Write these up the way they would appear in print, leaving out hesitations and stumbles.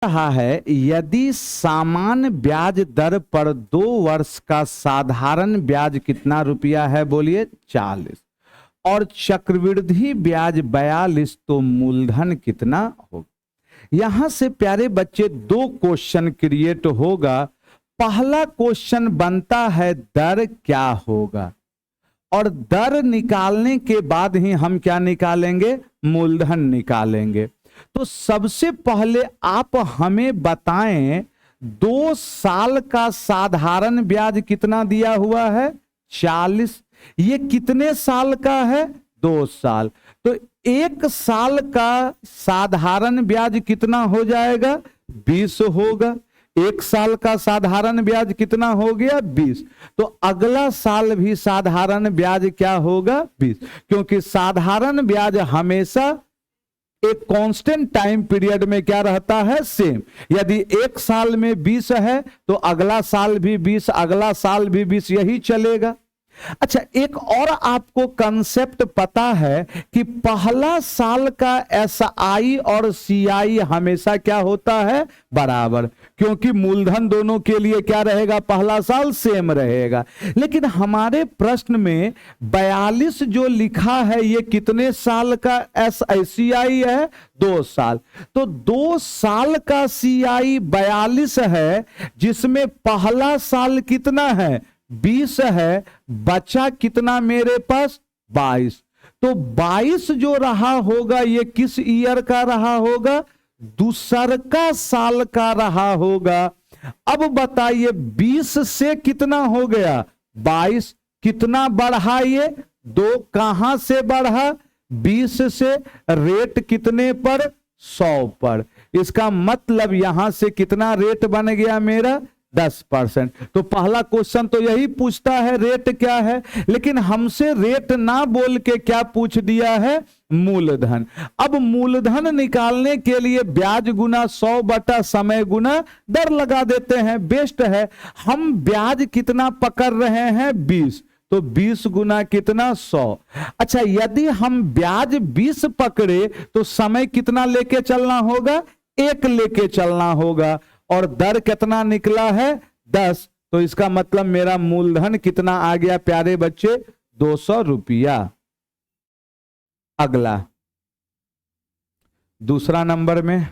रहा है यदि सामान्य ब्याज दर पर 2 वर्ष का साधारण ब्याज कितना रुपया है, बोलिए 40, और चक्रवृद्धि ब्याज 42, तो मूलधन कितना होगा। यहां से प्यारे बच्चे 2 क्वेश्चन क्रिएट होगा। पहला क्वेश्चन बनता है दर क्या होगा, और दर निकालने के बाद ही हम क्या निकालेंगे, मूलधन निकालेंगे। तो सबसे पहले आप हमें बताएं 2 साल का साधारण ब्याज कितना दिया हुआ है, 40। ये कितने साल का है, 2 साल। तो 1 साल का साधारण ब्याज कितना हो जाएगा, 20 होगा। 1 साल का साधारण ब्याज कितना हो गया, 20। तो अगला साल भी साधारण ब्याज क्या होगा, 20, क्योंकि साधारण ब्याज हमेशा एक कांस्टेंट टाइम पीरियड में क्या रहता है, सेम। यदि 1 साल में 20 है तो अगला साल भी 20, अगला साल भी 20, यही चलेगा। अच्छा, एक और आपको कंसेप्ट पता है कि पहला साल का एसआई और सीआई हमेशा क्या होता है, बराबर, क्योंकि मूलधन दोनों के लिए क्या रहेगा, पहला साल सेम रहेगा। लेकिन हमारे प्रश्न में 42 जो लिखा है ये कितने साल का एसआई है, 2 साल। तो 2 साल का सीआई 42 है, जिसमें पहला साल कितना है, 20 है, बचा कितना मेरे पास, 22। तो 22 जो रहा होगा ये किस ईयर का रहा होगा, दूसरा साल का रहा होगा। अब बताइए 20 से कितना हो गया, 22, कितना बढ़ा ये, 2, कहां से बढ़ा, 20 से, रेट कितने पर, 100 पर। इसका मतलब यहां से कितना रेट बन गया मेरा, 10%। तो पहला क्वेश्चन तो यही पूछता है रेट क्या है, लेकिन हमसे रेट ना बोल के क्या पूछ दिया है, मूलधन। अब मूलधन निकालने के लिए ब्याज गुना 100 बटा समय गुना दर लगा देते हैं, बेस्ट है। हम ब्याज कितना पकड़ रहे हैं, 20, तो 20 गुना कितना, 100। अच्छा, यदि हम ब्याज 20 पकड़े तो समय कितना लेके चलना होगा, 1 लेके चलना होगा, और दर कितना निकला है, 10। तो इसका मतलब मेरा मूलधन कितना आ गया प्यारे बच्चे, 200 रुपया। अगला दूसरा नंबर में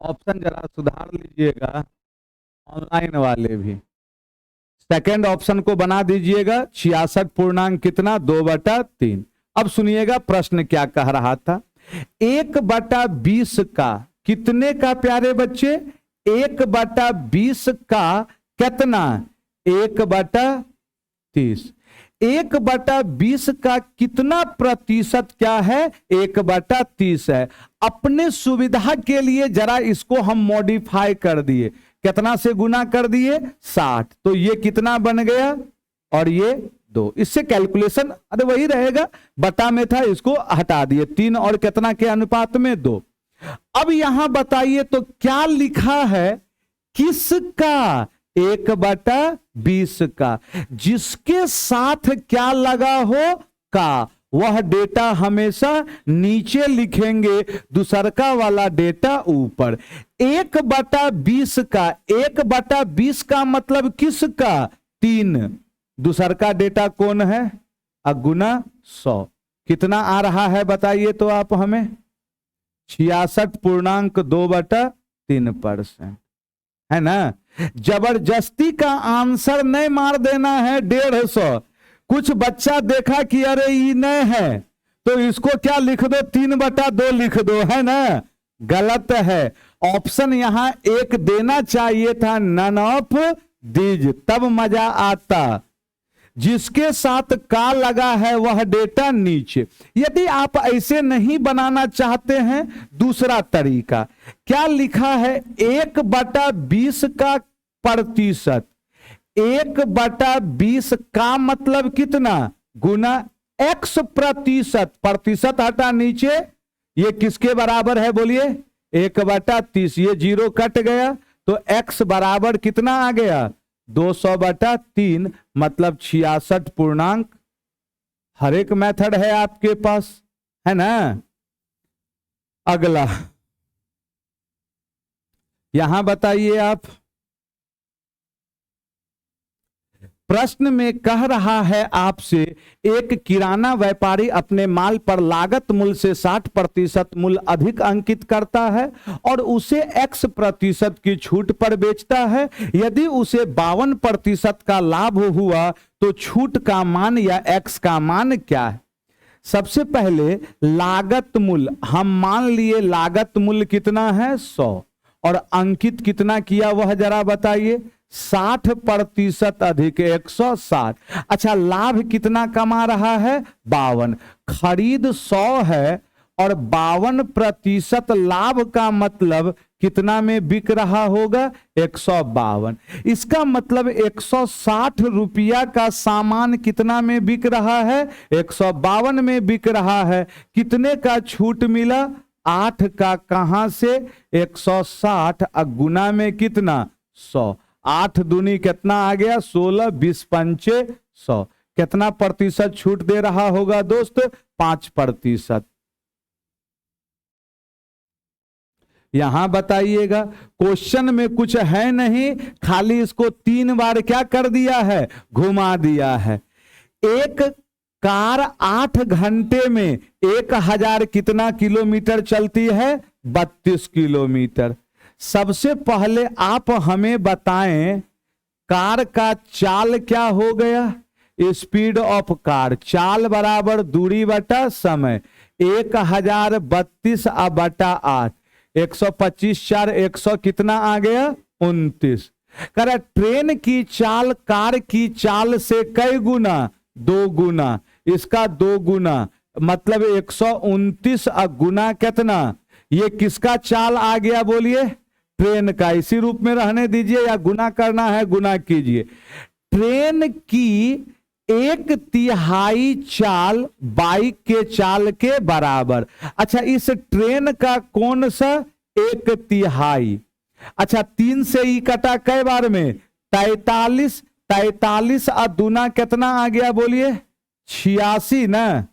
ऑप्शन जरा सुधार लीजिएगा, ऑनलाइन वाले भी। सेकंड ऑप्शन को बना दीजिएगा 66 पूर्णांक कितना, 2/3। अब सुनिएगा प्रश्न क्या कह रहा था, 1/20 का कितने का प्यारे बच्चे, 1/20 का कितना, 1/30। 1/20 का कितना प्रतिशत क्या है, 1/30 है। अपने सुविधा के लिए जरा इसको हम मॉडिफाई कर दिए, कितना से गुना कर दिए, 60। तो ये कितना बन गया, और ये 2। इससे कैलकुलेशन अरे वही रहेगा, बटा में था इसको हटा दिए, 3 और कितना के अनुपात में, 2। अब यहां बताइए तो क्या लिखा है, किसका, 1/20 का, जिसके साथ क्या लगा हो, का, वह डेटा हमेशा नीचे लिखेंगे, दूसरका वाला डेटा ऊपर। 1/20 का, 1/20 का मतलब किसका, 3। दूसरका डेटा कौन है, गुना 100। कितना आ रहा है बताइए तो आप हमें, 66.2/3%, है ना। जबरदस्ती का आंसर नहीं मार देना है 150। कुछ बच्चा देखा कि अरे ये नहीं है तो इसको क्या लिख दो, 3/2 लिख दो, है ना, गलत है। ऑप्शन यहां 1 देना चाहिए था, नन ऑफ दीज, तब मजा आता। जिसके साथ का लगा है वह डेटा नीचे। यदि आप ऐसे नहीं बनाना चाहते हैं, दूसरा तरीका क्या लिखा है, 1/20 का प्रतिशत, 1/20 का मतलब कितना, गुना x प्रतिशत, प्रतिशत हटा नीचे, ये किसके बराबर है बोलिए, 1/30। ये 0 कट गया तो x बराबर कितना आ गया, 200/3 मतलब 66 पूर्णांक। हर एक मेथड है आपके पास, है ना। अगला यहां बताइए आप, प्रश्न में कह रहा है आपसे, एक किराना व्यापारी अपने माल पर लागत मूल्य से 60% मूल्य अधिक अंकित करता है और उसे X% की छूट पर बेचता है। यदि उसे 52% का लाभ हुआ तो छूट का मान या X का मान क्या है। सबसे पहले लागत मूल्य, हम मान लिए लागत मूल्य कितना है 100 और अंकित कितना किया वह जरा बताइए, 60% अधिक 160। अच्छा, लाभ कितना कमा रहा है 52, खरीद 100 है और 52% लाभ का मतलब कितना में बिक रहा होगा 152। इसका मतलब 160 रुपया का सामान कितना में बिक रहा है 152 में बिक रहा है। कितने का छूट मिला 8 का, कहां से 160 गुना में कितना 100, 8 दूनी कितना आ गया 16, 20 पंचे 100, कितना प्रतिशत छूट दे रहा होगा दोस्त 5%। यहां बताइएगा, क्वेश्चन में कुछ है नहीं, खाली इसको 3 बार क्या कर दिया है घुमा दिया है। एक कार 8 घंटे में 1000 कितना किलोमीटर चलती है 32 किलोमीटर। सबसे पहले आप हमें बताएं कार का चाल क्या हो गया, स्पीड ऑफ कार, चाल बराबर दूरी बटा समय, 1032/8, 125 4 100 कितना आ गया 29। कह ट्रेन की चाल कार की चाल से कई गुना 2 गुना, इसका 2 गुना मतलब 129 गुना कितना, ये किसका चाल आ गया बोलिए ट्रेन का। इसी रूप में रहने दीजिए या गुना करना है गुना कीजिए। ट्रेन की 1/3 चाल बाइक के चाल के बराबर। अच्छा, इस ट्रेन का कौन सा 1/3, अच्छा 3 से ही कटा कई बार में 43, 43 दूना कितना आ गया बोलिए 86 ना,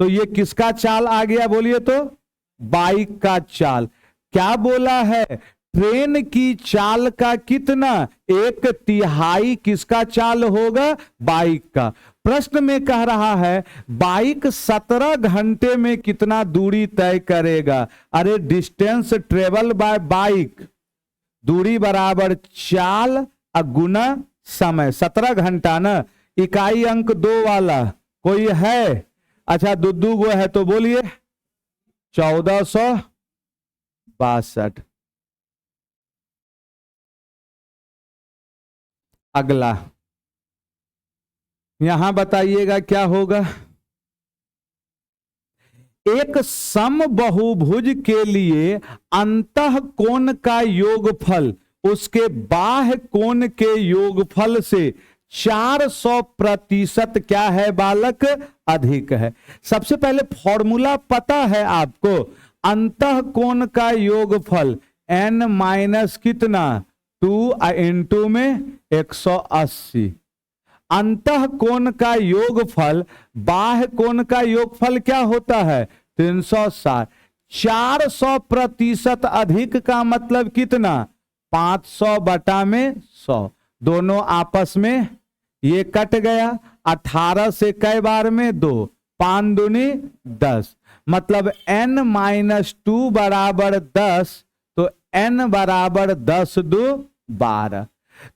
तो ये किसका चाल आ गया बोलिए तो बाइक का चाल। क्या बोला है ट्रेन की चाल का कितना 1/3 किसका चाल होगा बाइक का। प्रश्न में कह रहा है बाइक 17 घंटे में कितना दूरी तय करेगा। अरे डिस्टेंस ट्रेवल बाय बाइक, दूरी बराबर चाल गुना समय, 17 घंटा ना, इकाई अंक 2 वाला कोई है, अच्छा दो गो है तो बोलिए 1462। अगला यहां बताइएगा क्या होगा, एक समबहुभुज के लिए अंतः कोण का योगफल उसके बाह्य कोण के योगफल से 400% क्या है बालक अधिक है। सबसे पहले फॉर्मूला पता है आपको, अंतः कोण का योगफल n माइनस कितना 2 इंटू में 180, अंतः कोण का योगफल बाह्य कोण का योगफल क्या होता है 360। 400% अधिक का मतलब कितना 500/100, दोनों आपस में ये कट गया, 18 से कई बार में 2, 5 दूनी 10, मतलब n-2 बराबर 10, तो n बराबर 10 2 12।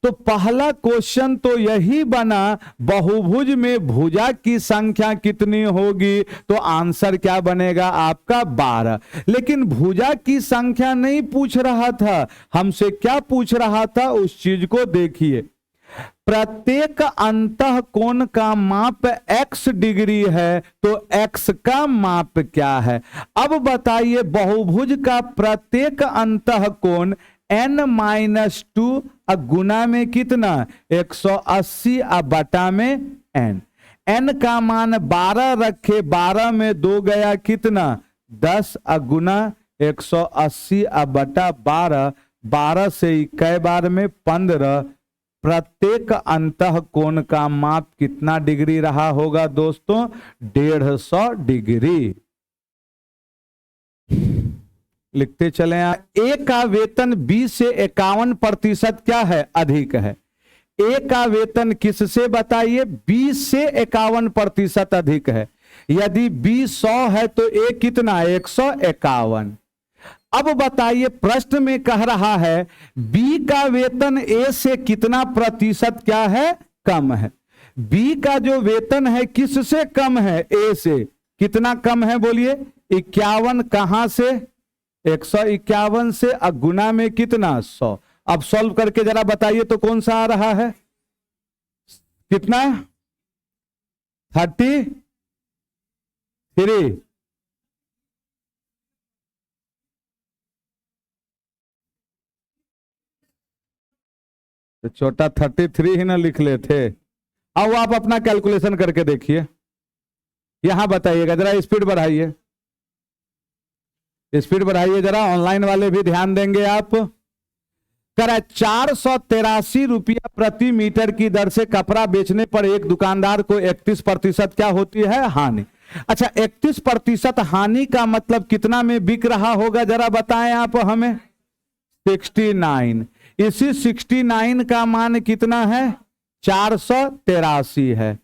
तो पहला क्वेश्चन तो यही बना बहुभुज में भुजा की संख्या कितनी होगी, तो आंसर क्या बनेगा आपका 12। लेकिन भुजा की संख्या नहीं पूछ रहा था, हमसे क्या पूछ रहा था उस चीज को देखिए। प्रत्येक अंतः कोण का माप x डिग्री है तो x का माप क्या है। अब बताइए बहुभुज का प्रत्येक अंतः कोण n-2 गुना में कितना 180 बटा में n, n का मान 12 रखे, 12 में 2 गया कितना 10 गुना 180 बटा 12, 12 से कई बार में 15, प्रत्येक अंतः कोण का माप कितना डिग्री रहा होगा दोस्तों? 150 डिग्री। लिखते चले। ए का वेतन बी से 51% क्या है? अधिक है। ए का वेतन किससे बताइए? बी से 51% अधिक है। यदि बी 100 है तो ए कितना? 151। अब बताइए, प्रश्न में कह रहा है बी का वेतन ए से कितना प्रतिशत क्या है? कम है। बी का जो वेतन है किससे कम है? ए से। कितना कम है बोलिए? 51। कहां से? 151 से। गुना में कितना? 100। अब सॉल्व करके जरा बताइए तो कौन सा आ रहा है? कितना? 33। तो छोटा 33 ही ना लिख लेते। अब आप अपना कैलकुलेशन करके देखिए। यहां बताइएगा, जरा स्पीड बढ़ाइए, स्पीड बढ़ाइए जरा। ऑनलाइन वाले भी ध्यान देंगे आप। करा 483 रुपया प्रति मीटर की दर से कपड़ा बेचने पर एक दुकानदार को 31% क्या होती है? हानि। अच्छा, 31% हानि का मतलब कितना में बिक रहा होगा? जरा बताएं आप हमें। 69। इसी 69 का मान कितना है? 483 है।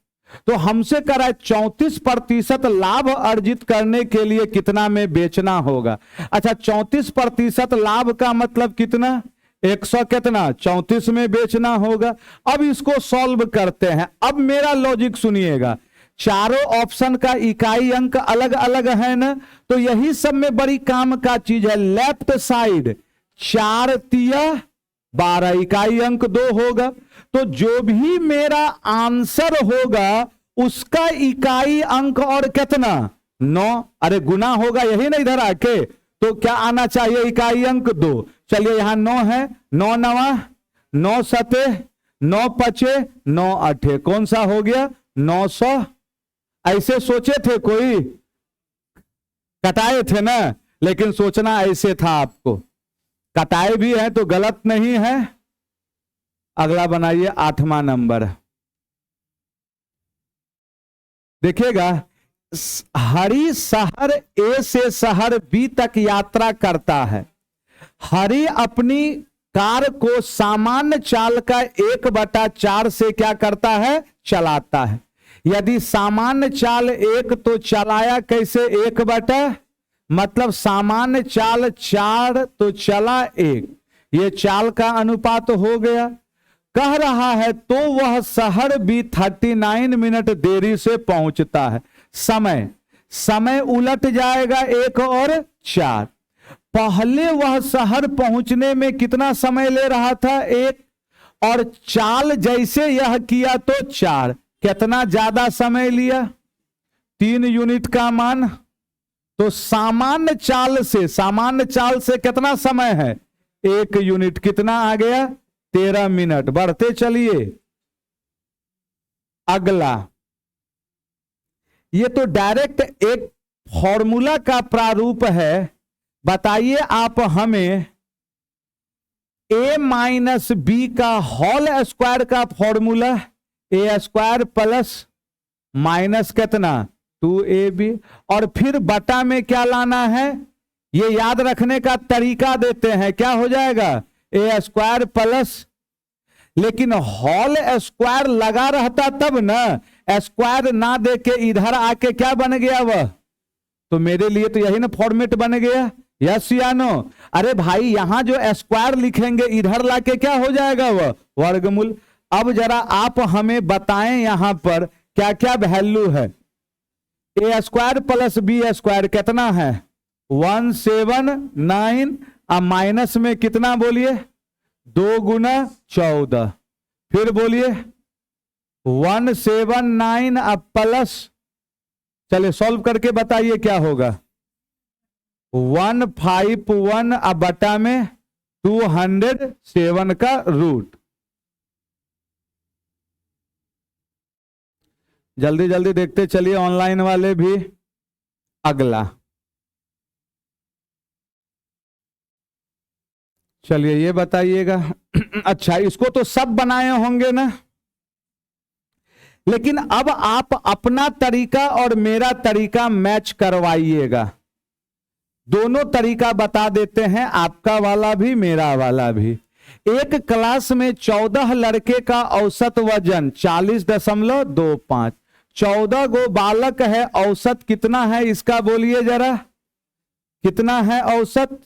तो हमसे करा 34% लाभ अर्जित करने के लिए कितना में बेचना होगा? अच्छा, 34% लाभ का मतलब कितना? 100 कितना? 34 में बेचना होगा। अब इसको सॉल्व करते हैं। अब मेरा लॉजिक सुनिएगा, चारों ऑप्शन का इकाई अंक अलग अलग है ना, तो यही सब में बड़ी काम का चीज है। लेफ्ट साइड 4 तिया 12, इकाई अंक 2 होगा। तो जो भी मेरा आंसर होगा उसका इकाई अंक और कितना? 9। अरे गुना होगा यही ना इधर आके, तो क्या आना चाहिए? इकाई अंक 2। चलिए यहां 9 है। 9 नवा 9 सते 9 पचे 9 अठे, कौन सा हो गया? 900। ऐसे सोचे थे कोई? कटाए थे ना, लेकिन सोचना ऐसे था आपको। कटाए भी है तो गलत नहीं है। अगला बनाइए 8वां नंबर। देखिएगा, हरि शहर ए से शहर बी तक यात्रा करता है। हरि अपनी कार को सामान्य चाल का 1/4 से क्या करता है? चलाता है। यदि सामान्य चाल 1 तो चलाया कैसे? 1/, मतलब सामान्य चाल 4 तो चला 1। ये चाल का अनुपात हो गया। कह रहा है तो वह शहर भी 39 मिनट देरी से पहुंचता है। समय उलट जाएगा 1 और 4। पहले वह शहर पहुंचने में कितना समय ले रहा था? 1। और चाल जैसे यह किया तो 4। कितना ज्यादा समय लिया? 3 यूनिट का मान। तो सामान्य चाल से कितना समय है? 1 यूनिट। कितना आ गया? 13 मिनट। बढ़ते चलिए। अगला, ये तो डायरेक्ट एक फॉर्मूला का प्रारूप है। बताइए आप हमें a माइनस बी का होल स्क्वायर का फॉर्मूला। ए स्क्वायर प्लस माइनस कितना? 2ab। और फिर बटा में क्या लाना है? ये याद रखने का तरीका देते हैं। क्या हो जाएगा? ए स्क्वायर प्लस, लेकिन होल स्क्वायर लगा रहता तब ना, स्क्वायर ना देके इधर आके क्या बन गया वह? तो मेरे लिए तो यही ना फॉर्मेट बन गया। यस या नो? अरे भाई, यहां जो स्क्वायर लिखेंगे इधर लाके क्या हो जाएगा वह? वर्गमूल। अब जरा आप हमें बताएं यहां पर क्या क्या वैल्यू है। ए स्क्वायर प्लस बी स्क्वायर कितना है? 179। अब माइनस में कितना बोलिए? 2 गुना 14। फिर बोलिए 179। अब प्लस, चलिए सॉल्व करके बताइए क्या होगा? 151। अब बटा में 207 का रूट। जल्दी जल्दी देखते चलिए ऑनलाइन वाले भी। अगला चलिए ये बताइएगा अच्छा, इसको तो सब बनाए होंगे ना, लेकिन अब आप अपना तरीका और मेरा तरीका मैच करवाइएगा। दोनों तरीका बता देते हैं, आपका वाला भी मेरा वाला भी। एक क्लास में 14 लड़के का औसत वजन 40.25, 14 गो बालक है, औसत कितना है इसका बोलिए जरा, कितना है औसत?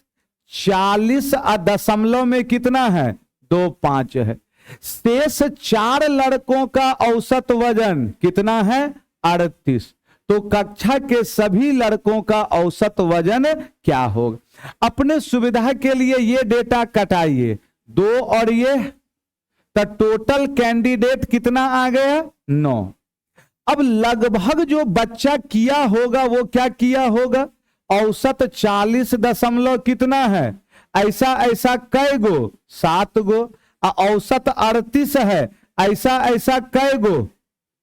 40 दशमलव में कितना है? 25 है। शेष 4 लड़कों का औसत वजन कितना है? 38। तो कक्षा के सभी लड़कों का औसत वजन क्या होगा? अपने सुविधा के लिए ये डेटा कटाइए, 2 और ये, तो टोटल कैंडिडेट कितना आ गया? 9। अब लगभग जो बच्चा किया होगा वो क्या किया होगा? औसत 40 दशमलव कितना है, ऐसा ऐसा कै गो? 7 गो। औसत 38 है, ऐसा ऐसा कै गो?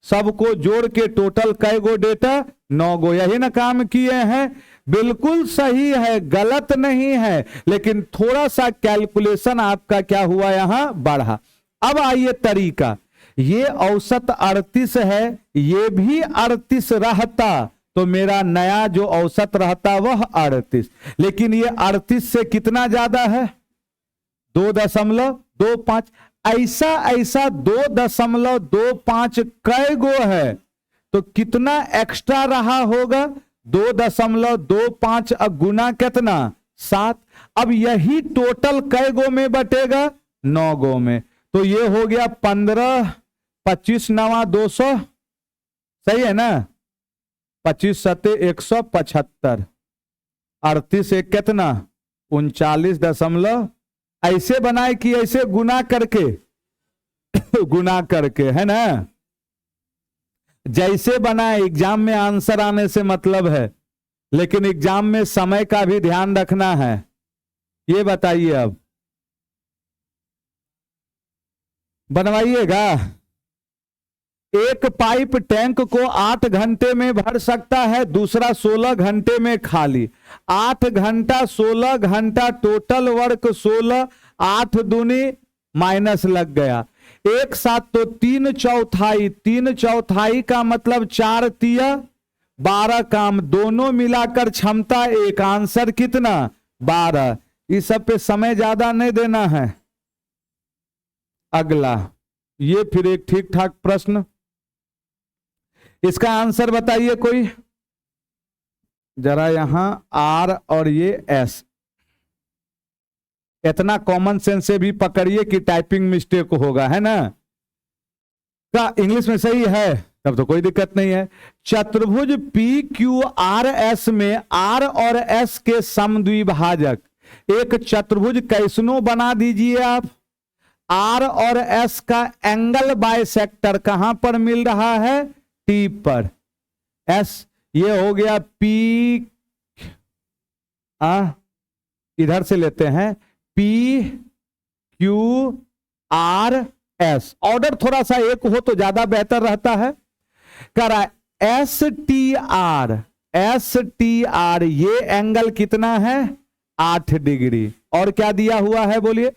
सबको जोड़ के टोटल कै गो डेटा? 9 गो। यही ना काम किए हैं? बिल्कुल सही है, गलत नहीं है, लेकिन थोड़ा सा कैलकुलेशन आपका क्या हुआ, यहां बढ़ा। अब आइए तरीका, ये औसत 38 है, ये भी 38 रहता तो मेरा नया जो औसत रहता वह 38, लेकिन ये 38 से कितना ज्यादा है? 2.25। ऐसा ऐसा 2.25 कै गो है, तो कितना एक्स्ट्रा रहा होगा? 2.25 गुना कितना? 7। अब यही टोटल कै गो में बटेगा? 9 गो में। तो ये हो गया 15, 25 9 200, सही है ना? 25 7 175, 38 एक कितना? 39 दशमलव। ऐसे बनाए कि ऐसे गुना करके गुना करके, है ना? जैसे बनाए, एग्जाम में आंसर आने से मतलब है, लेकिन एग्जाम में समय का भी ध्यान रखना है। ये बताइए, अब बनवाइएगा। एक पाइप टैंक को 8 घंटे में भर सकता है, दूसरा 16 घंटे में खाली। 8 घंटा 16 घंटा, टोटल वर्क 16, 8 दूनी माइनस लग गया, एक साथ तो 3/4, 3/4 का मतलब 4 तिया 12 काम, दोनों मिलाकर क्षमता 1, आंसर कितना? 12। इस सब पे समय ज्यादा नहीं देना है। अगला, ये फिर एक ठीक ठाक प्रश्न, इसका आंसर बताइए कोई जरा। यहां आर और ये एस, इतना कॉमन सेंस से भी पकड़िए कि टाइपिंग मिस्टेक होगा, है ना? क्या इंग्लिश में सही है? तब तो कोई दिक्कत नहीं है। चतुर्भुज पी क्यू आर एस में आर और एस के समद्विभाजक एक चतुर्भुज कैसनो बना दीजिए आप। आर और एस का एंगल बाइसेक्टर कहां पर मिल रहा है? टी पर। एस ये हो गया पी, इधर से लेते हैं, P Q R S. Order थोड़ा सा एक हो तो ज्यादा बेहतर रहता है। करा S T R, S T R, ये एंगल कितना है? 8 डिग्री। और क्या दिया हुआ है बोलिए?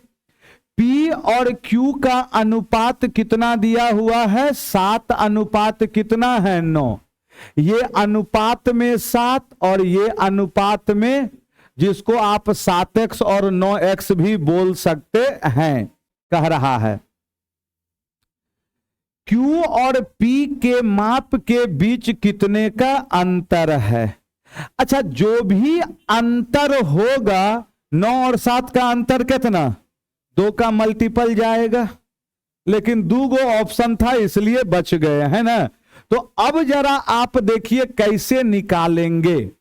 पी और क्यू का अनुपात कितना दिया हुआ है? 7 अनुपात कितना है? 9। ये अनुपात में 7 और ये अनुपात में, जिसको आप 7x और 9x भी बोल सकते हैं, कह रहा है। Q और P के माप के बीच कितने का अंतर है? अच्छा, जो भी अंतर होगा, 9 और 7 का अंतर कितना? 2 का मल्टीपल जाएगा, लेकिन 2 गो ऑप्शन था इसलिए बच गए, है ना? तो अब जरा आप देखिए कैसे निकालेंगे।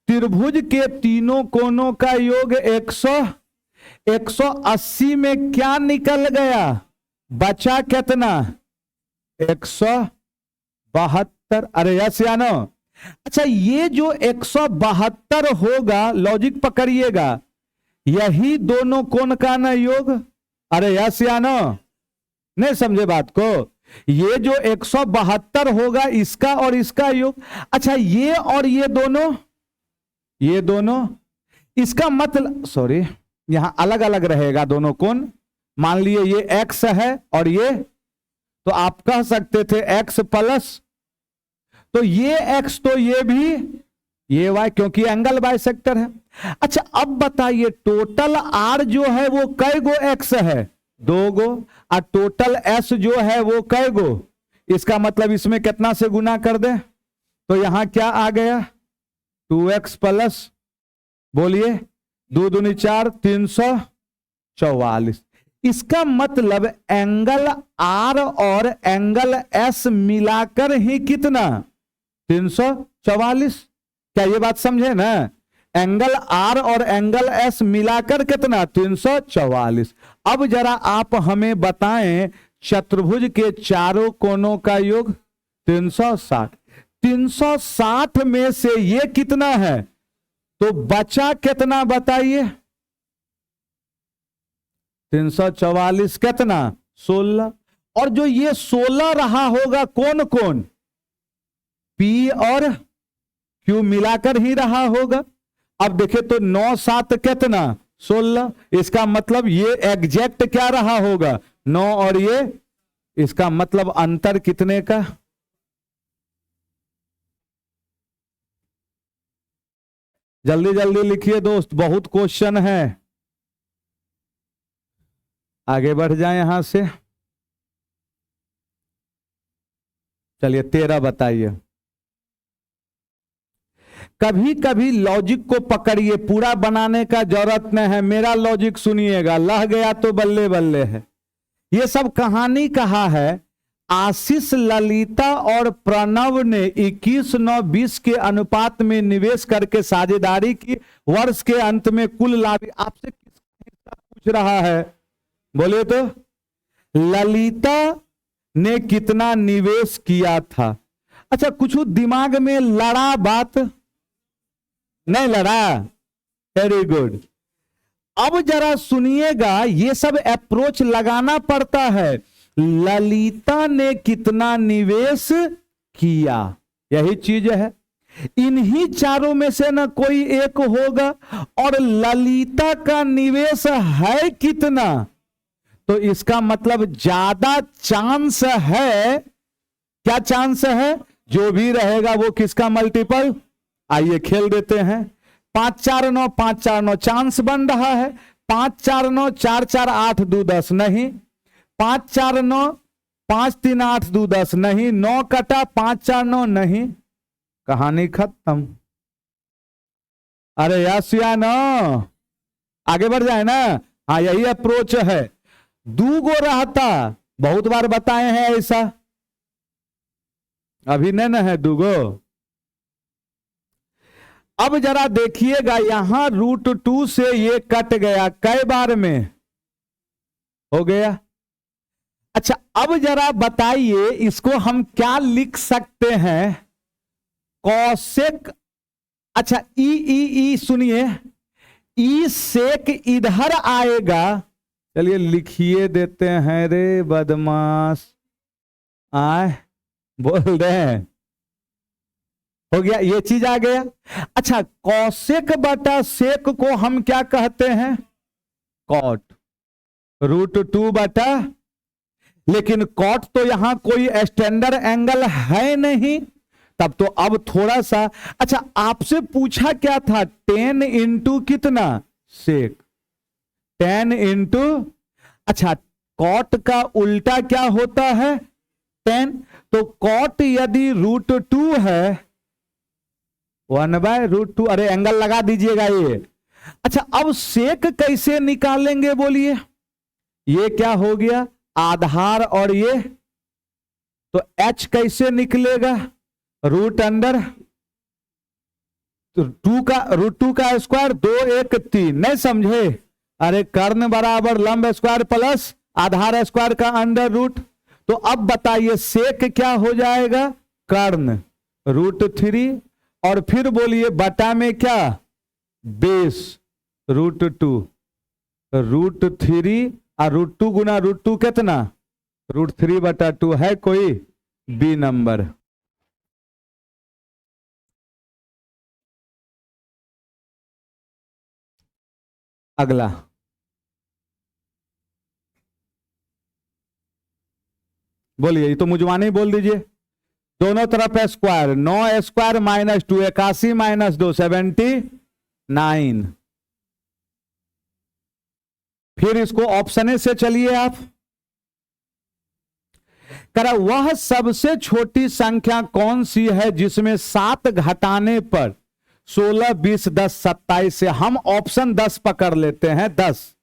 त्रिभुज के तीनों कोनों का योग 180 में क्या निकल गया? बचा कितना? 172। अरे यस या नो? अच्छा, ये जो 172 होगा, लॉजिक पकड़िएगा, यही दोनों कोण का ना योग। अरे यस या नो? नहीं समझे बात को? ये जो 172 होगा, इसका और इसका योग। अच्छा, ये और ये दोनों, इसका मतलब, सॉरी, यहां अलग अलग रहेगा दोनों कोण, मान लिए ये x है और ये, तो आप कह सकते थे x प्लस, तो ये x तो ये भी ये y, क्योंकि एंगल बाइसेक्टर है। अच्छा अब बताइए टोटल r जो है वो कै गो x है, 2 गो, और टोटल s जो है वो कै गो, इसका मतलब इसमें कितना से गुना कर दे, तो यहां क्या आ गया 2x प्लस, बोलिए 2 दूनी 4, 344। इसका मतलब एंगल R और एंगल S मिलाकर ही कितना 344। क्या ये बात समझे ना, एंगल R और एंगल S मिलाकर कितना 344। अब जरा आप हमें बताएं चतुर्भुज के चारों कोनों का योग 360, 360 में से ये कितना है, तो बचा कितना बताइए, 344 कितना 16, और जो ये 16 रहा होगा कौन कौन, P और Q मिलाकर ही रहा होगा। अब देखे तो 9 7 कितना 16, इसका मतलब ये एग्जैक्ट क्या रहा होगा 9, और ये, इसका मतलब अंतर कितने का, जल्दी जल्दी लिखिए दोस्त, बहुत क्वेश्चन है, आगे बढ़ जाए यहां से। चलिए 13 बताइए। कभी कभी लॉजिक को पकड़िए, पूरा बनाने का जरूरत नहीं है, मेरा लॉजिक सुनिएगा, लह गया तो बल्ले बल्ले है। ये सब कहानी कहा है, आशीष ललिता और प्रणव ने 21-9-20 के अनुपात में निवेश करके साझेदारी की, वर्ष के अंत में कुल लाभ, आपसे किसका हिस्सा पूछ रहा है, बोले तो ललिता ने कितना निवेश किया था। अच्छा कुछ दिमाग में लड़ा बात, नहीं लड़ा, वेरी गुड। अब जरा सुनिएगा, ये सब अप्रोच लगाना पड़ता है, ललिता ने कितना निवेश किया, यही चीज है, इन्हीं चारों में से ना कोई एक होगा, और ललिता का निवेश है कितना, तो इसका मतलब ज्यादा चांस है, क्या चांस है, जो भी रहेगा वो किसका मल्टीपल, आइए खेल देते हैं, 5 4 9 5 4 9 चांस बन रहा है, 5 4 9 4 4 8 2 10 नहीं, 5 4 9 5 3 8 2 10 नहीं, 9 कटा 5 4 9 नहीं, कहानी खत्म। अरे यस या नो, आगे बढ़ जाए ना, हाँ यही अप्रोच है। दूगो रहता, बहुत बार बताए हैं ऐसा, अभी नहीं ना है दूगो। अब जरा देखिएगा यहां √2 से ये कट गया, कई बार में हो गया। अच्छा अब जरा बताइए इसको हम क्या लिख सकते हैं, कौशिक, अच्छा ई ई ई सुनिए, ई सेक इधर आएगा, चलिए लिखिए देते हैं, रे बदमाश आए बोल रहे हैं, हो गया, ये चीज आ गया। अच्छा कौशिक बटा सेक को हम क्या कहते हैं, कॉट, √2 बटा, लेकिन कॉट तो यहां कोई स्टैंडर्ड एंगल है नहीं, तब तो अब थोड़ा सा, अच्छा आपसे पूछा क्या था, 10 इंटू कितना सेक, 10 इंटू, अच्छा कॉट का उल्टा क्या होता है 10, तो कॉट यदि √2 है 1/√2, अरे एंगल लगा दीजिएगा ये। अच्छा अब सेक कैसे निकालेंगे बोलिए, ये क्या हो गया आधार, और ये तो h कैसे निकलेगा, √अंडर 2 का स्क्वायर, 2 1 3, नहीं समझे, अरे कर्ण बराबर लंब स्क्वायर प्लस आधार स्क्वायर का अंडर रूट, तो अब बताइए सेक क्या हो जाएगा, कर्ण √3, और फिर बोलिए बटा में क्या बेस √2, √3 और √2 गुना √2 कितना √3/2, है कोई बी नंबर। अगला बोलिए, ये तो मुझवानी ही बोल दीजिए। दोनों तरफ स्क्वायर, 9 स्क्वायर माइनस 2, 81 माइनस 2, 79। फिर इसको ऑप्शन ए से चलिए आप। करा वह सबसे छोटी संख्या कौन सी है जिसमें 7 घटाने पर 16, 20, 10, 27 से, हम ऑप्शन 10 पकड़ लेते हैं। 10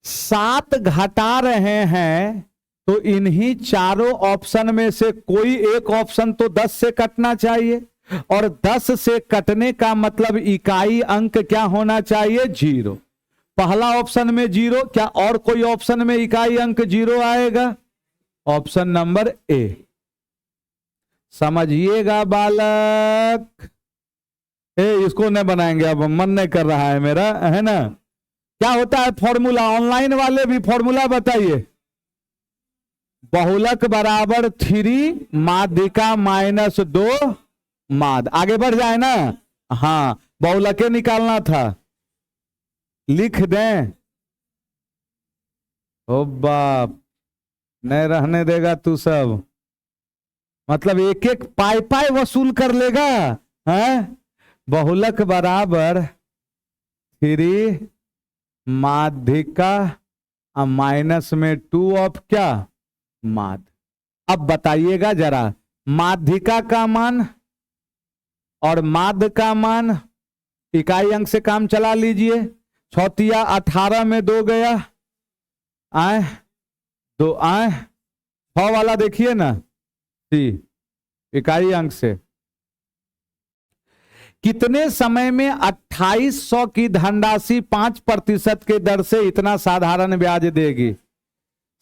7 घटा रहे हैं तो इन्हीं चारों ऑप्शन में से कोई एक ऑप्शन तो 10 से कटना चाहिए, और 10 से कटने का मतलब इकाई अंक क्या होना चाहिए? 0। पहला ऑप्शन में 0, क्या और कोई ऑप्शन में इकाई अंक 0 आएगा? Option number A. समझिएगा बालक। इसको नहीं बनाएंगे, अब मन नहीं कर रहा है मेरा, है ना। क्या होता है फॉर्मूला? ऑनलाइन वाले भी फॉर्मूला बताइए। बहुलक बराबर 3 माध्यिका माइनस 2 माद। आगे बढ़ जाए ना। हाँ, बहुलके निकालना था, लिख दें। ओ बाप, नहीं रहने देगा तू सब, मतलब एक एक पाई पाई वसूल कर लेगा, है। बहुलक बराबर 3 माध्यिका माइनस में 2 ऑफ क्या? माद। अब बताइएगा जरा, माध्यिका का मान और माद का मान, इकाई अंक से काम चला लीजिए। 6 18 में 2 गया, आए 2 आए, 6 वाला देखिए ना, सी इकाई अंक से। कितने समय में 2800 की धनराशि 5% के दर से इतना साधारण ब्याज देगी?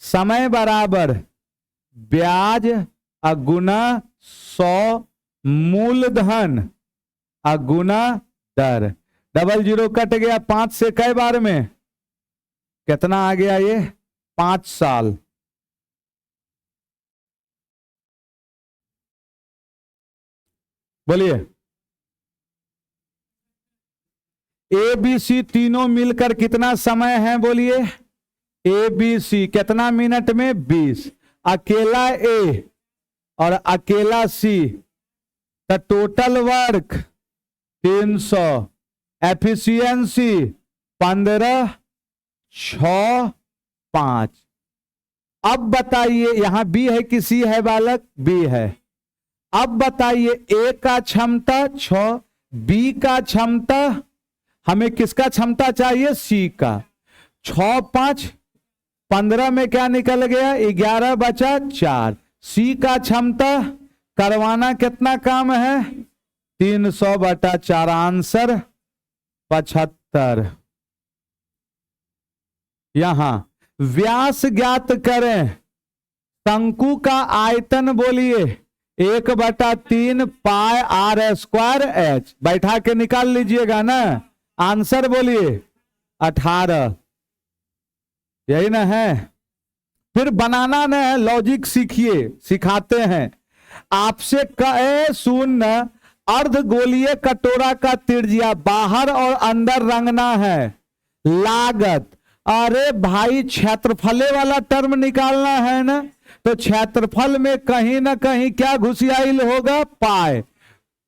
समय बराबर ब्याज अगुना 100 मूलधन अगुना दर। 00 कट गया 5 से, कई बार में कितना आ गया? ये 5 साल। बोलिए, ए बी सी तीनों मिलकर कितना समय है? बोलिए, ए बी सी कितना मिनट में? 20। अकेला ए और अकेला सी, तो टोटल वर्क 300, एफिशिएंसी 15, 6, 5। अब बताइए, यहां बी है कि सी है बालक? बी है। अब बताइए, ए का क्षमता 6, बी का क्षमता, हमें किसका क्षमता चाहिए? सी का। 6, 5, 15 में क्या निकल गया? 11 बचा 4। सी का क्षमता करवाना कितना काम है? 300/4, आंसर 75। यहां व्यास ज्ञात करें, शंकु का आयतन बोलिए 1/3 पाई r² h। बैठा के निकाल लीजिएगा ना, आंसर बोलिए 18। यही ना है। फिर बनाना ना है, लॉजिक सीखिए, सिखाते हैं आपसे। कहे शून्य अर्धगोलीय कटोरा का त्रिज्या बाहर और अंदर रंगना है। लागत, अरे भाई क्षेत्रफले वाला टर्म निकालना है ना, तो क्षेत्रफल में कहीं ना कहीं क्या घुसियाइल होगा? पाई।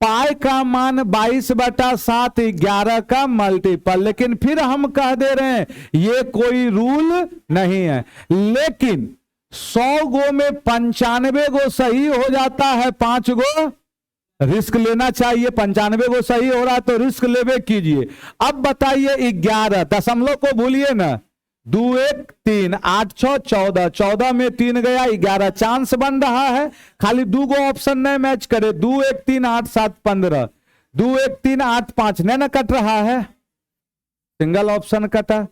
पाई का मान 22/7, 11 का मल्टीपल। लेकिन फिर हम कह दे रहे हैं ये कोई रूल नहीं है, लेकिन 100 गो में 95 गो सही हो जाता है, 5 गो रिस्क लेना चाहिए। 95 गो सही हो रहा है तो रिस्क लेवे कीजिए। अब बताइए 11, दशमलव को भूलिए ना, 2 1 3 8 6 14, 14 में 3 गया 11, चांस बन रहा है। खाली 2 गो ऑप्शन नहीं मैच करे, 2 1 3 8 7 15, 2 1 3 8 5 नहीं ना कट रहा है, सिंगल ऑप्शन कटा।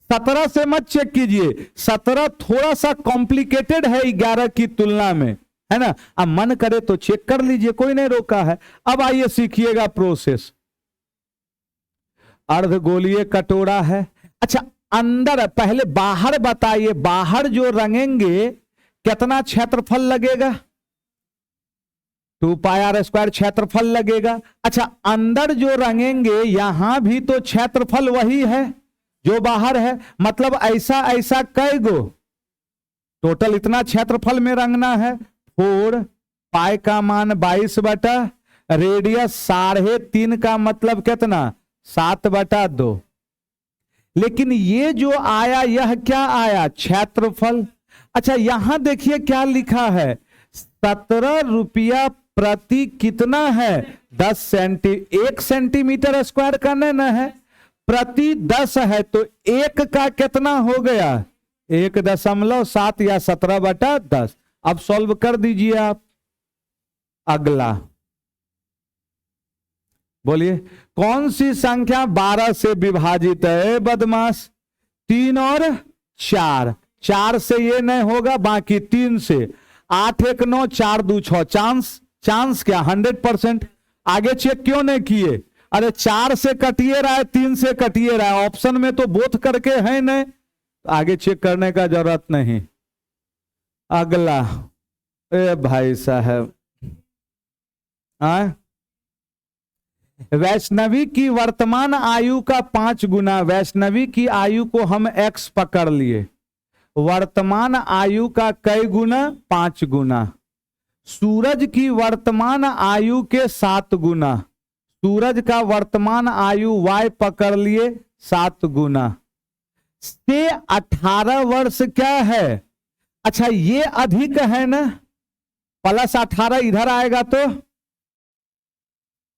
17 से मत चेक कीजिए, 17 थोड़ा सा कॉम्प्लिकेटेड है 11 की तुलना में, है ना। अब मन करे तो चेक कर लीजिए, कोई नहीं रोका है। अब आइए सीखिएगा प्रोसेस। अर्धगोलीय कटोरा है। अच्छा, अंदर पहले बाहर बताइए, बाहर जो रंगेंगे कितना क्षेत्रफल लगेगा? 2 पाई r² क्षेत्रफल लगेगा। अच्छा, अंदर जो रंगेंगे यहां भी तो क्षेत्रफल वही है जो बाहर है, मतलब ऐसा ऐसा कई गो? टोटल इतना क्षेत्रफल में रंगना है। 4 पाई का मान 22 बटा रेडियस 3.5 का मतलब कितना 7/2। लेकिन ये जो आया यह क्या आया क्षेत्रफल। अच्छा यहां देखिए क्या लिखा है 17 रुपया प्रति कितना है 1 सेंटीमीटर स्क्वायर करने न है प्रति 10 है तो 1 का कितना हो गया 1.7 या 17/10। अब सॉल्व कर दीजिए आप। अगला बोलिए कौन सी संख्या 12 से विभाजित है बदमाश 3 और 4। 4 से ये नहीं होगा बाकी 3 से 8 1 9 4 2 6 चांस क्या 100%। आगे चेक क्यों नहीं किए। अरे 4 से कटिए रहा है 3 से कटिए रहा है ऑप्शन में तो बोथ करके है नहीं आगे चेक करने का जरूरत नहीं। अगला ए भाई साहब वैष्णवी की वर्तमान आयु का 5 गुना। वैष्णवी की आयु को हम x पकड़ लिए वर्तमान आयु का कई गुना 5 गुना। सूरज की वर्तमान आयु के 7 गुना। सूरज का वर्तमान आयु y पकड़ लिए 7 गुना से 18 वर्ष क्या है। अच्छा ये अधिक है ना प्लस 18 इधर आएगा तो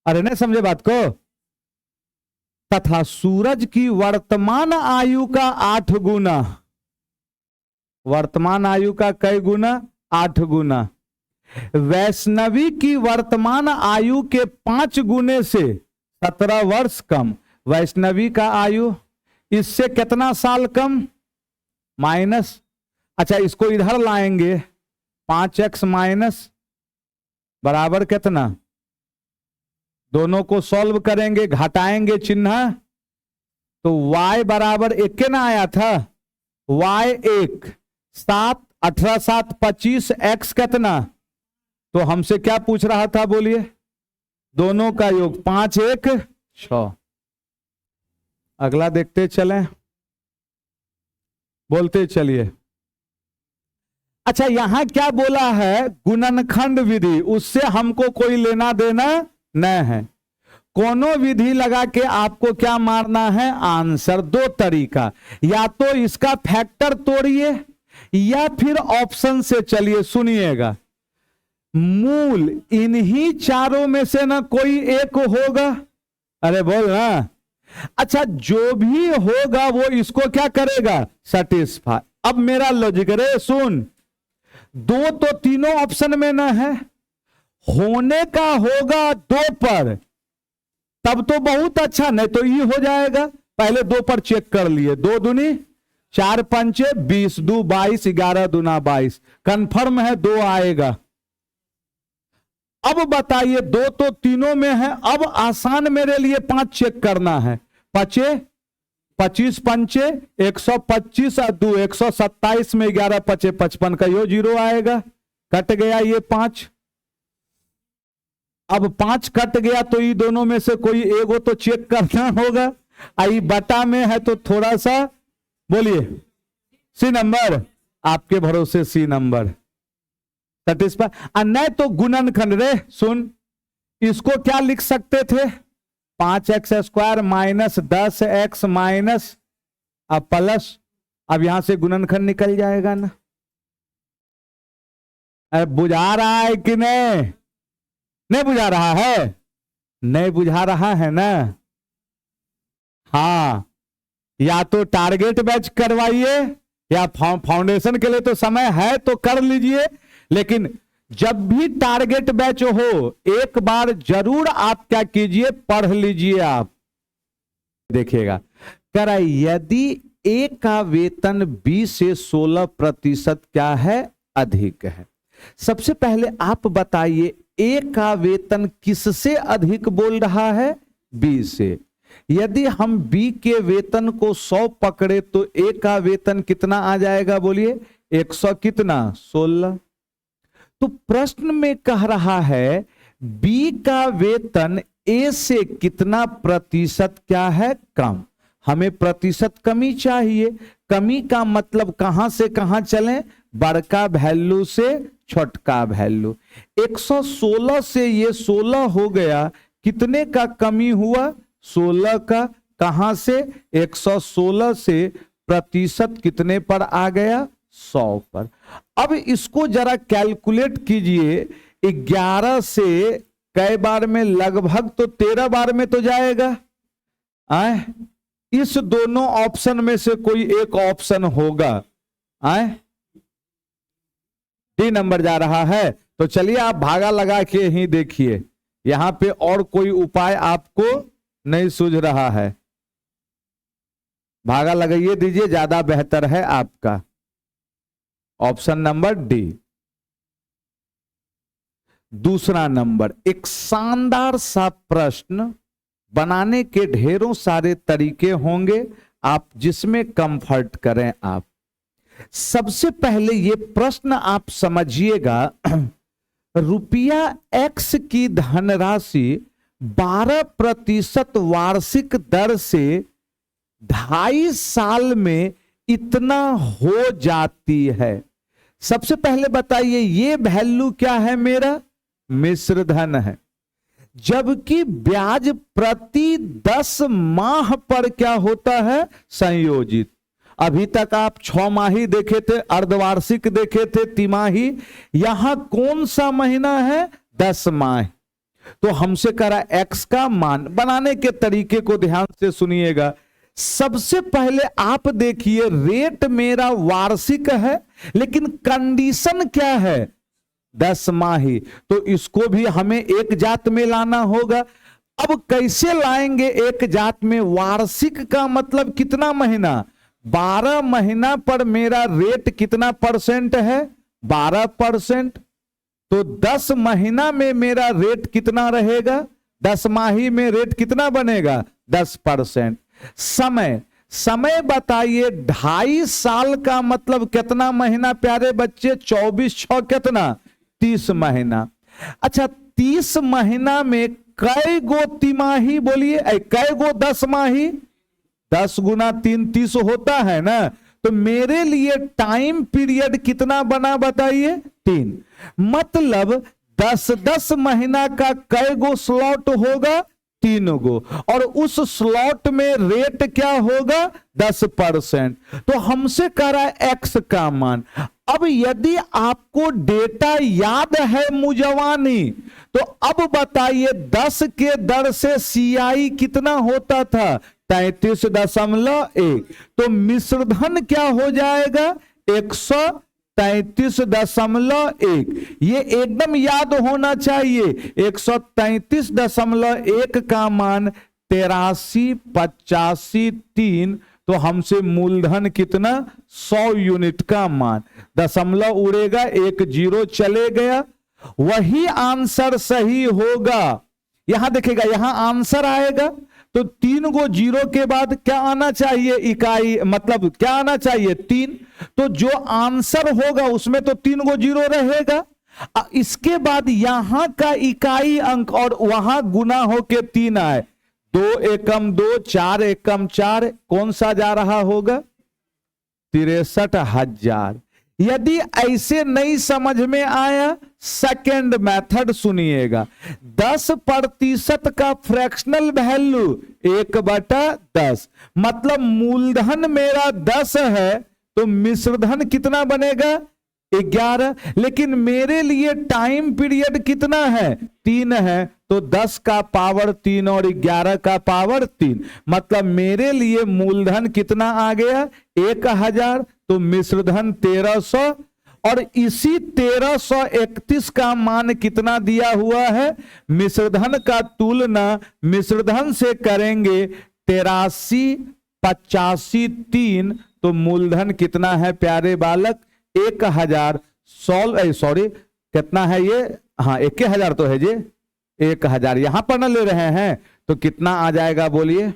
अरे नहीं समझे बात को। तथा सूरज की वर्तमान आयु का 8 गुना। वर्तमान आयु का कई गुना 8 गुना। वैष्णवी की वर्तमान आयु के 5 गुने से 17 वर्ष कम। वैष्णवी का आयु इससे कितना साल कम माइनस। अच्छा इसको इधर लाएंगे 5x माइनस बराबर कितना दोनों को सॉल्व करेंगे घटाएंगे चिन्ह तो y बराबर 1 के ना आया था y 1 7 18 7 25 x कितना। तो हमसे क्या पूछ रहा था बोलिए दोनों का योग 5 1 6। अगला देखते चलें बोलते चलिए। अच्छा यहां क्या बोला है गुणनखंड विधि उससे हमको कोई लेना देना नहीं है। कोनो विधि लगा के आपको क्या मारना है आंसर। 2 तरीका या तो इसका फैक्टर तोड़िए या फिर ऑप्शन से चलिए सुनिएगा मूल इन्हीं चारों में से ना कोई एक होगा। अरे बोल ना। अच्छा जो भी होगा वो इसको क्या करेगा सेटिस्फाई। अब मेरा लॉजिक रे सुन 2 तो तीनों ऑप्शन में ना है होने का होगा 2 पर तब तो बहुत अच्छा नहीं तो ये हो जाएगा। पहले 2 पर चेक कर लिए 2 दूनी 4 पंचे 20 2 22 11 दूना 22 कंफर्म है 2 आएगा। अब बताइए 2 तो तीनों में है। अब आसान मेरे लिए 5 चेक करना है 25 पंचे 125 और 2 127 में 11 पचे 55 का यो 0 आएगा। कट गया ये 5। अब 5 कट गया तो ये दोनों में से कोई एगो तो चेक करना होगा। आई बटा में है तो थोड़ा सा बोलिए सी नंबर आपके भरोसे सी नंबर सेटिस्फाई। नहीं तो गुणनखंड रे सुन इसको क्या लिख सकते थे 5x² माइनस 10x माइनस अब प्लस। अब यहां से गुणनखंड निकल जाएगा ना। अरे बुझा रहा है कि नहीं बुझा रहा है नहीं बुझा रहा है ना। हाँ या तो टारगेट बैच करवाइए या फाउंडेशन के लिए तो समय है तो कर लीजिए। लेकिन जब भी टारगेट बैच हो एक बार जरूर आप क्या कीजिए पढ़ लीजिए। आप देखिएगा कर यदि ए का वेतन 20 से 16% क्या है अधिक है। सबसे पहले आप बताइए ए का वेतन किससे अधिक बोल रहा है 20 से। यदि हम बी के वेतन को 100 पकड़े तो ए का वेतन कितना आ जाएगा बोलिए 100 कितना 16। तो प्रश्न में कह रहा है बी का वेतन ए से कितना प्रतिशत क्या है कम। हमें प्रतिशत कमी चाहिए। कमी का मतलब कहां से कहां चलें बड़का वैल्यू से छोटका वैल्यू। 116 से ये 16 हो गया, कितने का कमी हुआ? 16 का। कहां से? 116 से प्रतिशत कितने पर आ गया? 100 पर। अब इसको जरा कैलकुलेट कीजिए, 11 से कई बार में? लगभग तो 13 बार में तो जाएगा। आए इस दोनों ऑप्शन में से कोई एक ऑप्शन होगा। आए डी नंबर जा रहा है, तो चलिए आप भागा लगा के ही देखिए, यहां पे और कोई उपाय आपको नहीं सूझ रहा है। भागा लगाइए दीजिए, ज्यादा बेहतर है आपका। Option number D. दूसरा नंबर, एक शानदार सा प्रश्न बनाने के ढेरों सारे तरीके होंगे, आप जिसमें कंफर्ट करें आप। सबसे पहले ये प्रश्न आप समझिएगा, रुपया x की धनराशि 12% वार्षिक दर से 2.5 साल में इतना हो जाती है। सबसे पहले बताइए ये वैल्यू क्या है? मेरा मिश्र धन है, जबकि ब्याज प्रति 10 माह पर क्या होता है? संयोजित। अभी तक आप 6 माही देखे थे, अर्धवार्षिक देखे थे, तिमाही। यहां कौन सा महीना है? 10 माह। तो हमसे करा x का मान। बनाने के तरीके को ध्यान से सुनिएगा। सबसे पहले आप देखिए, रेट मेरा वार्षिक है, लेकिन कंडीशन क्या है? 10 माही। तो इसको भी हमें एक जात में लाना होगा। अब कैसे लाएंगे एक जात में? वार्षिक का मतलब कितना महीना? 12 महीना पर मेरा रेट कितना परसेंट है? 12%। तो 10 महीना में मेरा रेट कितना रहेगा? 10 माही में रेट कितना बनेगा? 10%। समय बताइए, 2.5 साल का मतलब कितना महीना प्यारे बच्चे? 24×6 कितना? 30 महीना। अच्छा, 30 महीना में कै गो तिमाही? बोलिए, कै गो 10 माही? 10 गुना 3 30 होता है ना। तो मेरे लिए टाइम पीरियड कितना बना बताइए? 3। मतलब 10-10 महीना का कै गो स्लॉट होगा? 3 गो। और उस स्लॉट में रेट क्या होगा? 10%। तो हमसे करा एक्स का मान। अब यदि आपको डेटा याद है मुजवानी, तो अब बताइए 10 के दर से सीआई कितना होता था? 33.1। तो मिश्रधन क्या हो जाएगा? 133.1। ये एकदम याद होना चाहिए। 133.1 का मान 83.85.3। तो हमसे मूलधन कितना? 100 यूनिट का मान। दशमलव उड़ेगा, 1 0 चले गया, वही आंसर सही होगा। यहां देखिएगा, यहां आंसर आएगा तो 3 गो 0 के बाद क्या आना चाहिए? इकाई, मतलब क्या आना चाहिए? 3। तो जो आंसर होगा उसमें तो 3 गो 0 रहेगा। इसके बाद यहां का इकाई अंक और वहां गुना होके 3 आए। 2 एकम 2, 4 एकम 4, कौन सा जा रहा होगा? 63,000। यदि ऐसे नहीं समझ में आया, सेकेंड मेथड सुनिएगा। 10% का फ्रैक्शनल वैल्यू 1/10। मतलब मूलधन मेरा 10 है, तो मिश्रधन कितना बनेगा? 11। लेकिन मेरे लिए टाइम पीरियड कितना है? 3 है। तो 10 का पावर 3 और 11 का पावर 3। मतलब मेरे लिए मूलधन कितना आ गया? 1000। तो मिश्रधन 1300। और इसी 1331 का मान कितना दिया हुआ है? मिश्रधन का तुलना मिश्रधन से करेंगे 83.85.3। तो मूलधन कितना है प्यारे बालक? 1000। सॉरी कितना है ये? हाँ 1000 तो है जी। 1000 यहां पर ना ले रहे हैं, तो कितना आ जाएगा बोलिए?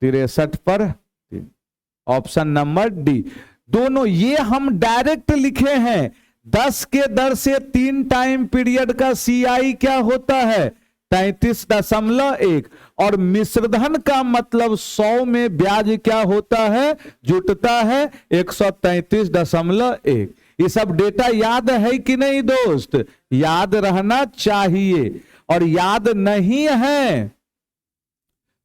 63 पर 3। Option number D. दोनों ये हम डायरेक्ट लिखे हैं। 10 के दर से 3 टाइम पीरियड का सीआई क्या होता है? 33.1। और मिश्रधन का मतलब 100 में ब्याज क्या होता है? जुटता है 133.1। ये सब डेटा याद है कि नहीं दोस्त? याद रहना चाहिए, और याद नहीं है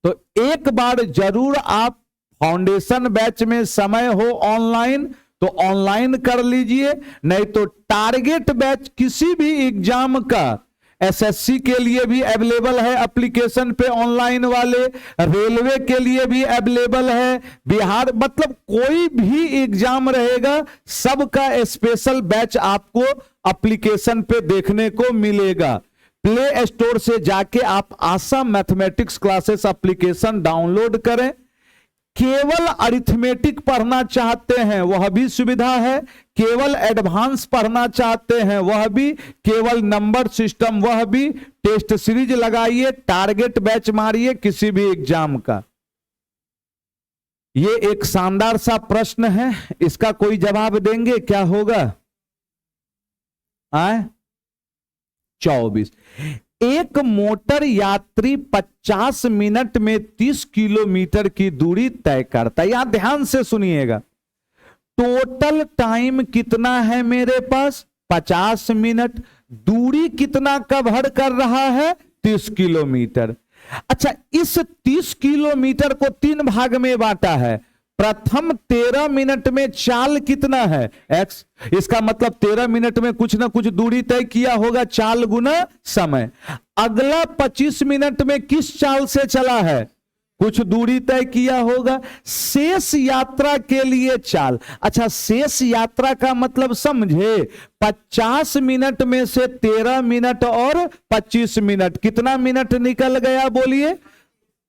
तो एक बार जरूर आप फाउंडेशन बैच में समय हो ऑनलाइन तो ऑनलाइन कर लीजिए, नहीं तो टारगेट बैच किसी भी एग्जाम का एसएससी के लिए भी अवेलेबल है एप्लीकेशन पे ऑनलाइन वाले, रेलवे के लिए भी अवेलेबल है, बिहार मतलब कोई भी एग्जाम रहेगा सबका स्पेशल बैच आपको एप्लीकेशन पे देखने को मिलेगा। प्ले स्टोर से जाके आप Assam mathematics classes application download करें। केवल अरिथमेटिक पढ़ना चाहते हैं वह भी सुविधा है, केवल एडवांस पढ़ना चाहते हैं वह भी, केवल नंबर सिस्टम वह भी। टेस्ट सीरीज लगाइए, टारगेट बैच मारिए किसी भी एग्जाम का। ये एक शानदार सा प्रश्न है, इसका कोई जवाब देंगे? क्या होगा? 24। एक मोटर यात्री 50 मिनट में 30 किलोमीटर की दूरी तय करता है। यहां ध्यान से सुनिएगा, टोटल टाइम कितना है मेरे पास? 50 मिनट। दूरी कितना कवर कर रहा है? 30 किलोमीटर। अच्छा, इस 30 किलोमीटर को 3 भाग में बांटा है। प्रथम 13 मिनट में चाल कितना है? x। इसका मतलब 13 मिनट में कुछ ना कुछ दूरी तय किया होगा, चाल गुना समय। अगला 25 मिनट में किस चाल से चला है? कुछ दूरी तय किया होगा। शेष यात्रा के लिए चाल। अच्छा, शेष यात्रा का मतलब समझे, 50 मिनट में से 13 मिनट और 25 मिनट, कितना मिनट निकल गया बोलिए?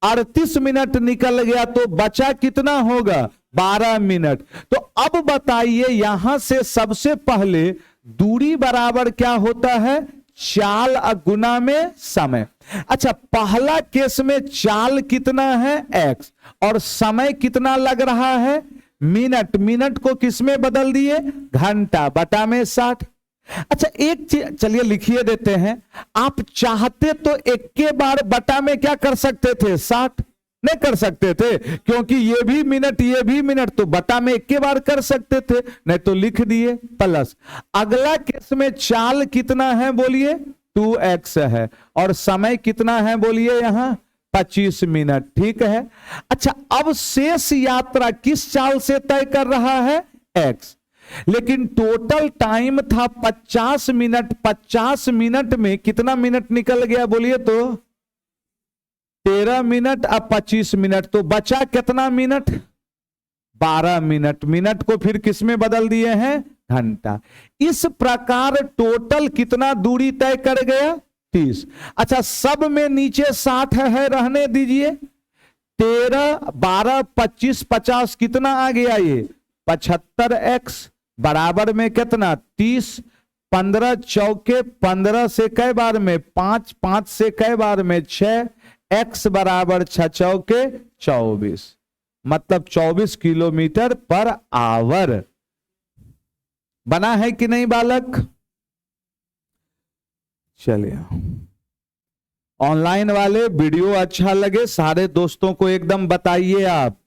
38 मिनट निकल गया, तो बचा कितना होगा? 12 मिनट। तो अब बताइए, यहां से सबसे पहले दूरी बराबर क्या होता है? चाल गुना में समय। अच्छा, पहला केस में चाल कितना है? x, और समय कितना लग रहा है? मिनट। मिनट को किस में बदल दिए? घंटा बटा में 60। अच्छा, एक चीज चलिए लिखिए देते हैं। आप चाहते तो एक के बार बटा में क्या कर सकते थे? 60 नहीं कर सकते थे, क्योंकि ये भी मिनट ये भी मिनट, तो बटा में एक के बार कर सकते थे, नहीं तो लिख दिए प्लस। अगला केस में चाल कितना है बोलिए? 2x है, और समय कितना है बोलिए? यहां 25 मिनट। ठीक है। अच्छा, अब शेष यात्रा किस चाल से तय कर रहा है? x। लेकिन टोटल टाइम था 50 मिनट। 50 मिनट में कितना मिनट निकल गया बोलिए? तो 13 मिनट अब 25 मिनट, तो बचा कितना मिनट? 12 मिनट। मिनट को फिर किस में बदल दिए हैं? घंटा। इस प्रकार टोटल कितना दूरी तय कर गया? 30। अच्छा, सब में नीचे 60 है, रहने दीजिए। 13 12 25 50 कितना आ गया? ये 75x बराबर में कितना? 30। 15 चौके 15 से कई बार में 5, 5 से कई बार में 6, x बराबर 6 चौके 24, मतलब 24 किलोमीटर पर आवर। बना है कि नहीं बालक? चलिए, ऑनलाइन वाले वीडियो अच्छा लगे सारे दोस्तों को एकदम बताइए आप,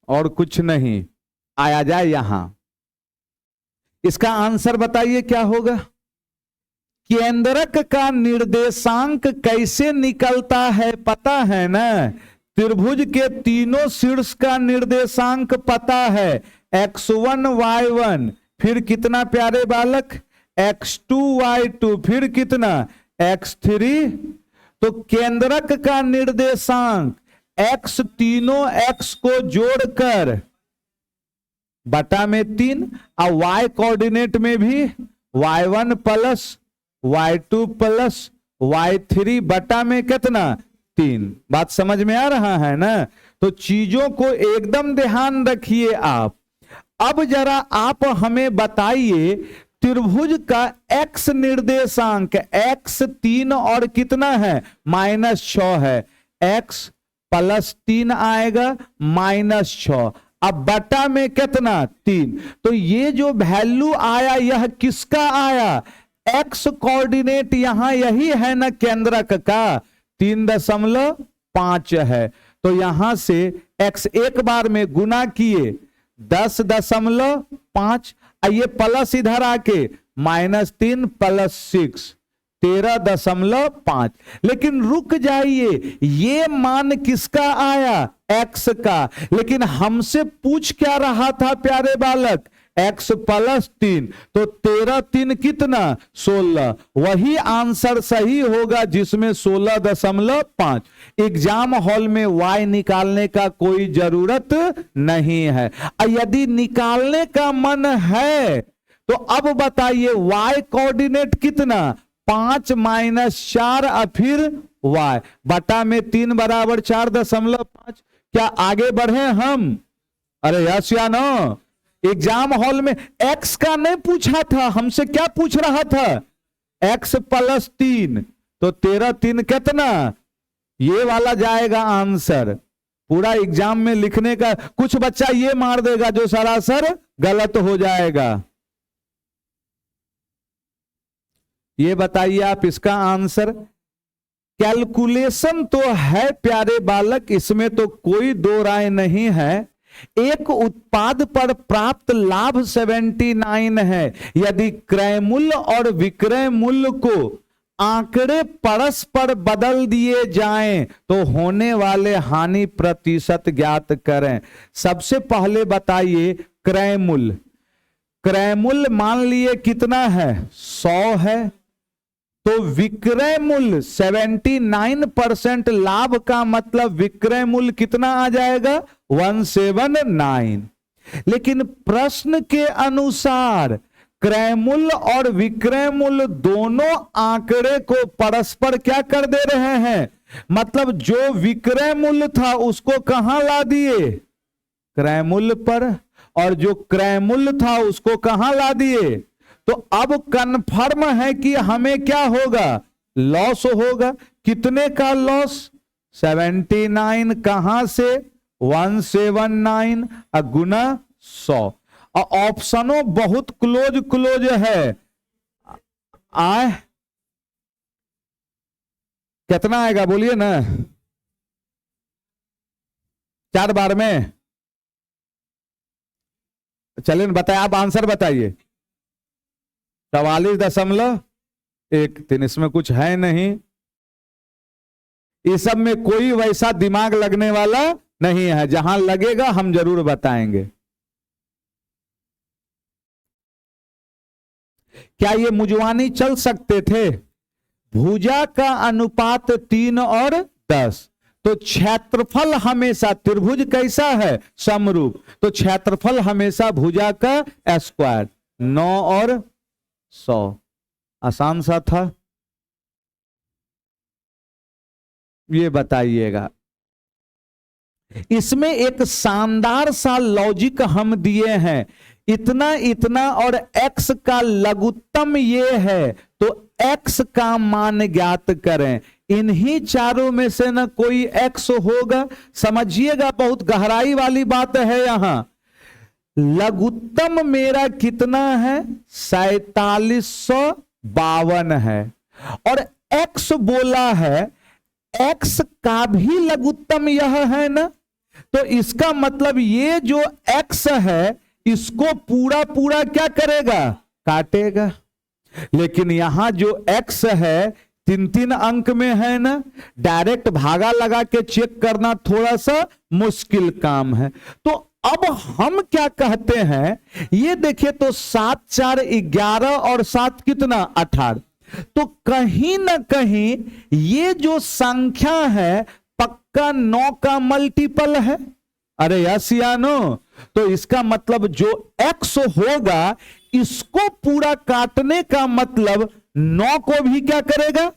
और कुछ नहीं। आया जाए यहां, इसका आंसर बताइए क्या होगा? केंद्रक का निर्देशांक कैसे निकलता है पता है ना? त्रिभुज के तीनों शीर्ष का निर्देशांक पता है, x1 y1, फिर कितना प्यारे बालक? x2 y2, फिर कितना? x3। तो केंद्रक का निर्देशांक x, तीनों x को जोड़कर बटा में 3, और y कोऑर्डिनेट में भी y1 plus y2 plus y3 बटा में कितना? 3। बात समझ में आ रहा है ना? तो चीजों को एकदम ध्यान रखिए आप। अब जरा आप हमें बताइए, त्रिभुज का x निर्देशांक x 3 और कितना है? -6 है। x प्लस 3 आएगा -6, अब बटा में कितना? 3। तो ये जो वैल्यू आया यह किसका आया? x कोऑर्डिनेट यहां यही है ना केंद्रक का, 3.5 है। तो यहां से x एक बार में गुना किए 10.5, ये प्लस इधर आके -3 + 6 13.5। लेकिन रुक जाइए, ये मान किसका आया? x का। लेकिन हमसे पूछ क्या रहा था प्यारे बालक? x + 3, तो 13 3 कितना? 16। वही आंसर सही होगा जिसमें 16.5। एग्जाम हॉल में y निकालने का कोई जरूरत नहीं है। यदि निकालने का मन है तो अब बताइए y कोऑर्डिनेट कितना? 5 - 4 और फिर y बटा में 3 = 4.5। क्या आगे बढ़े हम? अरे यस या नो? एग्जाम हॉल में x का नहीं पूछा था, हमसे क्या पूछ रहा था? x + 3, तो 13 3 कितना? ये वाला जाएगा आंसर। पूरा एग्जाम में लिखने का, कुछ बच्चा ये मार देगा जो सरासर गलत हो जाएगा। ये बताइए आप इसका आंसर। कैलकुलेशन तो है प्यारे बालक, इसमें तो कोई दो राय नहीं है। एक उत्पाद पर प्राप्त लाभ 79 है। यदि क्रय मूल्य और विक्रय मूल्य को आंकड़े परस्पर बदल दिए जाएं तो होने वाले हानि प्रतिशत ज्ञात करें। सबसे पहले बताइए क्रय मूल्य। क्रय मूल्य मान लिए कितना है? 100 है। तो विक्रय मूल्य 79% लाभ का मतलब विक्रय मूल्य कितना आ जाएगा? 179। लेकिन प्रश्न के अनुसार क्रय मूल्य और विक्रय मूल्य दोनों आंकड़े को परस्पर क्या कर दे रहे हैं? मतलब जो विक्रय मूल्य था उसको कहां ला दिए? क्रय मूल्य पर। और जो क्रय मूल्य था उसको कहां ला दिए? तो अब कन्फर्म है कि हमें क्या होगा? लॉस होगा। कितने का लॉस? 79 कहां से? 179 गुना 100। और ऑप्शनों बहुत क्लोज क्लोज है। आए कितना आएगा बोलिए ना? 4 बार में? चलिए बताइए, आप आंसर बताइए। 44.13। इसमें कुछ है नहीं, इस सब में कोई वैसा दिमाग लगने वाला नहीं है। जहां लगेगा हम जरूर बताएंगे। क्या ये मुजवानी चल सकते थे? भुजा का अनुपात 3 और 10, तो क्षेत्रफल हमेशा, त्रिभुज कैसा है? समरूप, तो क्षेत्रफल हमेशा भुजा का स्क्वायर। 9 और 100, आसान सा था। ये बताइएगा, इसमें एक शानदार सा लॉजिक हम दिए हैं। इतना इतना और x का लघुत्तम ये है, तो x का मान ज्ञात करें। इन्हीं चारों में से ना कोई x होगा। समझिएगा, बहुत गहराई वाली बात है यहां। लघुत्तम मेरा कितना है? 4752 है। और x बोला है, x का भी लघुत्तम यह है ना, तो इसका मतलब ये जो x है इसको पूरा पूरा क्या करेगा? काटेगा। लेकिन यहां जो x है 3 अंक में है ना, डायरेक्ट भागा लगा के चेक करना थोड़ा सा मुश्किल काम है। तो अब हम क्या कहते हैं, ये देखिए तो 7 4 11 और 7 कितना? 18। तो कहीं ना कहीं ये जो संख्या है पक्का 9 का मल्टीपल है। अरे यस या नो? तो इसका मतलब जो x होगा इसको पूरा काटने का मतलब 9 को भी क्या करेगा?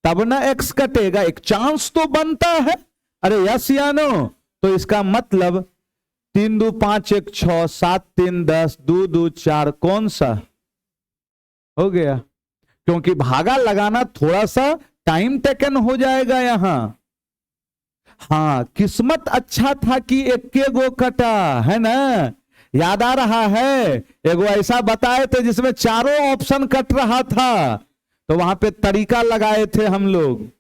तब ना x कटेगा, एक चांस तो बनता है। अरे यस या नो? तो इसका मतलब 3 2 5 1 6 7 3 10 2 2 4 कौन सा हो गया? क्योंकि भागा लगाना थोड़ा सा टाइम टेकन हो जाएगा यहां। हाँ, किस्मत अच्छा था कि इक्के गो कटा है ना। याद आ रहा है? एगो ऐसा बताए थे जिसमें चारों ऑप्शन कट रहा था, तो वहां पे तरीका लगाए थे हम लोग।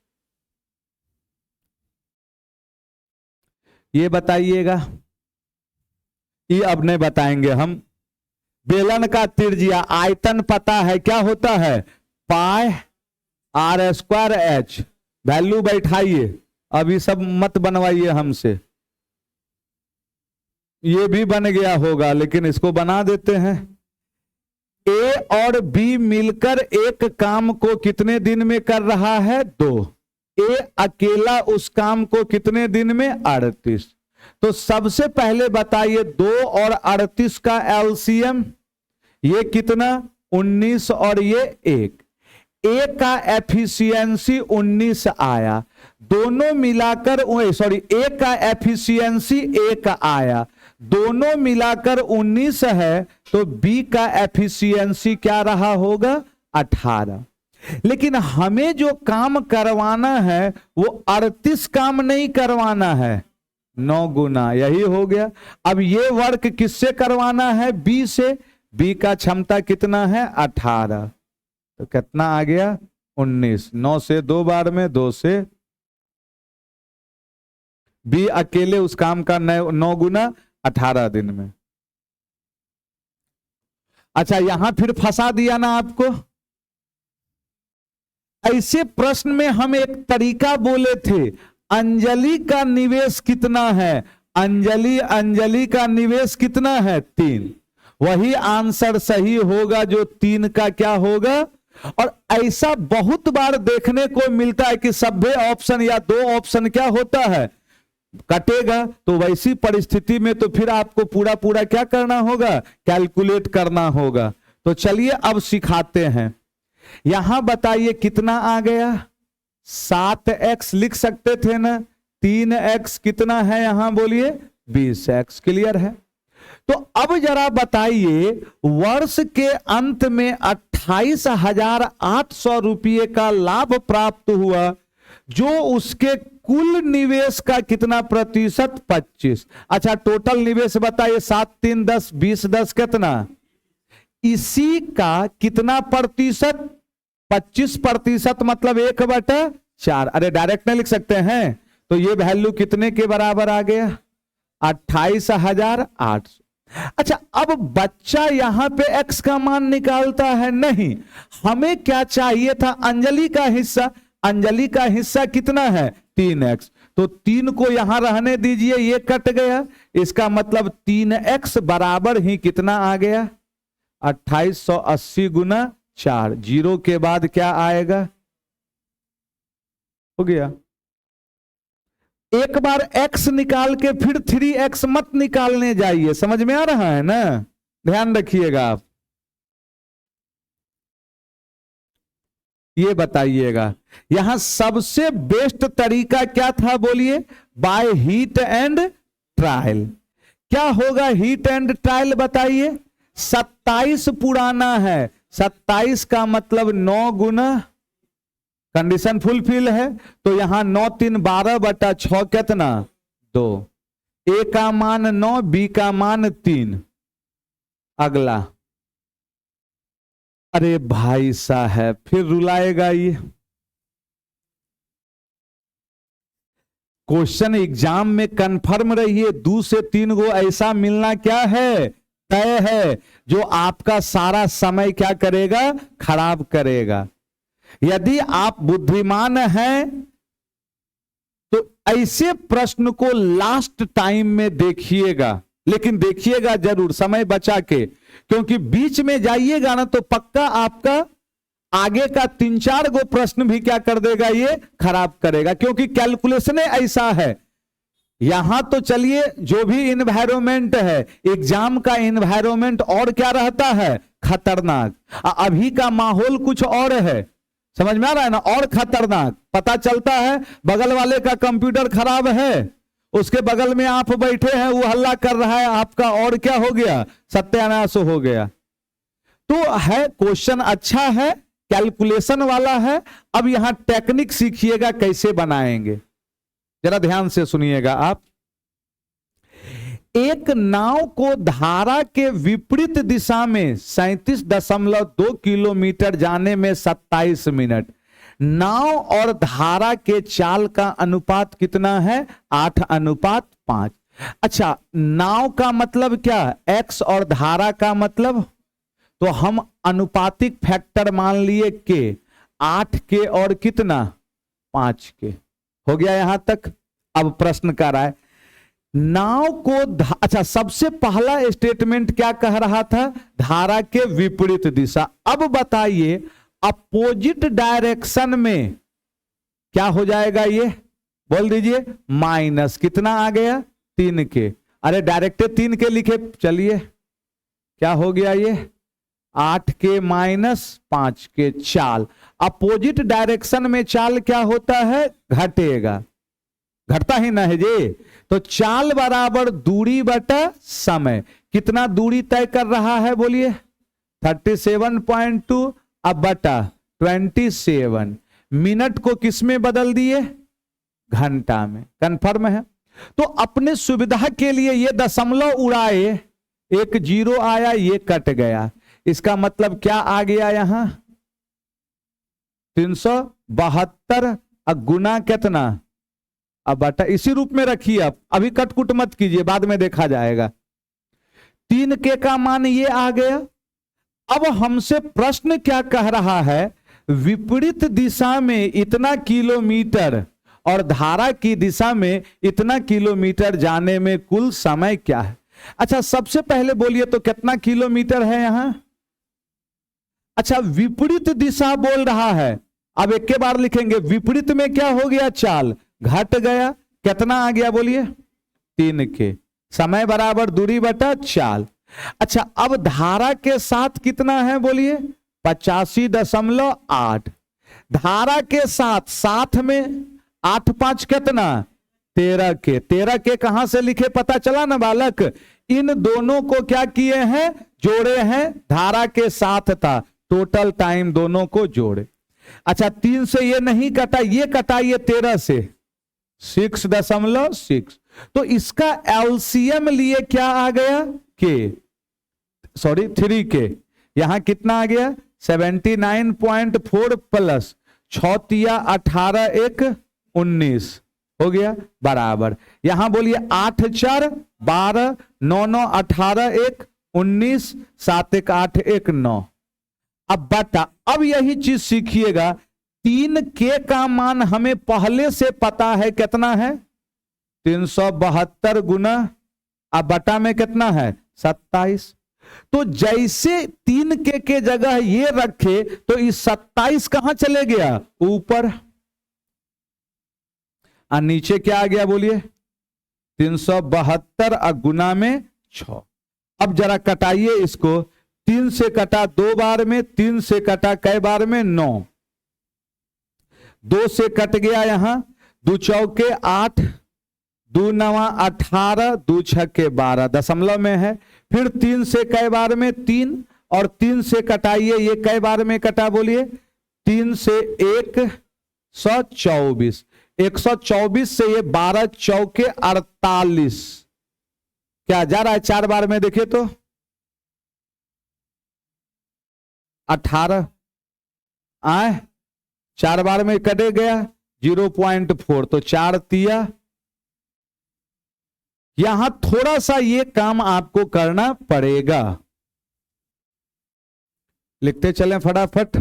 ये बताइएगा, ये अब नहीं बताएंगे हम। बेलन का त्रिज्या, आयतन पता है क्या होता है, पाई आर स्क्वायर एच। वैल्यू बैठाइए, अभी सब मत बनवाइए हमसे, ये भी बन गया होगा लेकिन इसको बना देते हैं। ए और बी मिलकर एक काम को कितने दिन में कर रहा है, 2। ए अकेला उस काम को कितने दिन में, 38। तो सबसे पहले बताइए 2 और 38 का एलसीएम, ये कितना, 19 और ये 1। ए का एफिशिएंसी 19 आया, दोनों मिलाकर सॉरी ए का एफिशिएंसी 1 आया, दोनों मिलाकर 19 है, तो बी का एफिशिएंसी क्या रहा होगा, 18। लेकिन हमें जो काम करवाना है वो 38 काम नहीं करवाना है, 9 गुना, यही हो गया। अब ये वर्क किससे करवाना है, बी से। बी का क्षमता कितना है, 18, तो कितना आ गया, 19। 9 से 2 बार में, 2 से। बी अकेले उस काम का 9 गुना 18 दिन में। अच्छा, यहां फिर फंसा दिया ना आपको। ऐसे प्रश्न में हम एक तरीका बोले थे, अंजलि का निवेश कितना है, अंजलि का निवेश कितना है, 3। वही आंसर सही होगा जो 3 का क्या होगा। और ऐसा बहुत बार देखने को मिलता है कि सभ्य ऑप्शन या 2 ऑप्शन क्या होता है, कटेगा। तो वैसी परिस्थिति में तो फिर आपको पूरा पूरा क्या करना होगा, कैलकुलेट करना होगा। तो चलिए अब सिखाते हैं। यहां बताइए कितना आ गया, 7x लिख सकते थे ना, 3x कितना है यहां बोलिए, 20x। क्लियर है। तो अब जरा बताइए, वर्ष के अंत में 28,800 रुपये का लाभ प्राप्त हुआ, जो उसके कुल निवेश का कितना प्रतिशत, 25। अच्छा, टोटल निवेश बताइए, 7 3 10 20 10 कितना, इसी का कितना प्रतिशत, 25%, मतलब 1/4। अरे डायरेक्ट नहीं लिख सकते हैं, तो ये वैल्यू कितने के बराबर आ गया, 28,800। अच्छा, अब बच्चा यहां पे x का मान निकालता है, नहीं, हमें क्या चाहिए था, अंजलि का हिस्सा। अंजलि का हिस्सा कितना है, 3x। तो 3 को यहां रहने दीजिए, ये कट गया, इसका मतलब 3x बराबर ही कितना आ गया, 2880 गुना 4। 0 के बाद क्या आएगा, हो गया। एक बार x निकाल के फिर 3x मत निकालने जाइए, समझ में आ रहा है ना, ध्यान रखिएगा आप। ये बताइएगा, यहां सबसे बेस्ट तरीका क्या था बोलिए, बाय हीट एंड ट्रायल। क्या होगा हीट एंड ट्रायल बताइए, 27 पुराना है, 27 का मतलब 9 गुना, कंडीशन फुलफिल है, तो यहां 9 3 12/6 कितना, 2। ए का मान 9, बी का मान 3। अगला, अरे भाई साहब फिर रुलाएगा ये क्वेश्चन। एग्जाम में कंफर्म रहिए, 2 से 3 गो ऐसा मिलना क्या है, तय है, जो आपका सारा समय क्या करेगा, खराब करेगा। यदि आप बुद्धिमान हैं तो ऐसे प्रश्न को लास्ट टाइम में देखिएगा, लेकिन देखिएगा जरूर समय बचा के, क्योंकि बीच में जाइएगा ना तो पक्का आपका आगे का 3-4 गो प्रश्न भी क्या कर देगा, ये खराब करेगा, क्योंकि कैलकुलेशन ऐसा है। यहां तो चलिए जो भी इन्वायरमेंट है, एग्जाम का इन्वायरमेंट और क्या रहता है, खतरनाक। अभी का माहौल कुछ और है, समझ में आ रहा है ना, और खतरनाक। पता चलता है बगल वाले का कंप्यूटर खराब है, उसके बगल में आप बैठे हैं, वो हल्ला कर रहा है, आपका और क्या हो गया, सत्यानाश हो गया। तो है क्वेश्चन अच्छा है, कैलकुलेशन वाला है। अब यहां टेक्निक सीखिएगा कैसे बनाएंगे, जरा ध्यान से सुनिएगा आप। एक नाव को धारा के विपरीत दिशा में 37.2 किलोमीटर जाने में 27 मिनट। नाव और धारा के चाल का अनुपात कितना है, 8:5। अच्छा, नाव का मतलब क्या, एक्स, और धारा का मतलब, तो हम अनुपातिक फैक्टर मान लिए के, 8 के और कितना 5 के। हो गया यहां तक। अब प्रश्न कर रहा है नाव को अच्छा, सबसे पहला स्टेटमेंट क्या कह रहा था, धारा के विपरीत दिशा। अब बताइए अपोजिट डायरेक्शन में क्या हो जाएगा, ये बोल दीजिए, माइनस कितना आ गया 3 के। अरे डायरेक्ट 3 के लिखे, चलिए क्या हो गया ये 8 के माइनस 5 के। चाल, अपोजिट डायरेक्शन में चाल क्या होता है, घटेगा, घटता ही ना है जी। तो चाल बराबर दूरी बटा समय। कितना दूरी तय कर रहा है बोलिए, 37.2, अब बटा 27। मिनट को किस में बदल दिए, घंटा में। कंफर्म है। तो अपने सुविधा के लिए ये दशमलव उड़ाए, एक जीरो आया, ये कट गया। इसका मतलब क्या आ गया यहां 372 गुना कितना, अब बटा, इसी रूप में रखिए। आप अभी कटकुट मत कीजिए, बाद में देखा जाएगा। 3 के का मान ये आ गया। अब हमसे प्रश्न क्या कह रहा है, विपरीत दिशा में इतना किलोमीटर और धारा की दिशा में इतना किलोमीटर जाने में कुल समय क्या है। अच्छा, सबसे पहले बोलिए तो कितना किलोमीटर है यहां। अच्छा, विपरीत दिशा बोल रहा है। अब एक के बार लिखेंगे, विपरीत में क्या हो गया, चाल घट गया, कितना आ गया बोलिए 3 के। समय बराबर दूरी बटा चाल। अच्छा, अब धारा के साथ कितना है बोलिए 85.8। धारा के साथ में 8 5 कितना 13 के। 13 के कहां से लिखे पता चला ना बालक, इन दोनों को क्या किए हैं, जोड़े हैं, धारा के साथ था, टोटल टाइम दोनों को जोड़े। अच्छा, 3 से ये नहीं कटा, ये कटा, ये 13 से 6.6। तो इसका एलसीएम लिए क्या आ गया, के, सॉरी 3 के। यहां कितना आ गया 79.4 प्लस 6 तिया 18 1 19 हो गया बराबर। यहां बोलिए 8 4 12 9 9 18 1 19 7 1 8 1 9। अब बटा, अब यही चीज सीखिएगा। 3 के का मान हमें पहले से पता है कितना है 372 गुना, अब बटा में कितना है 27। तो जैसे 3 के जगह ये रखे तो इस 27 कहां चले गया, ऊपर, और नीचे क्या आ गया बोलिए 372 गुना में 6। अब जरा कटाइए इसको, 3 से कटा 2 बार में, 3 से कटा कई बार में 9, 2 से कट गया यहां 2 चौके 8, 2 नवा 18, 2 छक्के 12 दशमलव में है। फिर 3 से कई बार में 3, और 3 से कटाइए, ये कई बार में कटा बोलिए 3 से 124, 124 से ये 12 चौके 48, क्या जा रहा है 4 बार में देखिए तो 18 आए, 4 बार में कटे गया 0.4, तो 4 तिया। यहां थोड़ा सा ये काम आपको करना पड़ेगा, लिखते चलें फटाफट।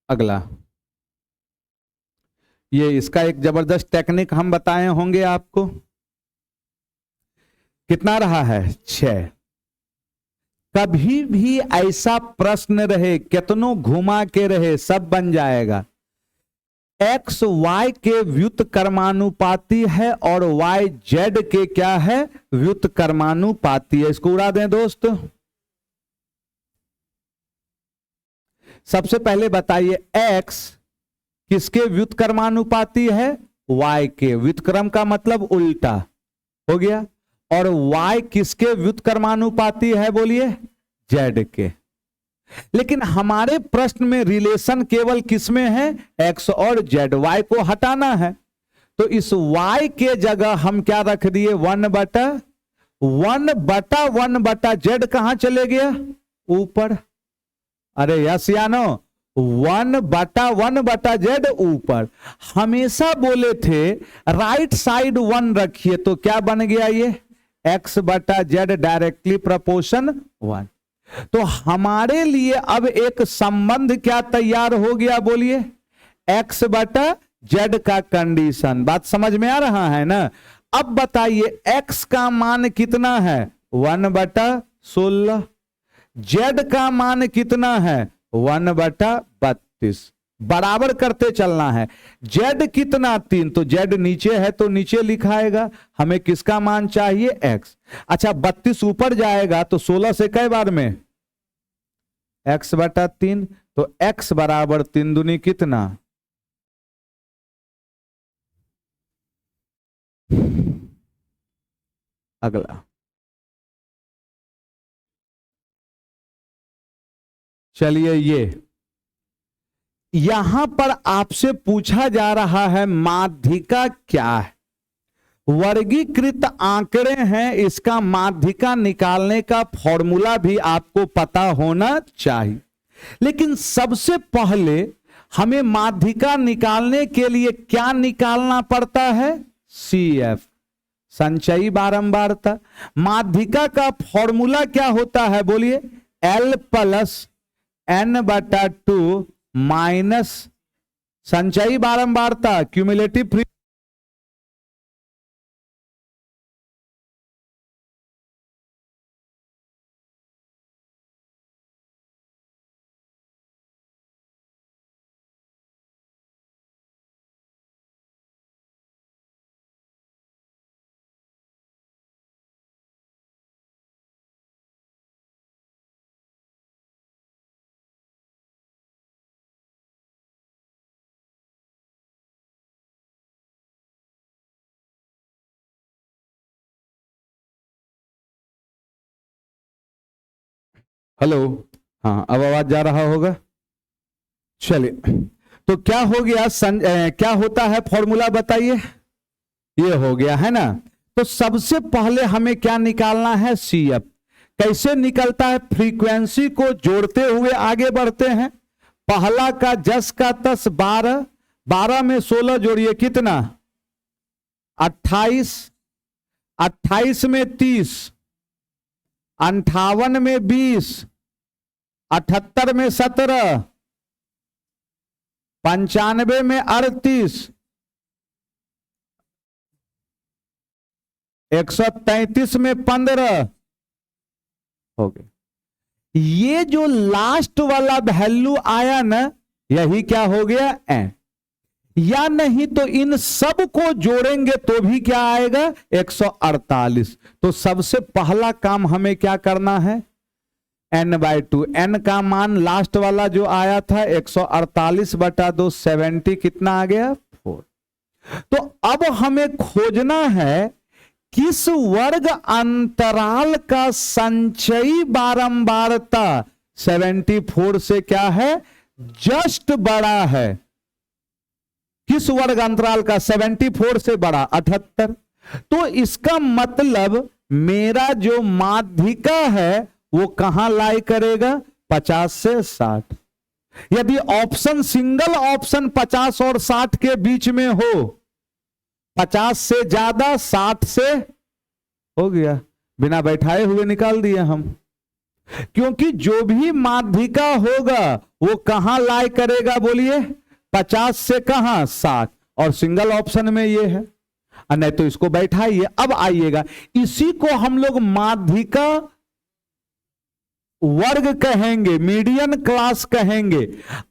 अगला, ये इसका एक जबरदस्त टेक्निक हम बताए होंगे आपको। कितना रहा है 6। कभी भी ऐसा प्रश्न रहे, कितनों घुमा के रहे, सब बन जाएगा। एक्स वाई के व्युत्क्रमानुपाती है और वाई जेड के क्या है, व्युत्क्रमानुपाती है। इसको उड़ा दें दोस्त। सबसे पहले बताइए एक्स किसके व्युत्क्रमानुपाती है, वाई के। व्युत्क्रम का मतलब उल्टा हो गया। और y किसके व्युत्क्रमानुपाती है बोलिए, z के। लेकिन हमारे प्रश्न में रिलेशन केवल किसमें है, x और z, y को हटाना है। तो इस y के जगह हम क्या रख दिए, 1/1/1/z कहां चले गया, ऊपर। अरे यस या नो, 1/1/z ऊपर। हमेशा बोले थे राइट साइड 1 रखिए, तो क्या बन गया ये, x/z डायरेक्टली प्रोपोर्शन 1। तो हमारे लिए अब एक संबंध क्या तैयार हो गया, बोलिए, x/z का कंडीशन। बात समझ में आ रहा है ना। अब बताइए x का मान कितना है, 1/16। z का मान कितना है, 1/32। बराबर करते चलना है। z कितना 3, तो z नीचे है तो नीचे लिखाएगा। हमें किसका मान चाहिए, x। अच्छा 32 ऊपर जाएगा तो 16 से कई बार में, x/3। तो x बराबर 3 दूनी कितना, अगला चलिए, ये यहां पर आपसे पूछा जा रहा है माध्यिका क्या है। वर्गीकृत आंकड़े हैं, इसका माध्यिका निकालने का फॉर्मूला भी आपको पता होना चाहिए। लेकिन सबसे पहले हमें माध्यिका निकालने के लिए क्या निकालना पड़ता है, CF, संचयी बारंबारता। माध्यिका का फॉर्मूला क्या होता है, बोलिए, L + n/2 माइनस संचयी बारंबारता, क्यूमुलेटिव फ्री। हेलो, हाँ अब आवाज जा रहा होगा। चलिए, तो क्या हो गया, क्या होता है फॉर्मूला बताइए, ये हो गया है ना। तो सबसे पहले हमें क्या निकालना है, CF। कैसे निकलता है, फ्रीक्वेंसी को जोड़ते हुए आगे बढ़ते हैं। पहला का जस का तस 12, 12 में 16 जोड़िए कितना, 28, 28 में 30, 58 में 20, 78 में 17, 95 में 38, 133 में 15 हो गए। ये जो लास्ट वाला वैल्यू आया ना, यही क्या हो गया, n। या नहीं तो इन सब को जोड़ेंगे तो भी क्या आएगा, 148। तो सबसे पहला काम हमें क्या करना है, n/2। n का मान लास्ट वाला जो आया था 148/2, 70 कितना आ गया, 4। तो अब हमें खोजना है किस वर्ग अंतराल का संचयी बारंबारता 74 से क्या है, जस्ट बड़ा है। किस वर्ग अंतराल का, 74 से बड़ा 78। तो इसका मतलब मेरा जो माध्यिका है वो कहां लाई करेगा, 50 से 60। यदि ऑप्शन, सिंगल ऑप्शन 50 और 60 के बीच में हो, 50 से ज्यादा 60 से, हो गया, बिना बैठाए हुए निकाल दिए हम। क्योंकि जो भी माध्यिका होगा वो कहां लाई करेगा, बोलिए, 50 से कहां, 60। और सिंगल ऑप्शन में ये है, नहीं तो इसको बैठाइए। अब आइएगा, इसी को हम लोग माध्यिका वर्ग कहेंगे, मीडियन क्लास कहेंगे।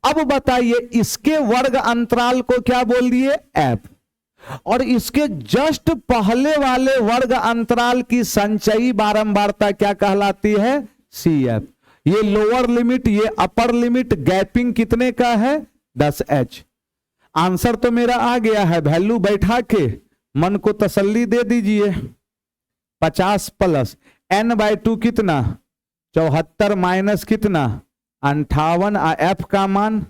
अब बताइए इसके वर्ग अंतराल को क्या बोल दिए, f। और इसके जस्ट पहले वाले वर्ग अंतराल की संचयी बारंबारता क्या कहलाती है, CF। ये लोअर लिमिट, ये अपर लिमिट, गैपिंग कितने का है, 10h। आंसर तो मेरा आ गया है, वैल्यू बैठा के मन को तसल्ली दे दीजिए। 50 + n/2 कितना, 74 माइनस कितना, 58, f का मान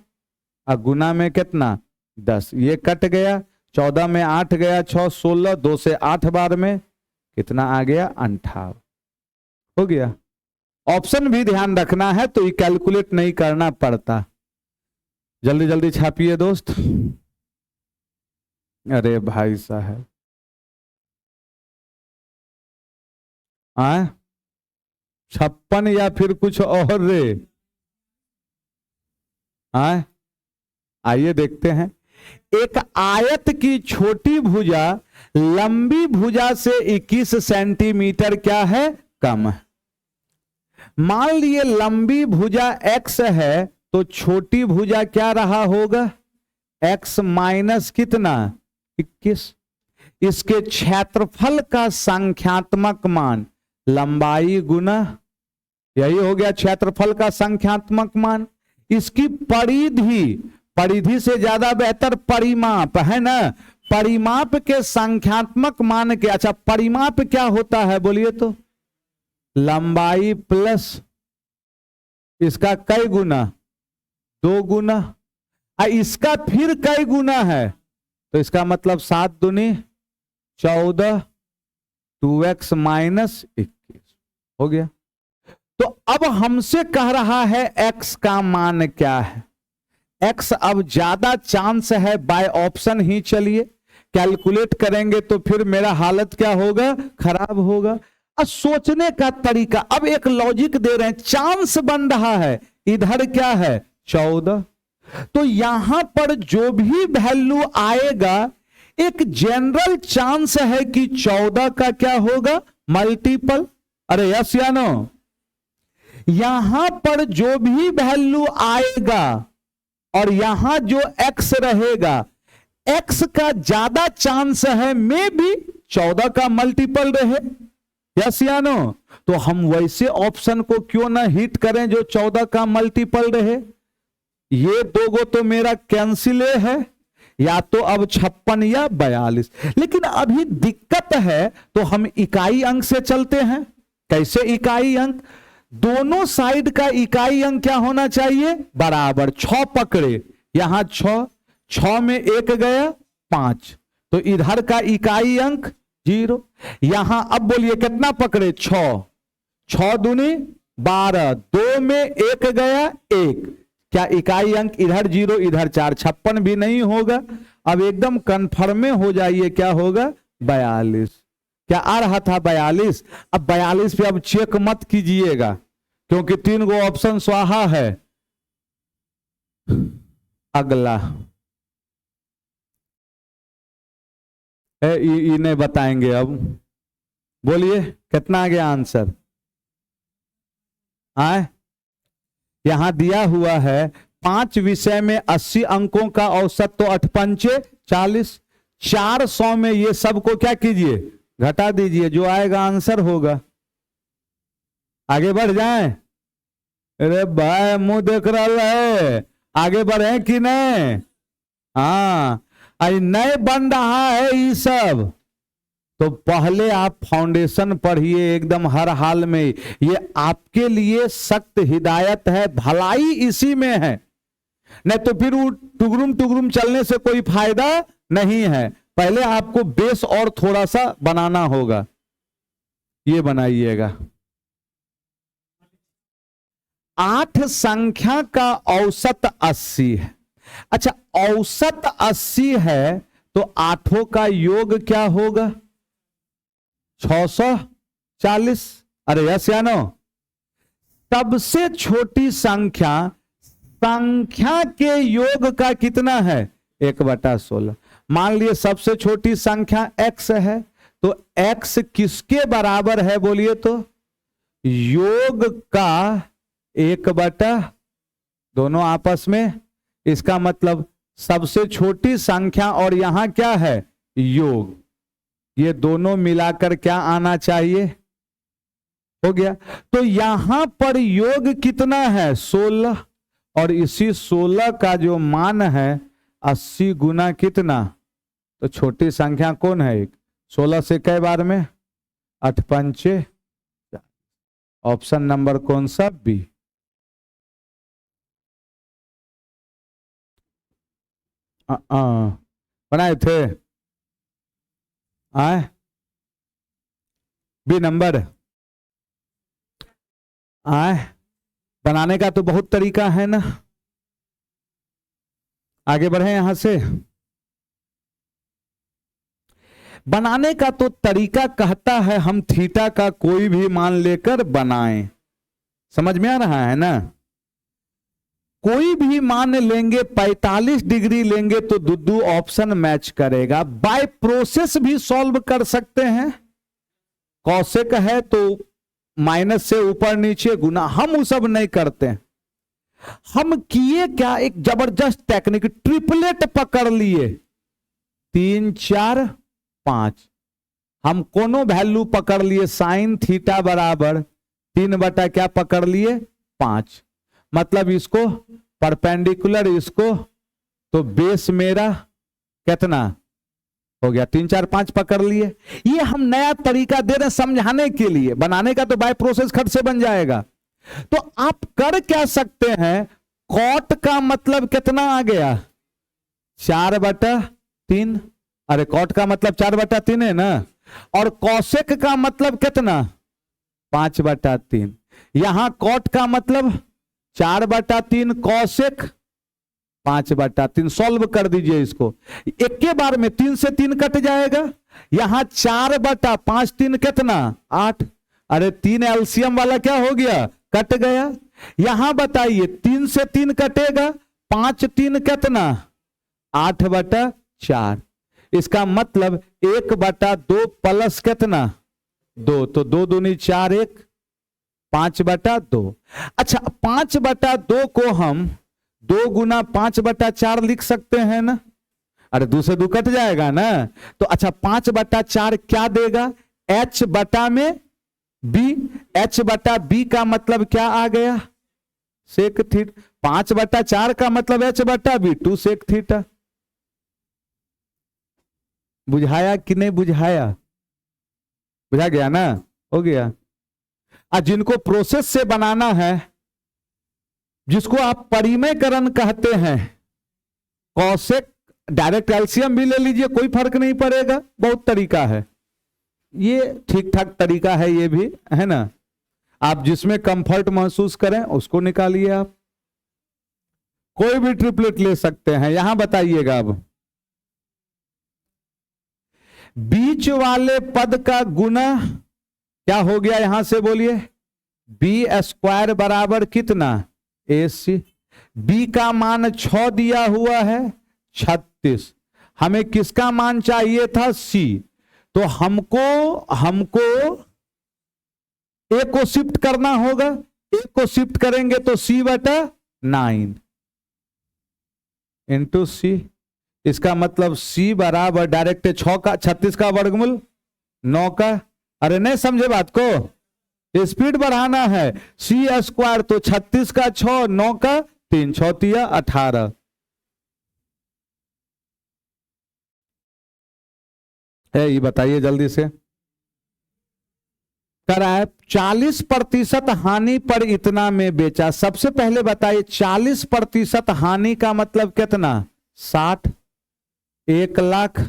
गुना में कितना, 10। ये कट गया, 14 में 8 गया 6, 16, 2 से 8 बार में कितना आ गया 58। हो गया। ऑप्शन भी ध्यान रखना है तो ये कैलकुलेट नहीं करना पड़ता। जल्दी जल्दी छापिए दोस्त। अरे भाई साहब, 56 या फिर कुछ और रे? आइए देखते हैं। एक आयत की छोटी भुजा लंबी भुजा से 21 सेंटीमीटर क्या है कम है। मान लिए लंबी भुजा x है तो छोटी भुजा क्या रहा होगा x माइनस कितना 21। इसके क्षेत्रफल का संख्यात्मक मान लंबाई गुना, यही हो गया क्षेत्रफल का संख्यात्मक मान। इसकी परिधि, परिधि से ज्यादा बेहतर परिमाप है ना, परिमाप के संख्यात्मक मान के, अच्छा परिमाप क्या होता है बोलिए तो, लंबाई प्लस इसका कई गुना 2 गुना, इसका फिर कई गुना है तो इसका मतलब 7 दूनी 14, 2x माइनस 21 हो गया। तो अब हमसे कह रहा है x का मान क्या है। x अब ज्यादा चांस है बाय ऑप्शन ही, चलिए कैलकुलेट करेंगे तो फिर मेरा हालत क्या होगा खराब होगा। अब सोचने का तरीका, अब एक लॉजिक दे रहे हैं, चांस बन रहा है इधर क्या है 14, तो यहां पर जो भी वैल्यू आएगा एक जनरल चांस है कि 14 का क्या होगा मल्टीपल। अरे यस या नो, यहां पर जो भी वैल्यू आएगा और यहां जो x रहेगा, x का ज्यादा चांस है मे भी 14 का मल्टीपल रहे। यस या नो, तो हम वैसे ऑप्शन को क्यों ना हिट करें जो 14 का मल्टीपल रहे। ये दो गो तो मेरा कैंसिल है, या तो अब 56 या 42। लेकिन अभी दिक्कत है तो हम इकाई अंक से चलते हैं। कैसे इकाई अंक, दोनों साइड का इकाई अंक क्या होना चाहिए बराबर। 6 पकड़े, यहां 6, 6 में 1 गया 5, तो इधर का इकाई अंक 0। यहां अब बोलिए कितना पकड़े 6, 6 दूनी 12, 2 में 1 गया 1, क्या इकाई अंक इधर 0 इधर 4, 56 भी नहीं होगा। अब एकदम कन्फर्म हो जाइए क्या होगा 42। क्या आ रहा था 42। अब 42 पे अब चेक मत कीजिएगा क्योंकि 3 गो ऑप्शन स्वाहा है। अगला इन्हें बताएंगे। अब बोलिए कितना आ गया आंसर। यहां दिया हुआ है 5 विषय में 80 अंकों का औसत, तो 8 पंचे 40, 400 में ये सबको क्या कीजिए घटा दीजिए, जो आएगा आंसर होगा। आगे बढ़ जाएं। अरे भाई मुंह देख रहा है, आगे बढ़े कि नहीं। हाँ नहीं बन रहा है ये सब, तो पहले आप फाउंडेशन पढ़िए एकदम हर हाल में। ये आपके लिए सख्त हिदायत है, भलाई इसी में है, नहीं तो फिर वो टुगरुम टुगरुम चलने से कोई फायदा नहीं है। पहले आपको बेस और थोड़ा सा बनाना होगा। ये बनाइएगा। 8 संख्या का औसत 80 है। अच्छा औसत 80 है तो आठों का योग क्या होगा 640। अरे यस या नो, सबसे छोटी संख्या, संख्या के योग का कितना है 1/16। मान लिए सबसे छोटी संख्या x है, तो x किसके बराबर है बोलिए तो, योग का 1/, दोनों आपस में, इसका मतलब सबसे छोटी संख्या और यहां क्या है योग, ये दोनों मिलाकर क्या आना चाहिए, हो गया। तो यहां पर योग कितना है 16, और इसी 16 का जो मान है 80 गुना कितना, तो छोटी संख्या कौन है 1, 16 से कई बार में 8 पंचे। ऑप्शन नंबर कौन सा बी। बनाए थे। आए बी नंबर आए बनाने का तो बहुत तरीका है ना। आगे बढ़े यहां से। बनाने का तो तरीका कहता है हम थीटा का कोई भी मान लेकर बनाएं। समझ में आ रहा है ना। कोई भी मान लेंगे 45 डिग्री लेंगे तो दुद्दू ऑप्शन मैच करेगा। बाय प्रोसेस भी सॉल्व कर सकते हैं। कौशिक है तो माइनस से ऊपर नीचे गुना, हम वो सब नहीं करते। हम किए क्या, एक जबरदस्त टेक्निक, ट्रिपलेट पकड़ लिए। 3 4 5 हम कोनो वैल्यू पकड़ लिए। साइन थीटा बराबर 3 बटा क्या पकड़ लिए 5। मतलब इसको परपेंडिकुलर इसको, तो बेस मेरा कितना हो गया 3 4 5 पकड़ लिए। ये हम नया तरीका दे रहे हैं समझाने के लिए। बनाने का तो बाय प्रोसेस खट से बन जाएगा। तो आप कर क्या सकते हैं, कॉट का मतलब कितना आ गया 4/3। अरे कॉट का मतलब 4/3 है ना। और कौशिक का मतलब कितना 5/3। यहां कॉट का मतलब 4/3, कौशिक 5/3। सॉल्व कर दीजिए इसको एक के बार में। 3 से 3 कट जाएगा। यहां 4/5 3 कितना 8। अरे 3 एलसीएम वाला क्या हो गया कट गया। यहां बताइए 3 से 3 कटेगा, 5 3 कितना 8/4। इसका मतलब 1/2 प्लस कितना 2, तो 2 दूनी 4 1 5/2। अच्छा 5/2 को हम 2 गुना 5/4 लिख सकते हैं ना। अरे 2 से 2 कट जाएगा ना। तो अच्छा 5/4 क्या देगा, h बटा में b। h बटा b का मतलब क्या आ गया सेक थीटा। 5/4 का मतलब h बटा b 2 सेक थीटा। बुझाया कि नहीं बुझाया, बुझा गया ना, हो गया। जिनको प्रोसेस से बनाना है, जिसको आप परिमेयकरण कहते हैं, कौशिक डायरेक्ट एलसीएम भी ले लीजिए कोई फर्क नहीं पड़ेगा। बहुत तरीका है ये, ठीक ठाक तरीका है ये भी, है ना। आप जिसमें कंफर्ट महसूस करें उसको निकालिए। आप कोई भी ट्रिपलेट ले सकते हैं। यहां बताइएगा अब बीच वाले पद का गुना क्या हो गया, यहां से बोलिए। b² बराबर कितना AC। b का मान 6 दिया हुआ है 36। हमें किसका मान चाहिए था c। तो हमको a को शिफ्ट करना होगा। a को शिफ्ट करेंगे तो c/9 इंटू c। इसका मतलब c बराबर डायरेक्ट 6 का 36 का वर्गमूल 9 का। अरे नहीं समझे बात को, स्पीड बढ़ाना है। c² तो 36 का 6, 9 का 3, 6 तिया 18। ये बताइए जल्दी से। कराए 40% हानि पर इतना में बेचा। सबसे पहले बताइए 40% हानि का मतलब कितना 60। 1 लाख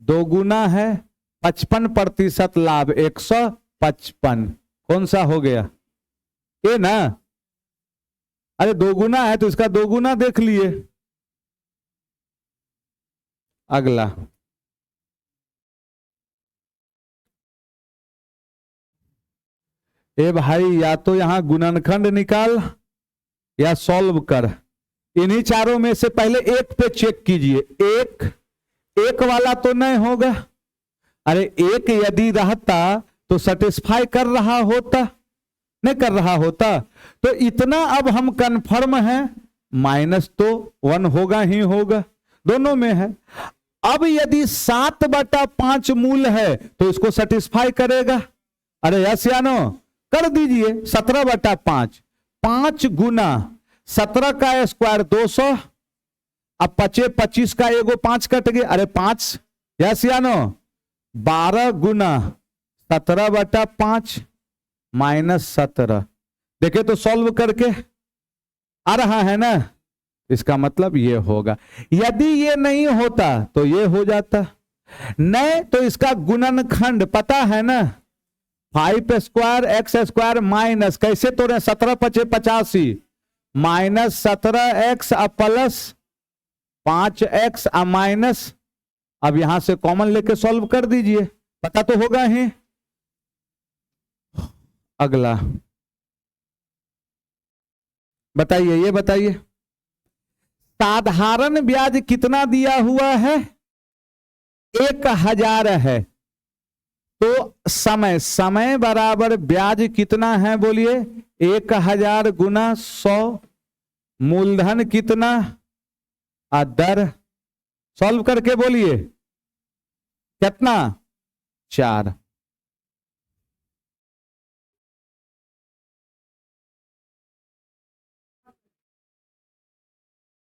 2 गुना है 55% लाभ 155। कौन सा हो गया ये ना। अरे 2 गुना है तो इसका 2 गुना देख लिए। अगला ए भाई, या तो यहां गुणनखंड निकाल या सॉल्व कर। इन्हीं चारों में से पहले एक पे चेक कीजिए। एक वाला तो नहीं होगा। अरे एक यदि रहता तो सेटिस्फाई कर रहा होता, नहीं कर रहा होता। तो इतना अब हम कंफर्म हैं, माइनस तो 1 होगा ही होगा, दोनों में है। अब यदि 7/5 मूल है तो इसको सेटिस्फाई करेगा। अरे यस या नो कर दीजिए। 17/5 5 गुना 17 का स्क्वायर 200। अब 25 का एगो 5 कट गए। अरे 5 यस या नो। 12 गुना 17/5 -17। देखे तो सॉल्व करके आ रहा है ना। इसका मतलब ये होगा। यदि ये नहीं होता तो ये हो जाता। नहीं तो इसका गुणनखंड पता है ना, 5² x स्क्वायर माइनस कैसे तोड़े, 17×5 = 85 minus 17x plus 5x minus, अब यहां से कॉमन लेके सॉल्व कर दीजिए, पता तो होगा ही। अगला बताइए, ये बताइए साधारण ब्याज कितना दिया हुआ है, 1000 है, तो समय बराबर ब्याज कितना है बोलिए, 1000 गुना 100, मूलधन कितना, दर, सॉल्व करके बोलिए कितना, 4।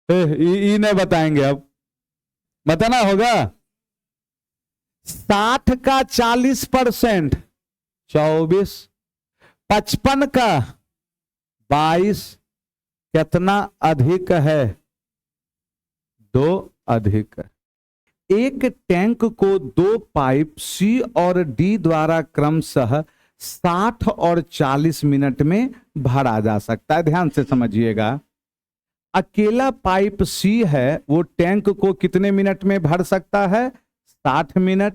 नहीं बताएंगे, अब बताना होगा। 60 का 40%, 24, 55 का 22, कितना अधिक है, 2 अधिक है। एक टैंक को 2 पाइप सी और डी द्वारा क्रमशः 60 और 40 मिनट में भरा जा सकता है। ध्यान से समझिएगा, अकेला पाइप सी है वो टैंक को कितने मिनट में भर सकता है, 60 मिनट,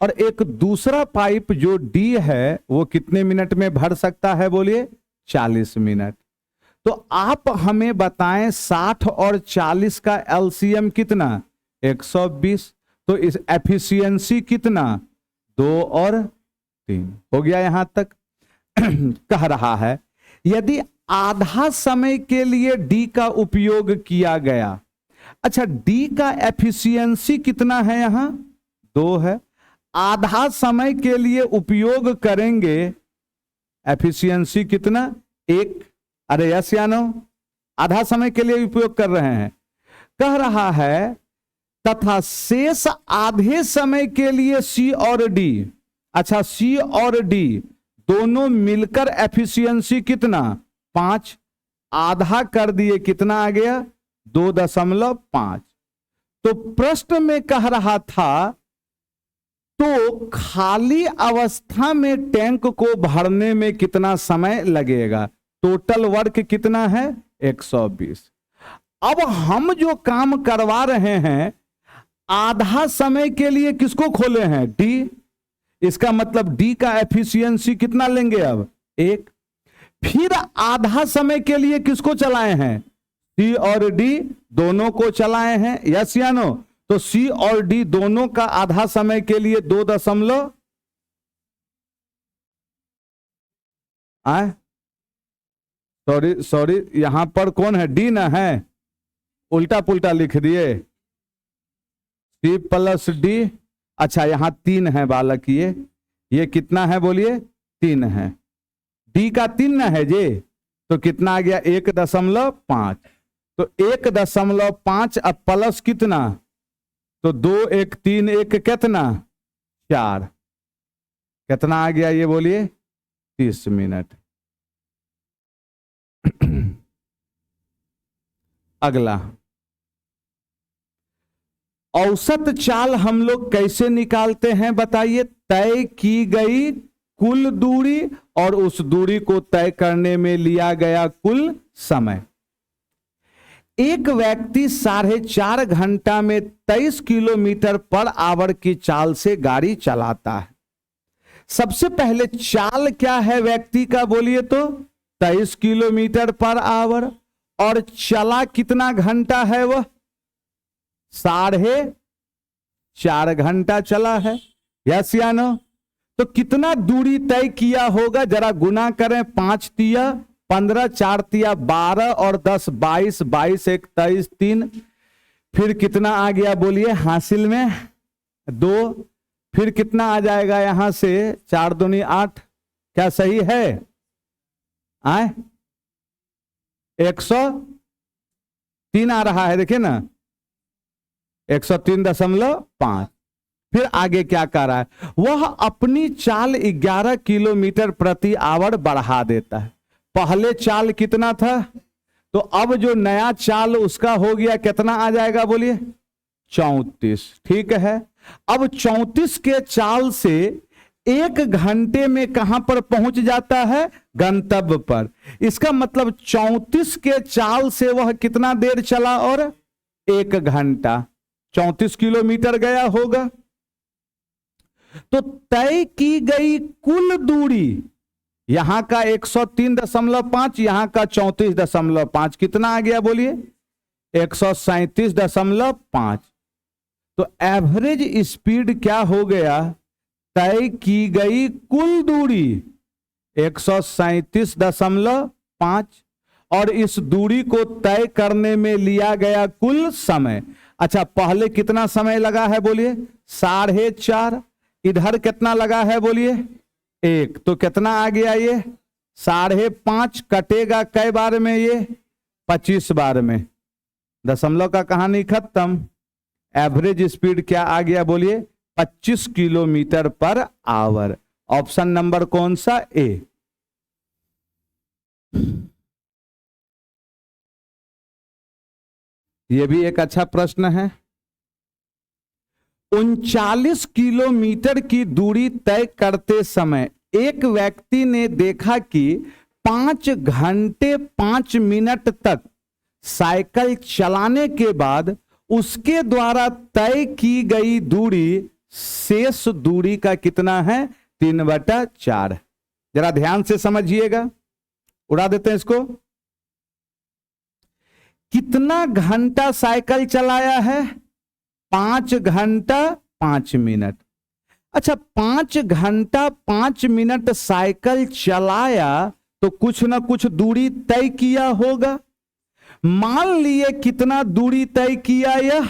और एक दूसरा पाइप जो डी है वो कितने मिनट में भर सकता है बोलिए, 40 मिनट। तो आप हमें बताएं 60 और 40 का एलसीएम कितना, 120, तो इस एफिशिएंसी कितना, 2 और 3 हो गया। यहां तक कह रहा है यदि आधा समय के लिए डी का उपयोग किया गया, अच्छा डी का एफिशिएंसी कितना है, यहां 2 है, आधा समय के लिए उपयोग करेंगे, एफिशिएंसी कितना, 1। अरे यस या नो, आधा समय के लिए उपयोग कर रहे हैं, कह रहा है तथा शेष आधे समय के लिए सी और डी, अच्छा सी और डी दोनों मिलकर एफिशिएंसी कितना, 5, आधा कर दिए कितना आ गया, 2.5। तो प्रश्न में कह रहा था तो खाली अवस्था में टैंक को भरने में कितना समय लगेगा, टोटल वर्क कितना है, 120। अब हम जो काम करवा रहे हैं आधा समय के लिए किसको खोले हैं, डी, इसका मतलब डी का एफिशिएंसी कितना लेंगे अब, 1। फिर आधा समय के लिए किसको चलाए हैं, सी और डी दोनों को चलाए हैं, यस या नो, तो सी और डी दोनों का आधा समय के लिए 2 सॉरी यहां पर कौन है, डी ना है, उल्टा पुल्टा लिख दिए, सी प्लस डी, अच्छा यहां 3 है बालक, ये कितना है बोलिए, 3 है, डी का 3 ना है जे, तो कितना आ गया, 1.5, तो 1.5 अब प्लस कितना, तो 2 1 3 1 कितना, 4, कितना आ गया ये बोलिए, 30 मिनट। अगला औसत चाल हम लोग कैसे निकालते हैं बताइए, तय की गई कुल दूरी और उस दूरी को तय करने में लिया गया कुल समय। एक व्यक्ति 4.5 घंटा में 23 किलोमीटर पर आवर की चाल से गाड़ी चलाता है। सबसे पहले चाल क्या है व्यक्ति का बोलिए तो 23 किलोमीटर पर आवर, और चला कितना घंटा है वह, 4.5 घंटा चला है, यस या नो, तो कितना दूरी तय किया होगा जरा गुना करें, 5 तिया 15, 4 तिया 12 और 10 22, 22 1 23 3, फिर कितना आ गया बोलिए हासिल में 2, फिर कितना आ जाएगा यहां से 4 दूनी 8, क्या सही है, आए 103 आ रहा है, देखिए ना 103.5। फिर आगे क्या कर रहा है, वह अपनी चाल 11 किलोमीटर प्रति आवर बढ़ा देता है। पहले चाल कितना था, तो अब जो नया चाल उसका हो गया कितना आ जाएगा बोलिए 34, ठीक है। अब 34 के चाल से 1 घंटे में कहां पर पहुंच जाता है? गंतव्य पर। इसका मतलब 34 के चाल से वह कितना देर चला? और 1 घंटा। 34 किलोमीटर गया होगा। तो तय की गई कुल दूरी, यहां का 103.5, यहां का 34.5, कितना आ गया बोलिए? 137.5। तो एवरेज स्पीड क्या हो गया? तय की गई कुल दूरी 137.5, और इस दूरी को तय करने में लिया गया कुल समय। अच्छा, पहले कितना समय लगा है बोलिए? 4.5। इधर कितना लगा है बोलिए? 1। तो कितना आ गया ये? 5.5 कटेगा कै बार में? ये 25 बार में। दशमलव का कहानी खत्म। एवरेज स्पीड क्या आ गया बोलिए? 25 kilometre per hour. Option number कौन सा? ए। यह भी एक अच्छा प्रश्न है। 39 किलोमीटर की दूरी तय करते समय एक व्यक्ति ने देखा कि 5 घंटे 5 मिनट तक साइकिल चलाने के बाद उसके द्वारा तय की गई दूरी शेष दूरी का कितना है? 3/4। जरा ध्यान से समझिएगा, उड़ा देते हैं इसको। कितना घंटा साइकिल चलाया है? 5 घंटा 5 मिनट। अच्छा, 5 घंटा 5 मिनट साइकिल चलाया तो कुछ ना कुछ दूरी तय किया होगा। मान लिए कितना दूरी तय किया? यह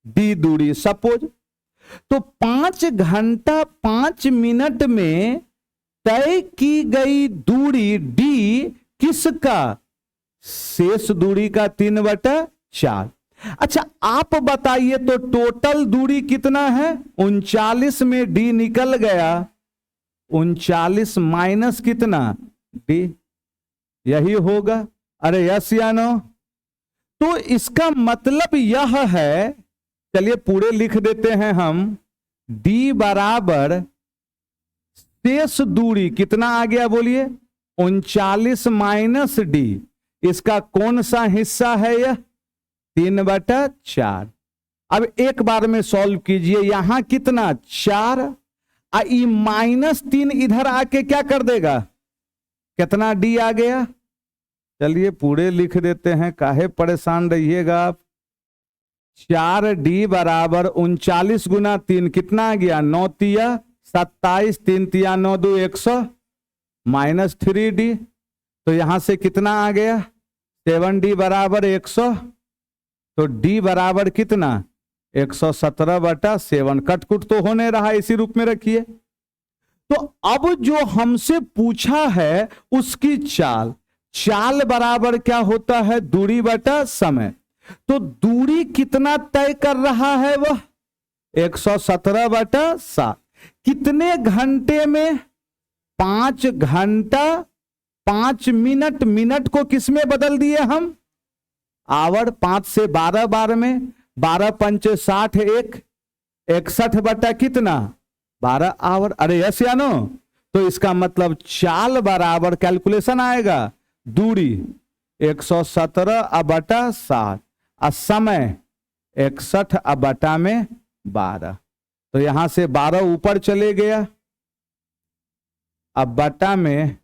डी दूरी सपोज। तो 5 घंटा 5 मिनट में तय की गई दूरी डी किसका? शेष दूरी का 3/4। अच्छा, आप बताइए तो टोटल दूरी कितना है? 39 में डी निकल गया। 39 माइनस कितना? डी। यही होगा। अरे यस या नो? तो इसका मतलब यह है, चलिए पूरे लिख देते हैं हम। डी बराबर शेष दूरी कितना आ गया बोलिए? 39 माइनस डी। इसका कौन सा हिस्सा है? यह 3/4। अब एक बार में सॉल्व कीजिए। यहां कितना? 4। -3 इधर आके क्या कर देगा? कितना डी आ गया? चलिए पूरे लिख देते हैं, काहे परेशान रहिएगा आप। 4D बराबर 39 गुना 3 कितना आ गया? 9 तिया 27, 3 तिया 9 2 100 माइनस 3D। तो यहां से कितना आ गया? 7D बराबर 100। तो D बराबर कितना? 117/7। कटकुट तो होने रहा, इसी रूप में रखिए। तो अब जो हमसे पूछा है उसकी चाल, चाल बराबर क्या होता है? दूरी बटा समय। तो दूरी कितना तय कर रहा है? वह 117/7। कितने घंटे में? 5 घंटा 5 मिनट। मिनट को किस में बदल दिए हम? आवर। 5 से 12 बार में। 12 पंचे 60, 1 61 बटा कितना? 12 आवर। अरे यस या नो? तो इसका मतलब चाल बराबर कैलकुलेशन आएगा, दूरी 117/7 और समय 61/12। तो यहां से 12 ऊपर चले गया। अब बटा में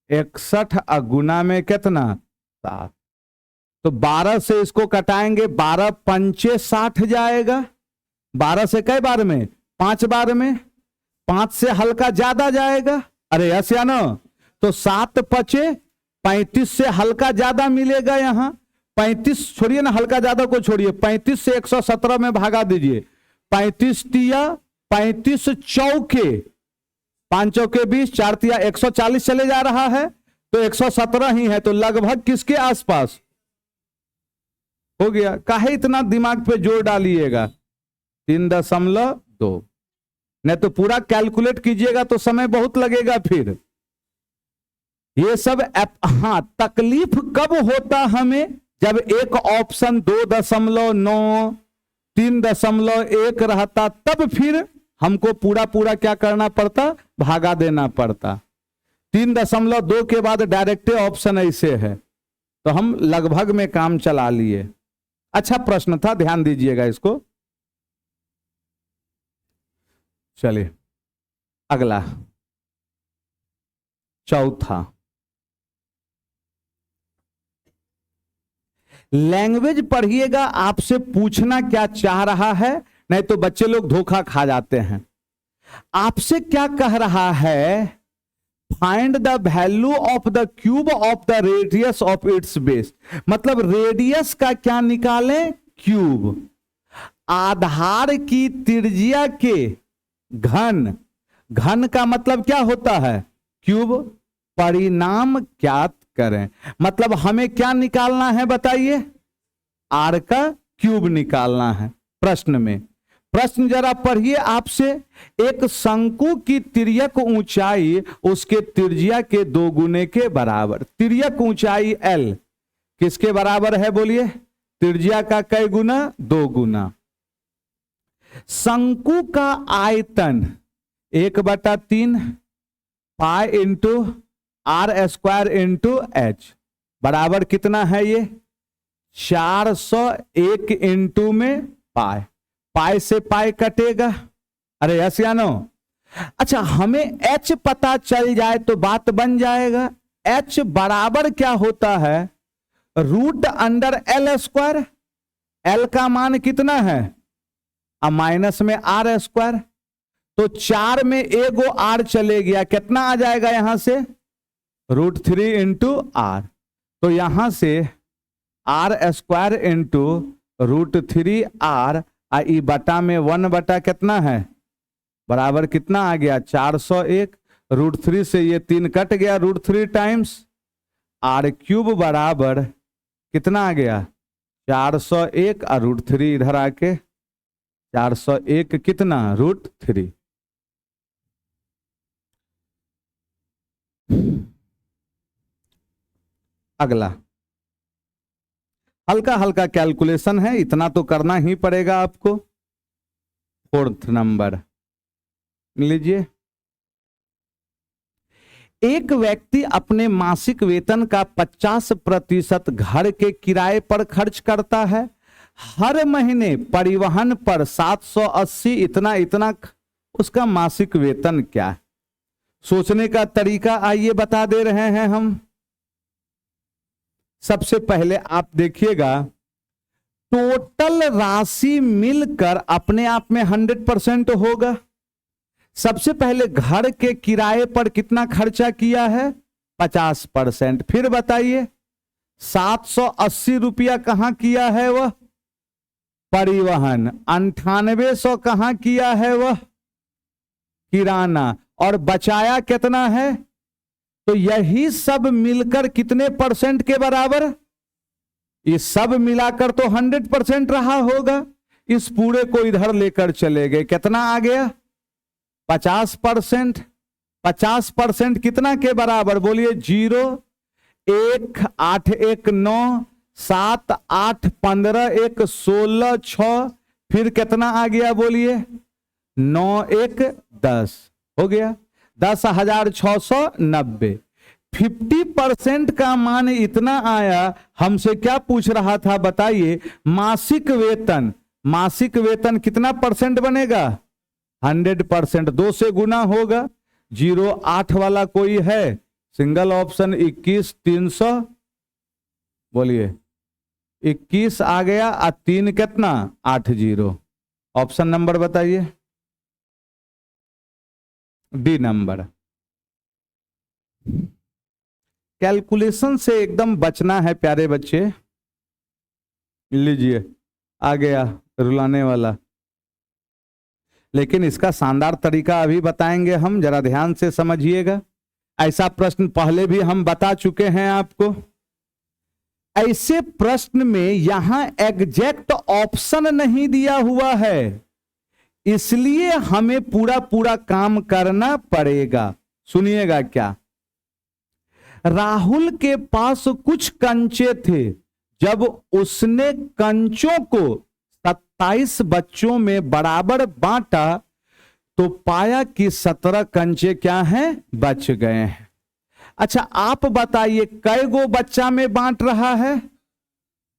61 और गुना में कितना? 7। तो 12 से इसको कटाएंगे, 12 पंचे 60 जाएगा। 12 से कई बार में? 5 बार में। 5 से हल्का ज्यादा जाएगा। अरे यस या नो? तो 7 पचे 35 से हल्का ज्यादा मिलेगा। यहां 35 छोड़िए ना, हल्का ज्यादा को छोड़िए। 35 से 117 में भागा दीजिए। 35 तिया 35 चौके 5 चौके 20, 4 तिया 140 चले जा रहा है। तो 117 ही है। तो लगभग किसके आसपास हो गया? काहे इतना दिमाग पे जोर डालिएगा? 3.2। नहीं तो पूरा कैलकुलेट कीजिएगा तो समय बहुत लगेगा फिर। ये सब हाँ, तकलीफ कब होता हमें? जब एक ऑप्शन 2.9 3.1 रहता तब फिर हमको पूरा पूरा क्या करना पड़ता, भागा देना पड़ता। 3.2 के बाद डायरेक्ट ऑप्शन ऐसे है, तो हम लगभग में काम चला लिए। अच्छा प्रश्न था, ध्यान दीजिएगा इसको। चलिए अगला, चौथा, लैंग्वेज पढ़िएगा, आपसे पूछना क्या चाह रहा है, नहीं तो बच्चे लोग धोखा खा जाते हैं। आपसे क्या कह रहा है, find the value of the cube of the radius of its base. मतलब रेडियस का क्या निकालें, क्यूब। आधार की त्रिज्या के घन, घन का मतलब क्या होता है, क्यूब। परिणाम ज्ञात करें, मतलब हमें क्या निकालना है बताइए, आर का क्यूब निकालना है। प्रश्न में, प्रश्न जरा पढ़िए आपसे, एक शंकु की तिर्यक ऊंचाई उसके त्रिज्या के 2 गुने के बराबर। तिर्यक ऊंचाई L किसके बराबर है बोलिए, त्रिज्या का कई गुना, 2 गुना। शंकु का आयतन 1/3 pi into R² into H बराबर कितना है, ये 401 इंटू में पाई। पाई से पाई कटेगा, अरे यस या नो। अच्छा, हमें H पता चल जाए तो बात बन जाएगा। H बराबर क्या होता है, √L²। L का मान कितना है, अब माइनस में R², तो 4 में एगो R चले गया, कितना आ जाएगा यहां से, √3 इंटू R। तो यहां से R² इंटू √3R, आई बटा में 1 बटा कितना है, बराबर कितना आ गया, 401। √3 से ये 3 कट गया, √3 टाइम्स R³ बराबर कितना आ गया, 401 और √3 इधर आके 401 कितना, √3। अगला हल्का हल्का कैलकुलेशन है, इतना तो करना ही पड़ेगा आपको। 4th नंबर लीजिए, एक व्यक्ति अपने मासिक वेतन का 50% घर के किराए पर खर्च करता है। हर महीने परिवहन पर 780 इतना इतना उसका मासिक वेतन क्या है। सोचने का तरीका आइए बता दे रहे हैं हम। सबसे पहले आप देखिएगा, टोटल राशि मिलकर अपने आप में 100% होगा। सबसे पहले घर के किराए पर कितना खर्चा किया है, 50%। फिर बताइए 780 रुपया कहां किया है वह, परिवहन। 9800 कहां किया है वह, किराना। और बचाया कितना है, तो यही सब मिलकर कितने परसेंट के बराबर, ये सब मिलाकर तो 100% रहा होगा। इस पूरे को इधर लेकर चले गए, कितना आ गया, 50%। 50% कितना के बराबर बोलिए, 0 1 8 1 9 7 8 15 1 16 6, फिर कितना आ गया बोलिए, 9 1 10 हो गया, 10,690। 50% का मान इतना आया। हमसे क्या पूछ रहा था बताइए, मासिक वेतन। मासिक वेतन कितना परसेंट बनेगा, 100%। 2 से गुना होगा। 08 वाला कोई है, सिंगल ऑप्शन 21 300 बोलिए, 21 आ गया। 3 कितना, 80। ऑप्शन नंबर बताइए, डी नंबर। कैलकुलेशन से एकदम बचना है प्यारे बच्चे। लीजिए आ गया रुलाने वाला, लेकिन इसका शानदार तरीका अभी बताएंगे हम, जरा ध्यान से समझिएगा। ऐसा प्रश्न पहले भी हम बता चुके हैं आपको। ऐसे प्रश्न में यहां एग्जैक्ट ऑप्शन नहीं दिया हुआ है, इसलिए हमें पूरा पूरा काम करना पड़ेगा। सुनिएगा क्या, राहुल के पास कुछ कंचे थे। जब उसने कंचों को 27 बच्चों में बराबर बांटा तो पाया कि 17 कंचे क्या हैं, बच गए हैं। अच्छा आप बताइए कै गो बच्चा में बांट रहा है,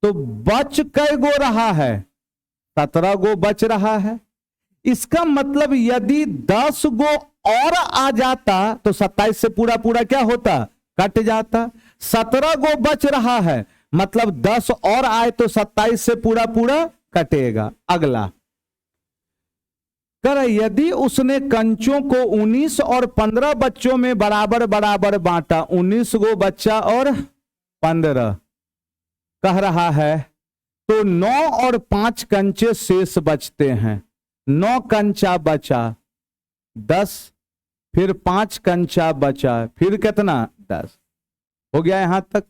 तो बच कै गो रहा है, 17 गो बच रहा है। इसका मतलब यदि 10 गो और आ जाता तो 27 से पूरा पूरा क्या होता, कट जाता। 17 गो बच रहा है, मतलब 10 और आए तो 27 से पूरा पूरा कटेगा। अगला कर यदि उसने कंचों को 19 और 15 बच्चों में बराबर बराबर बांटा, 19 गो बच्चा और 15 कह रहा है, तो 9 और 5 कंचे शेष बचते हैं। 9 कंचा बचा, 10, फिर 5 कंचा बचा, फिर कितना, 10 हो गया यहां तक।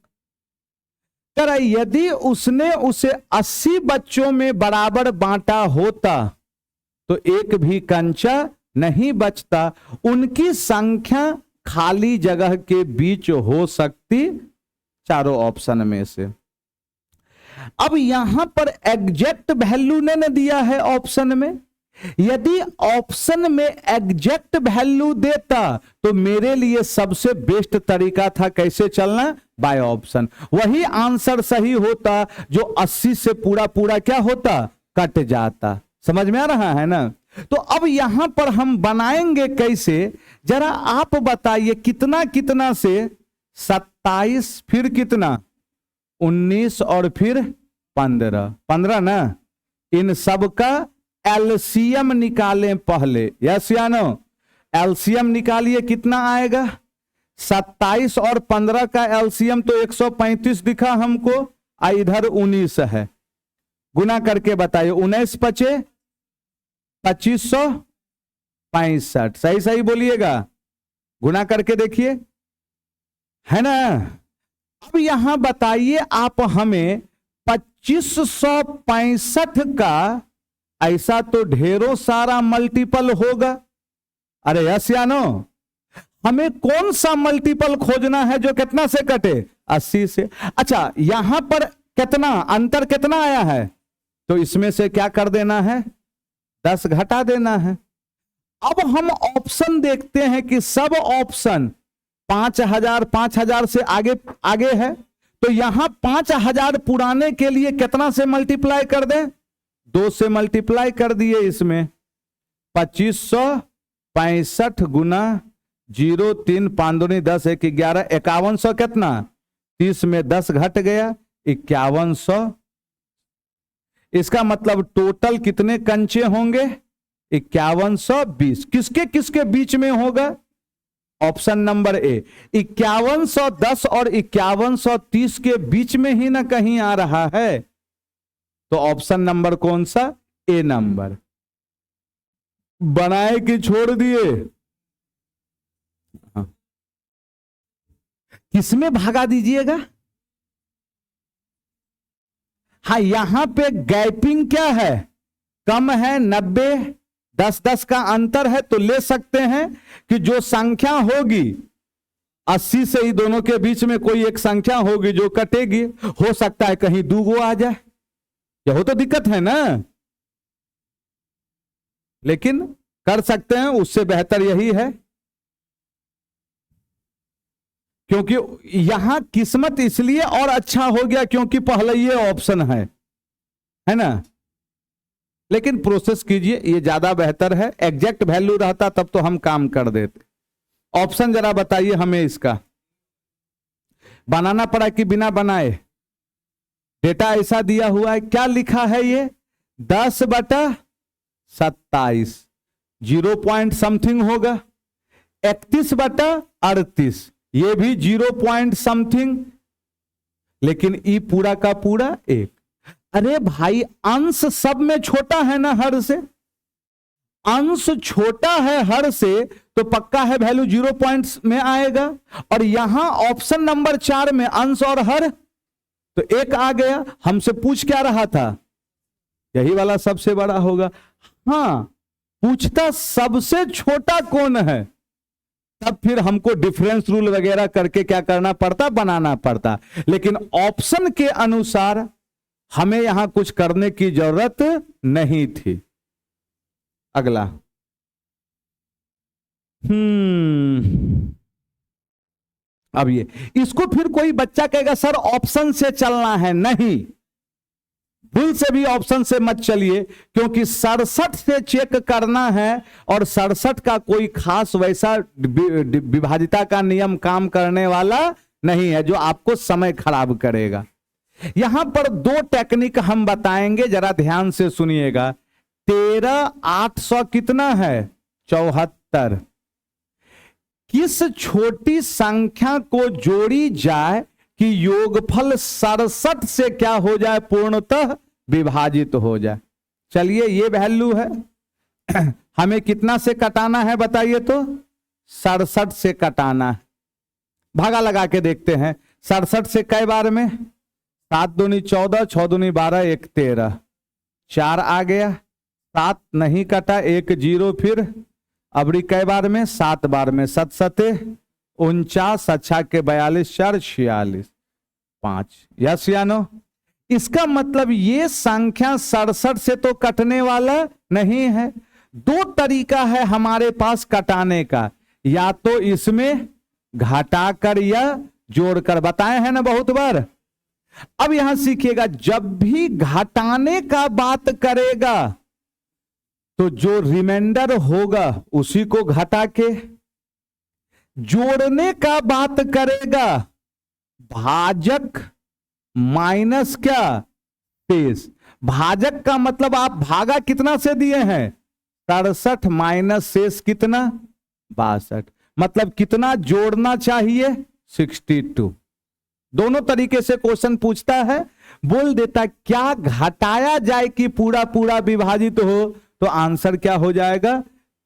कर यदि उसने उसे 80 बच्चों में बराबर बांटा होता तो एक भी कंचा नहीं बचता। उनकी संख्या खाली जगह के बीच हो सकती चारों ऑप्शन में से। अब यहां पर एग्जैक्ट वैल्यू ने न दिया है ऑप्शन में। यदि ऑप्शन में एग्जैक्ट वैल्यू देता तो मेरे लिए सबसे बेस्ट तरीका था कैसे चलना, बाय ऑप्शन। वही आंसर सही होता जो 80 से पूरा पूरा क्या होता, कट जाता। समझ में आ रहा है ना। तो अब यहां पर हम बनाएंगे कैसे, जरा आप बताइए। कितना कितना से 27, फिर कितना 19 और फिर 15 ना। इन सब का एलसीएम निकालें पहले, यस या नो। एलसीएम निकालिए, कितना आएगा। 27 और 15 का एलसीएम तो 135 दिखा हमको, इधर 19 है। गुना करके बताइए, 19 पचे 2565। सही सही बोलिएगा, गुना करके देखिए, है ना। अब यहां बताइए आप हमें 2565 का ऐसा तो ढेरों सारा मल्टीपल होगा। अरे यस या नो। हमें कौन सा मल्टीपल खोजना है जो कितना से कटे, 80 से। अच्छा यहां पर कितना अंतर कितना आया है, तो इसमें से क्या कर देना है, 10 घटा देना है। अब हम ऑप्शन देखते हैं कि सब ऑप्शन 5000 से आगे आगे है, तो यहां 5000 पुराने के लिए कितना से मल्टीप्लाई कर दें, 2 से मल्टीप्लाई कर दिए। इसमें 2565 गुना 0 3 5 दूनी 10 1 11 5100 कितना, 30 में 10 घट गया 5100। इसका मतलब टोटल कितने कंचे होंगे, 5120। किसके किसके बीच में होगा, ऑप्शन नंबर ए 5110 और 5130 के बीच में ही ना कहीं आ रहा है। तो ऑप्शन नंबर कौन सा, ए नंबर। बनाए कि छोड़ दिए, किसमें भागा दीजिएगा। हाँ यहां पे गैपिंग क्या है, कम है, 90 10 का अंतर है, तो ले सकते हैं कि जो संख्या होगी 80 से ही दोनों के बीच में कोई एक संख्या होगी जो कटेगी। हो सकता है कहीं 2 गो आ जाए, यह तो दिक्कत है ना, लेकिन कर सकते हैं। उससे बेहतर यही है, क्योंकि यहां किस्मत इसलिए और अच्छा हो गया क्योंकि पहले ये ऑप्शन है ना। लेकिन प्रोसेस कीजिए, ये ज्यादा बेहतर है। एग्जैक्ट वैल्यू रहता तब तो हम काम कर देते। ऑप्शन जरा बताइए हमें, इसका बनाना पड़ा कि बिना बनाए। डेटा ऐसा दिया हुआ है, क्या लिखा है ये, 10/27, 0 पॉइंट समथिंग होगा। 31/38, ये भी 0 पॉइंट समथिंग, लेकिन ई पूरा का पूरा 1। अरे भाई अंश सब में छोटा है ना हर से, अंश छोटा है हर से, तो पक्का है वैल्यू 0 पॉइंट्स में आएगा। और यहां ऑप्शन नंबर 4 में अंश और हर, तो 1 आ गया। हमसे पूछ क्या रहा था, यही वाला सबसे बड़ा होगा। हां पूछता सबसे छोटा कौन है, तब फिर हमको डिफरेंस रूल वगैरह करके क्या करना पड़ता, बनाना पड़ता। लेकिन ऑप्शन के अनुसार हमें यहां कुछ करने की जरूरत नहीं थी। अगला, अब ये इसको फिर कोई बच्चा कहेगा सर ऑप्शन से चलना है, नहीं, भूल से भी ऑप्शन से मत चलिए, क्योंकि 67 से चेक करना है और 67 का कोई खास वैसा विभाजिता का नियम काम करने वाला नहीं है जो आपको समय खराब करेगा। यहां पर दो टेक्निक हम बताएंगे, जरा ध्यान से सुनिएगा। 13,800 कितना है? 74। किस छोटी संख्या को जोड़ी जाए कि योगफल 67 से क्या हो जाए? पूर्णतः विभाजित हो जाए। चलिए, ये वैल्यू है, हमें कितना से कटाना है बताइए तो? 67 से कटाना है। भागा लगा के देखते हैं। 67 से कई बार में? 7 दूनी 14, 6 दूनी 12, 1 13, 4 आ गया। 7 नहीं कटा, 1 0, फिर अबरी कई बार में? 7 बार में। 7 सते 49, अच्छा के 42, 4 46, 5। यस या नो? इसका मतलब ये संख्या 67 से तो कटने वाला नहीं है। दो तरीका है हमारे पास कटाने का, या तो इसमें घटाकर या जोड़कर, बताए हैं ना बहुत बार। अब यहां सीखिएगा, जब भी घटाने का बात करेगा तो जो रिमाइंडर होगा उसी को घटा के, जोड़ने का बात करेगा भाजक माइनस क्या? शेष। भाजक का मतलब आप भागा कितना से दिए हैं? 67 माइनस शेष कितना? 62। मतलब कितना जोड़ना चाहिए? 62। दोनों तरीके से क्वेश्चन पूछता है, बोल देता क्या घटाया जाए कि पूरा पूरा विभाजित हो, तो आंसर क्या हो जाएगा?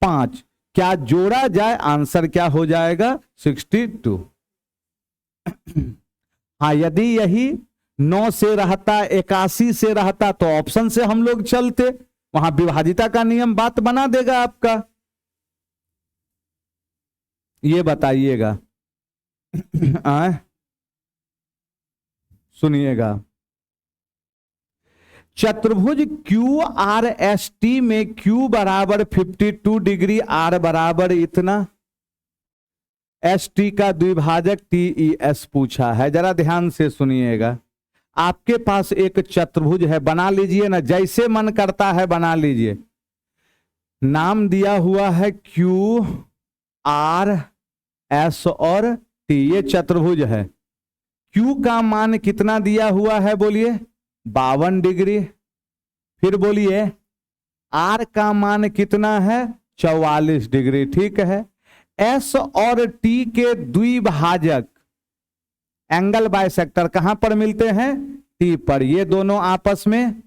5। क्या जोड़ा जाए, आंसर क्या हो जाएगा? 62। हाँ, यदि यही 9 से रहता, 81 से रहता तो ऑप्शन से हम लोग चलते, वहां विभाजिता का नियम बात बना देगा आपका। ये बताइएगा, सुनिएगा, चतुर्भुज क्यू आर एस टी में क्यू बराबर 52 डिग्री, आर बराबर इतना, एस टी का द्विभाजक टी ई एस पूछा है। जरा ध्यान से सुनिएगा, आपके पास एक चतुर्भुज है, बना लीजिए ना, जैसे मन करता है बना लीजिए। नाम दिया हुआ है क्यू आर एस और टी, ये चतुर्भुज है। क्यू का मान कितना दिया हुआ है बोलिए? 52 डिग्री। फिर बोलिए आर का मान कितना है? 44 डिग्री। ठीक है। एस और टी के द्विभाजक एंगल बाइसेक्टर कहां पर मिलते हैं? टी पर। ये दोनों आपस में,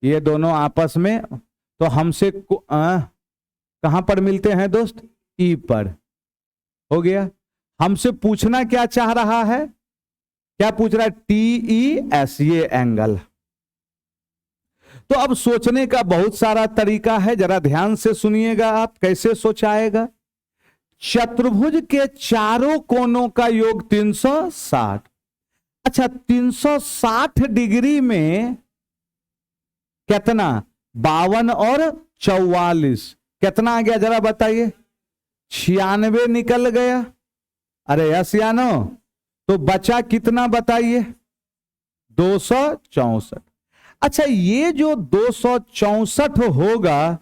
ये दोनों आपस में, तो हमसे कहां पर मिलते हैं दोस्त? ई पर। हो गया। हमसे पूछना क्या चाह रहा है? क्या पूछ रहा है? टी ई एस, ये एंगल। तो अब सोचने का बहुत सारा तरीका है, जरा ध्यान से सुनिएगा आप कैसे सोचाएगा। चतुर्भुज के चारों कोनों का योग 360। अच्छा, 360 डिग्री में कितना? 52 और 44 कितना आ गया जरा बताइए? 96 निकल गया। अरे यस या नो? तो बचा कितना बताइए? 264। अच्छा, ये जो 264 होगा,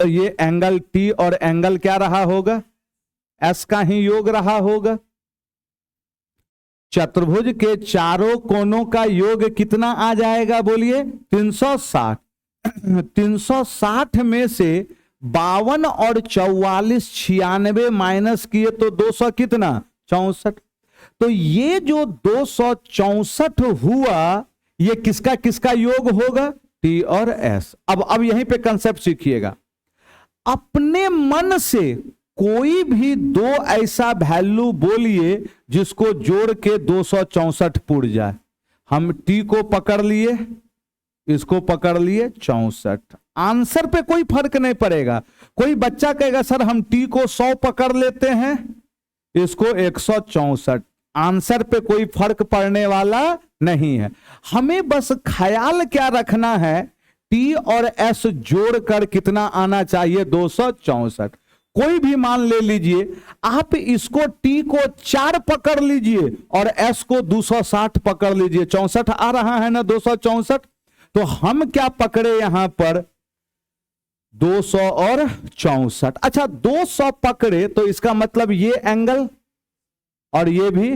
ये एंगल टी और एंगल क्या रहा होगा? एस का ही योग रहा होगा। चतुर्भुज के चारों कोनों का योग कितना आ जाएगा बोलिए? 360। 360 में से 52 और 44 96 माइनस किए तो 200 कितना? 64। तो ये जो 264 हुआ, ये किसका किसका योग होगा? टी और एस। अब यहीं पे कंसेप्ट सीखिएगा। अपने मन से कोई भी दो ऐसा वैल्यू बोलिए जिसको जोड़ के 264 पुर जाए। हम टी को पकड़ लिए, इसको पकड़ लिए, 64। आंसर पे कोई फर्क नहीं पड़ेगा। कोई बच्चा कहेगा सर हम टी को 100 पकड़ लेते हैं, इसको 164, आंसर पे कोई फर्क पड़ने वाला नहीं है। हमें बस ख्याल क्या रखना है, टी और एस जोड़कर कितना आना चाहिए, 264। कोई भी मान ले लीजिए, आप इसको टी को 4 पकड़ लीजिए और एस को 260 पकड़ लीजिए, 64 आ रहा है ना, 264। तो हम क्या पकड़े यहां पर, 200 और 64। अच्छा 200 पकड़े तो इसका मतलब ये एंगल और ये भी।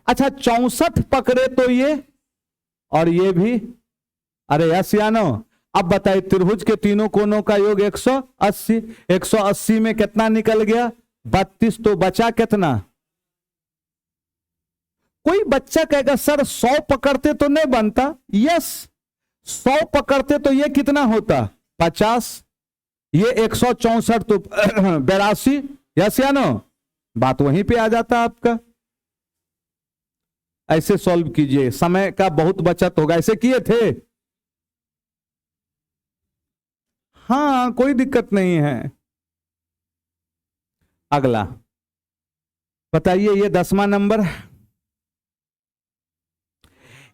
अच्छा 64 पकड़े तो ये और ये भी। अरे यस या नो। अब बताइए, त्रिभुज के तीनों कोनों का योग 180। 180 में कितना निकल गया, 32। तो बचा कितना। कोई बच्चा कहेगा सर 100 पकड़ते तो नहीं बनता। यस, 100 पकड़ते तो ये कितना होता, 50। ये 164 तो 82। यस या नो। बात वहीं पे आ जाता आपका। ऐसे सॉल्व कीजिए, समय का बहुत बचत होगा। ऐसे किए थे, हाँ कोई दिक्कत नहीं है। अगला बताइए, ये 10वां नंबर।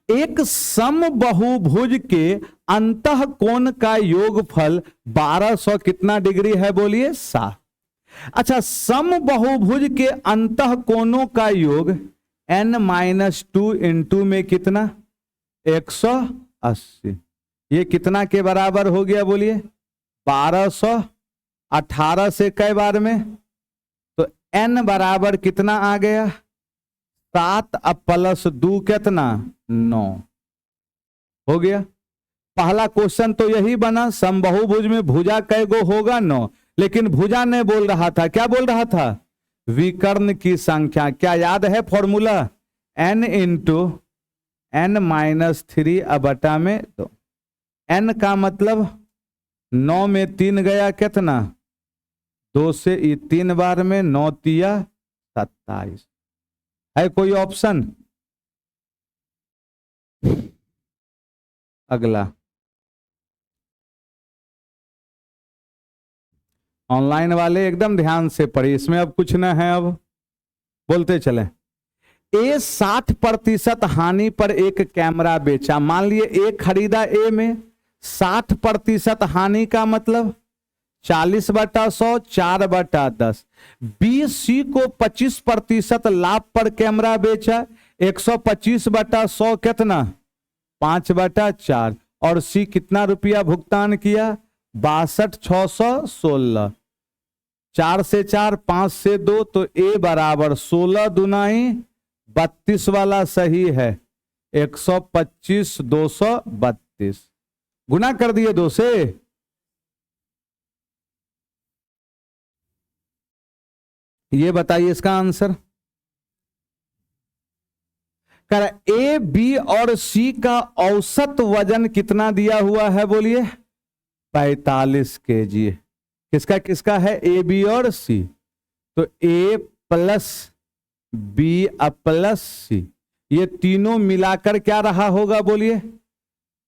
एक समबाहुभुज के अंतः कोण का योगफल 1200 कितना डिग्री है, बोलिए 60। अच्छा समबाहुभुज के अंतः कोणों का योग n-2 इंटू में कितना, 180। ये कितना के बराबर हो गया, बोलिए 1200। 18 से कई बार में, तो n बराबर कितना आ गया, 7 अब प्लस 2 कितना, 9 हो गया। पहला क्वेश्चन तो यही बना, समबाहुभुज में भुजा कै गो होगा, 9। लेकिन भुजा नहीं बोल रहा था, क्या बोल रहा था, विकर्ण की संख्या। क्या याद है फॉर्मूला, n इंटू n-3 बटा में 2। n का मतलब 9 में 3 गया कितना, 2 से 3 बार में 9 तिया 27। है कोई ऑप्शन। अगला ऑनलाइन वाले एकदम ध्यान से पढ़िए, इसमें अब कुछ ना है, अब बोलते चले। ए 60% हानि पर एक कैमरा बेचा। मान लिए ए खरीदा, ए में 60% हानि का मतलब 40/100, 4/10। बी सी को 25% लाभ पर कैमरा बेचा, 125/100 कितना, 5/4। और सी कितना रुपया भुगतान किया, 62,616। 4 से 4, 5 से 2, तो ए बराबर 16 दुनाई 32 वाला सही है, 125 232 गुना कर दिए 2 से। ये बताइए इसका आंसर। कर ए बी और सी का औसत वजन कितना दिया हुआ है, बोलिए 45 kg। किसका किसका है, ए बी और सी। तो ए प्लस बी प्लस सी, ये तीनों मिलाकर क्या रहा होगा, बोलिए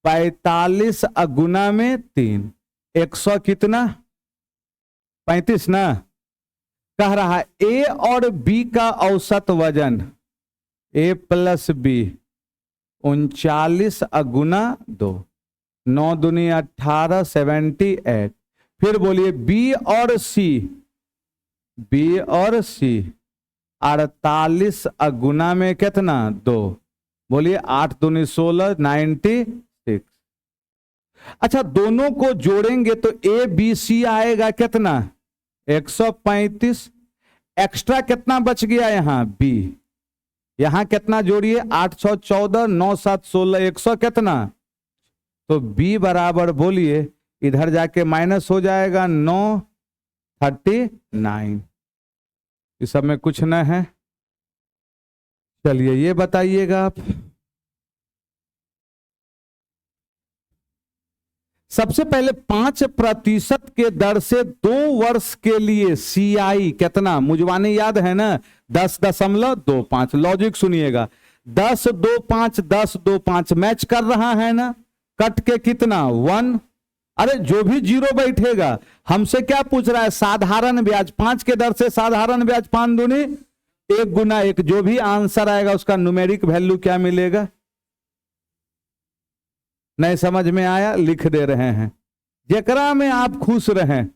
45 गुना में 3, 100 कितना, 35 ना। कह रहा है ए और बी का औसत वजन, ए प्लस बी 39 गुना 2, 9 दूनी 18, 78। फिर बोलिए बी और सी, बी और सी 48 गुना में कितना, 2, बोलिए 8 दूनी 16, 96। अच्छा दोनों को जोड़ेंगे तो ए बी सी आएगा कितना, 135। एक्स्ट्रा कितना बच गया यहां, बी। यहां कितना जोड़िए, 8 6 14, 9 7 16, 100 कितना। तो बी बराबर बोलिए, इधर जाके माइनस हो जाएगा, 9 39। इस सब में कुछ न है। चलिए ये बताइएगा आप। सबसे पहले 5% के दर से 2 वर्ष के लिए सीआई कितना, मुझवाने याद है ना, 10.25। लॉजिक सुनिएगा, 10.25 10.25 मैच कर रहा है ना, कट के कितना 1। अरे जो भी जीरो बैठेगा, हमसे क्या पूछ रहा है, साधारण ब्याज 5 के दर से साधारण ब्याज 5 दूनी 1 गुना 1, जो भी आंसर आएगा उसका न्यूमेरिक वैल्यू क्या मिलेगा? नहीं समझ में आया? लिख दे रहे हैं जेकरा में आप खुश रहें।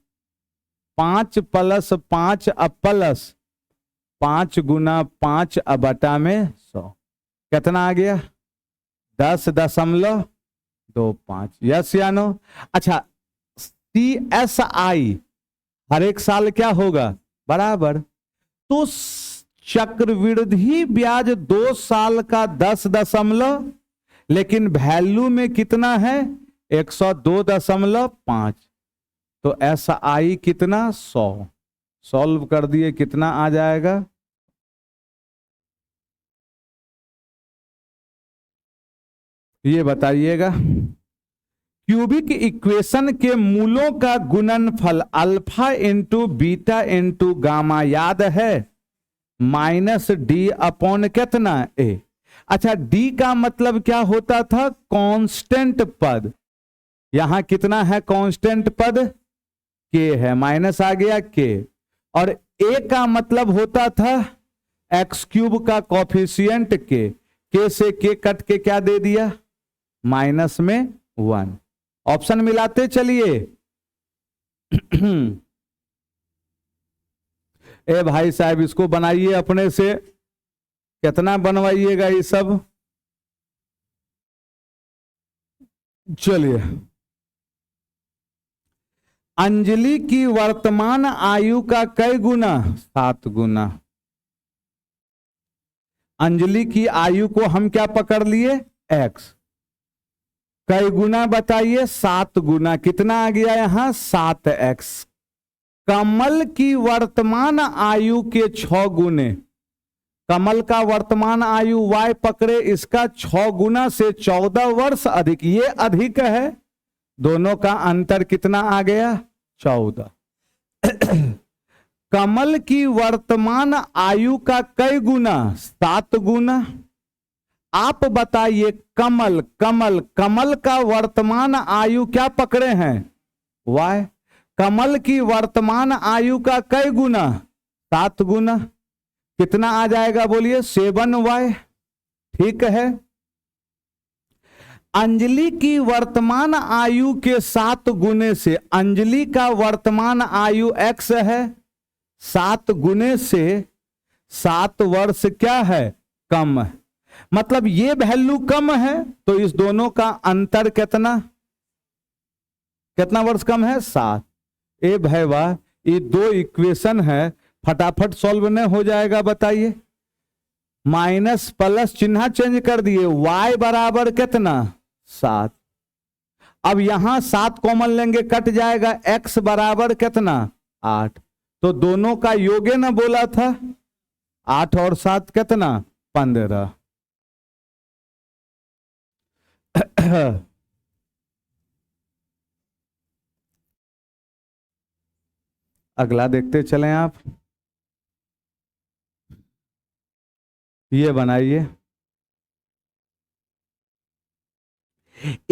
5 + 5 प्लस 5 गुना 5 बटा में 100 कितना आ गया? 10.25। यस या नो? अच्छा, CSI हर एक साल क्या होगा? बराबर। तो चक्रवृद्धि ब्याज 2 साल का 10 लेकिन वैल्यू में कितना है? 102.5। तो SI कितना? 100। सॉल्व कर दिए, कितना आ जाएगा? ये बताइएगा। क्यूबिक इक्वेशन के मूलों का गुणनफल alpha into beta into gamma याद है? -D/, कितना? A। अच्छा, D का मतलब क्या होता था? कांस्टेंट पद। यहां कितना है कांस्टेंट पद? K है, माइनस आ गया K। और A का मतलब होता था x³ का कॉफिशियंट K से K कट के क्या दे दिया? -1। ऑप्शन मिलाते चलिए। ए भाई साहब, इसको बनाइए अपने से। कितना बनवाइएगा ये सब? चलिए, अंजलि की वर्तमान आयु का कई गुना? 7 गुना। अंजलि की आयु को हम क्या पकड़ लिए? x। कई गुना बताइए? 7 गुना। कितना आ गया यहां? 7x। कमल की वर्तमान आयु के 6 गुने। कमल का वर्तमान आयु y पकड़े, इसका 6 गुना से 14 वर्ष अधिक। ये अधिक है, दोनों का अंतर कितना आ गया? 14। कमल की वर्तमान आयु का कई गुना? 7 गुना। आप बताइए, कमल कमल कमल का वर्तमान आयु क्या पकड़े हैं? y। कमल की वर्तमान आयु का कई गुना? 7 गुना। कितना आ जाएगा बोलिए? 7y। ठीक है। अंजलि की वर्तमान आयु के 7 गुने से, अंजलि का वर्तमान आयु x है, 7 गुने से 7 वर्ष क्या है? कम है। मतलब ये वैल्यू कम है, तो इस दोनों का अंतर कितना? कितना वर्ष कम है? 7। ए भाई वाह, ये 2 इक्वेशन है, फटाफट सॉल्व नहीं हो जाएगा? बताइए। माइनस प्लस चिन्ह चेंज कर दिए, y बराबर कितना? 7। अब यहां 7 कॉमन लेंगे, कट जाएगा। x बराबर कितना? 8। तो दोनों का योग ना बोला था? 8 और 7 कितना? 15। अगला देखते चलें आप। ये बनाइए।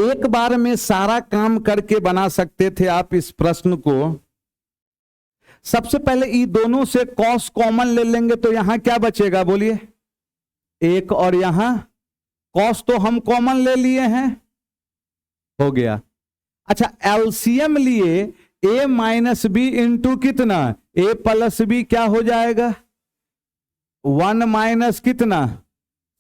एक बार में सारा काम करके बना सकते थे आप इस प्रश्न को। सबसे पहले ये दोनों से कॉस कॉमन ले लेंगे, तो यहां क्या बचेगा बोलिए? 1। और यहां कॉस तो हम कॉमन ले लिए हैं, हो गया। अच्छा, एलसीएम लिए a - b इंटू कितना? a + b क्या हो जाएगा? 1 माइनस कितना?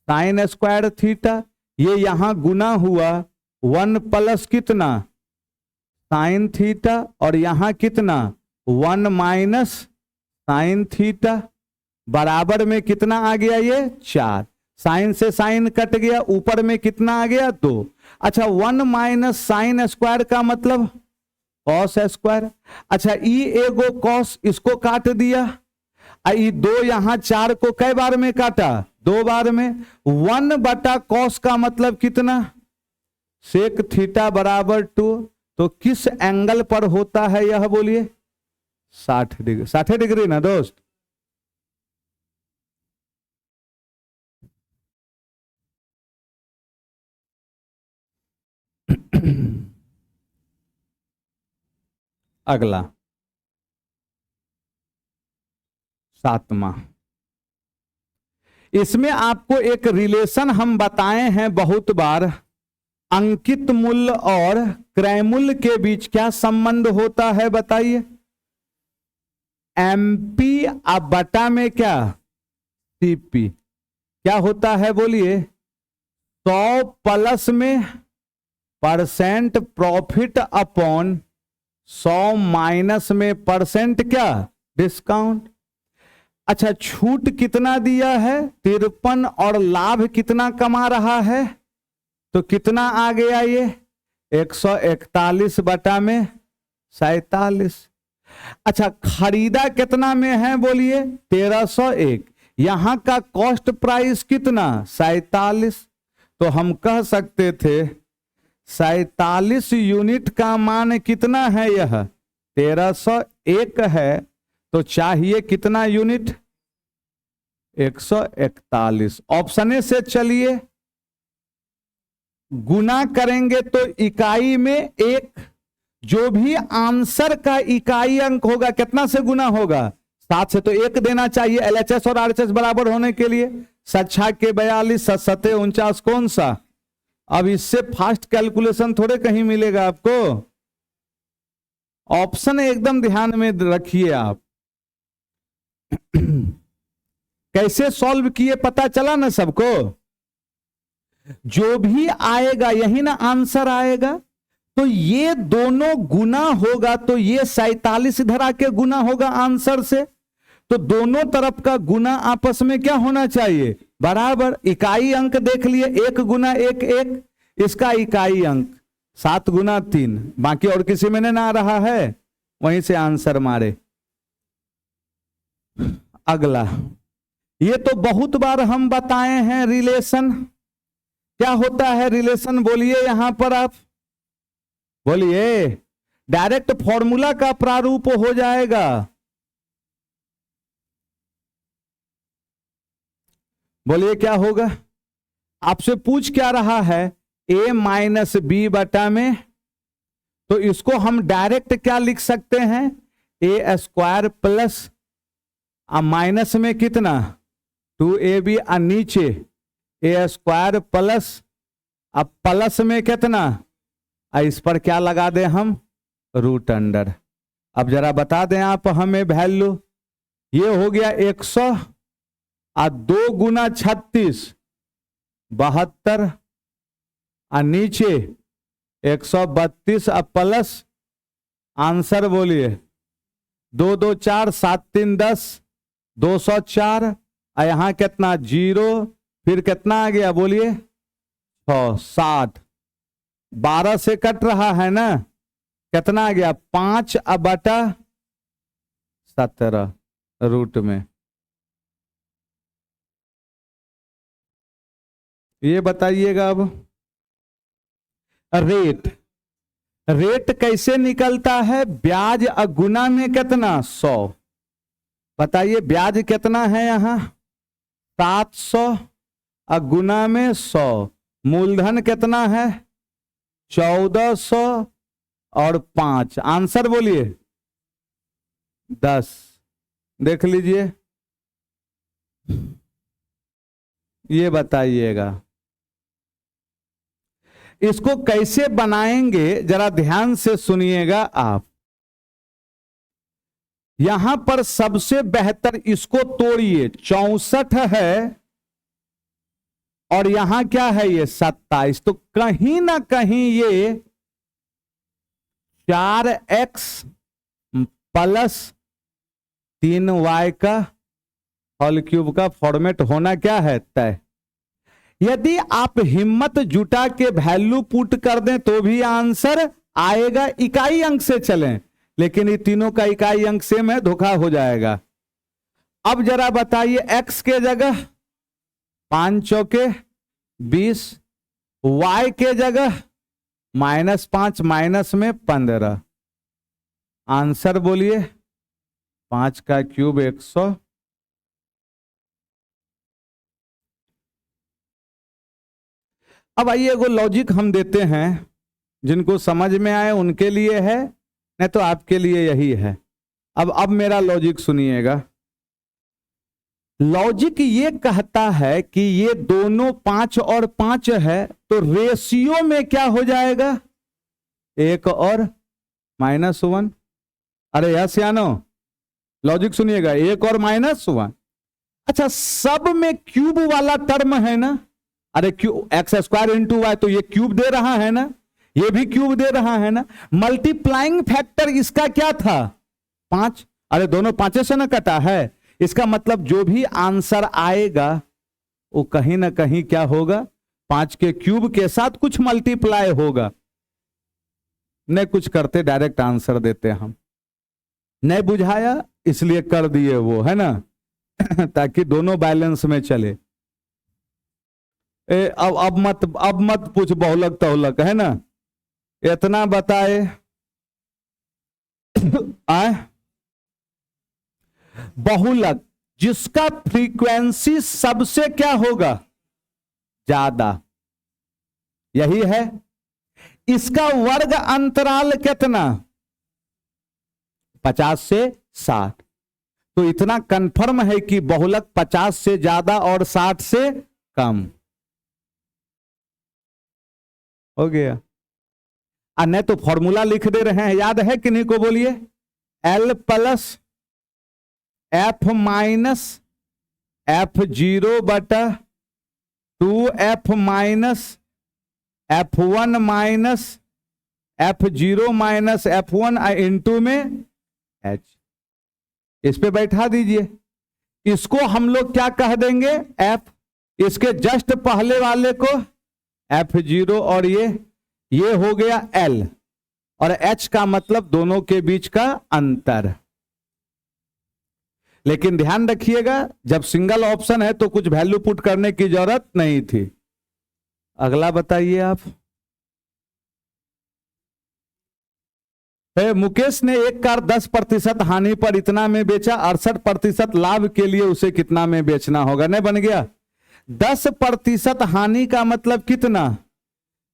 sin²θ। ये यहां गुना हुआ, 1 प्लस कितना? sin θ। और यहां कितना? 1 माइनस sin θ। बराबर में कितना आ गया? ये 4। साइन से साइन कट गया, ऊपर में कितना आ गया? 2। अच्छा, 1 माइनस sin² का मतलब cos²। अच्छा, ई एगो cos, इसको काट दिया। ई 2 यहां 4 को कई बार में काटा? 2 बार में। 1 बटा cos का मतलब कितना? sec θ बराबर 2। तो किस एंगल पर होता है यह बोलिए? 60 डिग्री। 60 डिग्री ना दोस्त? अगला 7वां। इसमें आपको एक रिलेशन हम बताए हैं बहुत बार, अंकित मूल्य और क्रय मूल्य के बीच क्या संबंध होता है बताइए। एमपी अब बटा में क्या, सीपी, क्या होता है बोलिए, 100 प्लस में परसेंट प्रॉफिट अपॉन 100 माइनस में परसेंट क्या, डिस्काउंट। अच्छा, छूट कितना दिया है 53 और लाभ कितना कमा रहा है, तो कितना आ गया ये 141 बटा में 47। अच्छा, खरीदा कितना में है बोलिए 1301, यहां का कॉस्ट प्राइस कितना 47, तो हम कह सकते थे 47 यूनिट का मान कितना है, यह 1301 है, तो चाहिए कितना यूनिट 141। ऑप्शन ए से चलिए, गुना करेंगे तो इकाई में एक, जो भी आंसर का इकाई अंक होगा कितना से गुना होगा 7 से, तो 1 देना चाहिए एलएचएस और आरएचएस बराबर होने के लिए। 7 के 42, 7 7 49, कौन सा। अब इससे फास्ट कैलकुलेशन थोड़े कहीं मिलेगा आपको, ऑप्शन एकदम ध्यान में रखिए आप। कैसे सॉल्व किए पता चला ना सबको, जो भी आएगा यही ना आंसर आएगा, तो ये दोनों गुना होगा, तो ये 47 इधर आके गुना होगा आंसर से, तो दोनों तरफ का गुना आपस में क्या होना चाहिए, बराबर। इकाई अंक देख लिए, 1 गुना 1 1, इसका इकाई अंक 7 गुना 3, बाकी और किसी में ना आ रहा है, वहीं से आंसर मारे। अगला, ये तो बहुत बार हम बताए हैं रिलेशन, क्या होता है रिलेशन बोलिए यहां पर आप, बोलिए। डायरेक्ट फॉर्मूला का प्रारूप हो जाएगा, बोलिए क्या होगा। आपसे पूछ क्या रहा है, a माइनस बी बटा में, तो इसको हम डायरेक्ट क्या लिख सकते हैं, ए स्क्वायर प्लस माइनस में कितना 2ab, नीचे ए स्क्वायर प्लस, अब प्लस में कितना, इस पर क्या लगा दें हम, रूट अंडर। अब जरा बता दें आप हमें वैल्यू, ये हो गया 100 और 2 गुना 36 72, और नीचे 132 अब प्लस आंसर बोलिए 2 2 4 7 3 10 204, और यहां कितना 0, फिर कितना आ गया बोलिए 6 60, 12 से कट रहा है ना, कितना आ गया 5 बटा 17 रूट में। ये बताइएगा अब रेट, रेट कैसे निकलता है, ब्याज गुना में कितना 100, बताइए ब्याज कितना है यहां 700, गुना में 100, मूलधन कितना है 1400 और 5, आंसर बोलिए 10। देख लीजिए, ये बताइएगा इसको कैसे बनाएंगे, जरा ध्यान से सुनिएगा आप। यहां पर सबसे बेहतर इसको तोड़िए, 64 है और यहां क्या है ये 27, तो कहीं ना कहीं ये 4x प्लस 3y का होल क्यूब का फॉर्मेट होना क्या है तय। यदि आप हिम्मत जुटा के वैल्यू पुट कर दें तो भी आंसर आएगा, इकाई अंक से चलें, लेकिन ये तीनों का इकाई अंक सेम है, धोखा हो जाएगा। अब जरा बताइए x के जगह 5 चौके 20, y के जगह -5 माइनस में 15, आंसर बोलिए 5 का क्यूब 100। अब आइए एगो लॉजिक हम देते हैं, जिनको समझ में आए उनके लिए है, नहीं तो आपके लिए यही है। अब मेरा लॉजिक सुनिएगा। लॉजिक ये कहता है कि ये दोनों 5 और 5 है, तो रेशियो में क्या हो जाएगा, 1 और -1। अरे यस या नो, लॉजिक सुनिएगा, 1 और -1। अच्छा, सब में क्यूब वाला टर्म है ना, अरे क्यूब x² इंटू वाई, तो ये क्यूब दे रहा है ना, ये भी क्यूब दे रहा है ना। मल्टीप्लाइंग फैक्टर इसका क्या था, 5। अरे दोनों 5 से ना कटा है, इसका मतलब जो भी आंसर आएगा वो कहीं ना कहीं क्या होगा, 5 के क्यूब के साथ कुछ मल्टीप्लाई होगा। नहीं कुछ करते, डायरेक्ट आंसर देते हम, नहीं बुझाया इसलिए कर दिए वो, है ना ताकि दोनों बैलेंस में चले। अब मत पूछ बहुलक तहुलक, है ना, इतना बताए आए। बहुलक जिसका फ्रीक्वेंसी सबसे क्या होगा, ज्यादा, यही है। इसका वर्ग अंतराल कितना, 50 से 60। तो इतना कंफर्म है कि बहुलक 50 से ज्यादा और 60 से कम हो गया। नहीं तो फॉर्मूला लिख दे रहे हैं, याद है कि नहीं को बोलिए, L plus F minus F0 बटा 2F minus F1 minus F0 minus F1 into में H। इस पे बैठा दीजिए, इसको हम लोग क्या कह देंगे, F, इसके जस्ट पहले वाले को F0 और ये हो गया L, और H का मतलब दोनों के बीच का अंतर। लेकिन ध्यान रखिएगा, जब सिंगल ऑप्शन है तो कुछ वैल्यू पुट करने की जरूरत नहीं थी। अगला बताइए आप। मुकेश ने एक कार 10% हानि पर इतना में बेचा, 68% लाभ के लिए उसे कितना में बेचना होगा। नहीं बन गया, 10% हानि का मतलब कितना,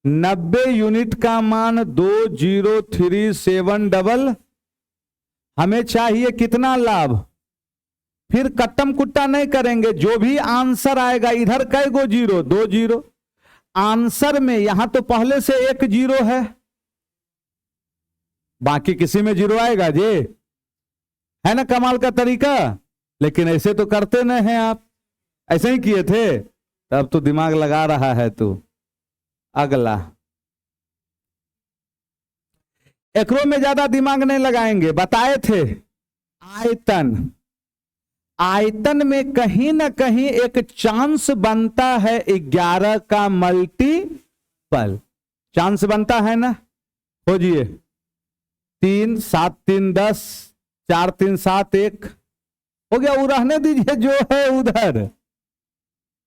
90 यूनिट का मान 2037 हमें चाहिए कितना लाभ। फिर कट्टम कुट्टा नहीं करेंगे, जो भी आंसर आएगा, इधर कै गो जीरो, 2 जीरो आंसर में, यहां तो पहले से 1 जीरो है, बाकी किसी में जीरो आएगा जी, है ना कमाल का तरीका। लेकिन ऐसे तो करते नहीं हैं आप, ऐसे ही किए थे, तब तो दिमाग लगा रहा है तू। अगला, एकरो में ज्यादा दिमाग नहीं लगाएंगे, बताए थे आयतन। आयतन में कहीं ना कहीं एक चांस बनता है 11 का मल्टीपल, चांस बनता है ना। खोजिए, 3 7 3 10, 4 3 7 1 हो गया, वो रहने दीजिए जो है उधर।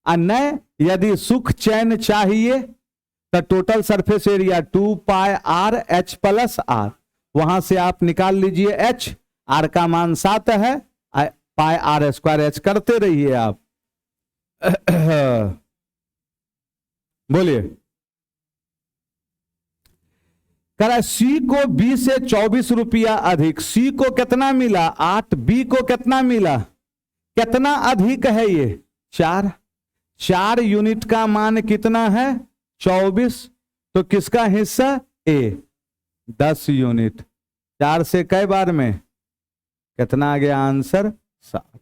न यदि सुख चैन चाहिए तो टोटल सरफेस एरिया 2 पाई r h प्लस r, वहां से आप निकाल लीजिए h, r का मान 7 है, पाई r स्क्वायर h करते रहिए आप। बोलिए, कह रहा C को B से 24 रुपया अधिक, C को कितना मिला 8, B को कितना मिला, कितना अधिक है ये 4, 4 यूनिट का मान कितना है 24, तो किसका हिस्सा A 10 यूनिट, 4 से कई बार में कितना आ गया आंसर 7।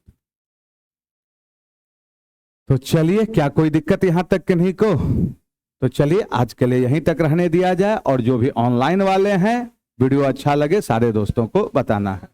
तो चलिए, क्या कोई दिक्कत यहां तक कि नहीं को, तो चलिए आज के लिए यहीं तक रहने दिया जाए, और जो भी ऑनलाइन वाले हैं वीडियो अच्छा लगे सारे दोस्तों को बताना है।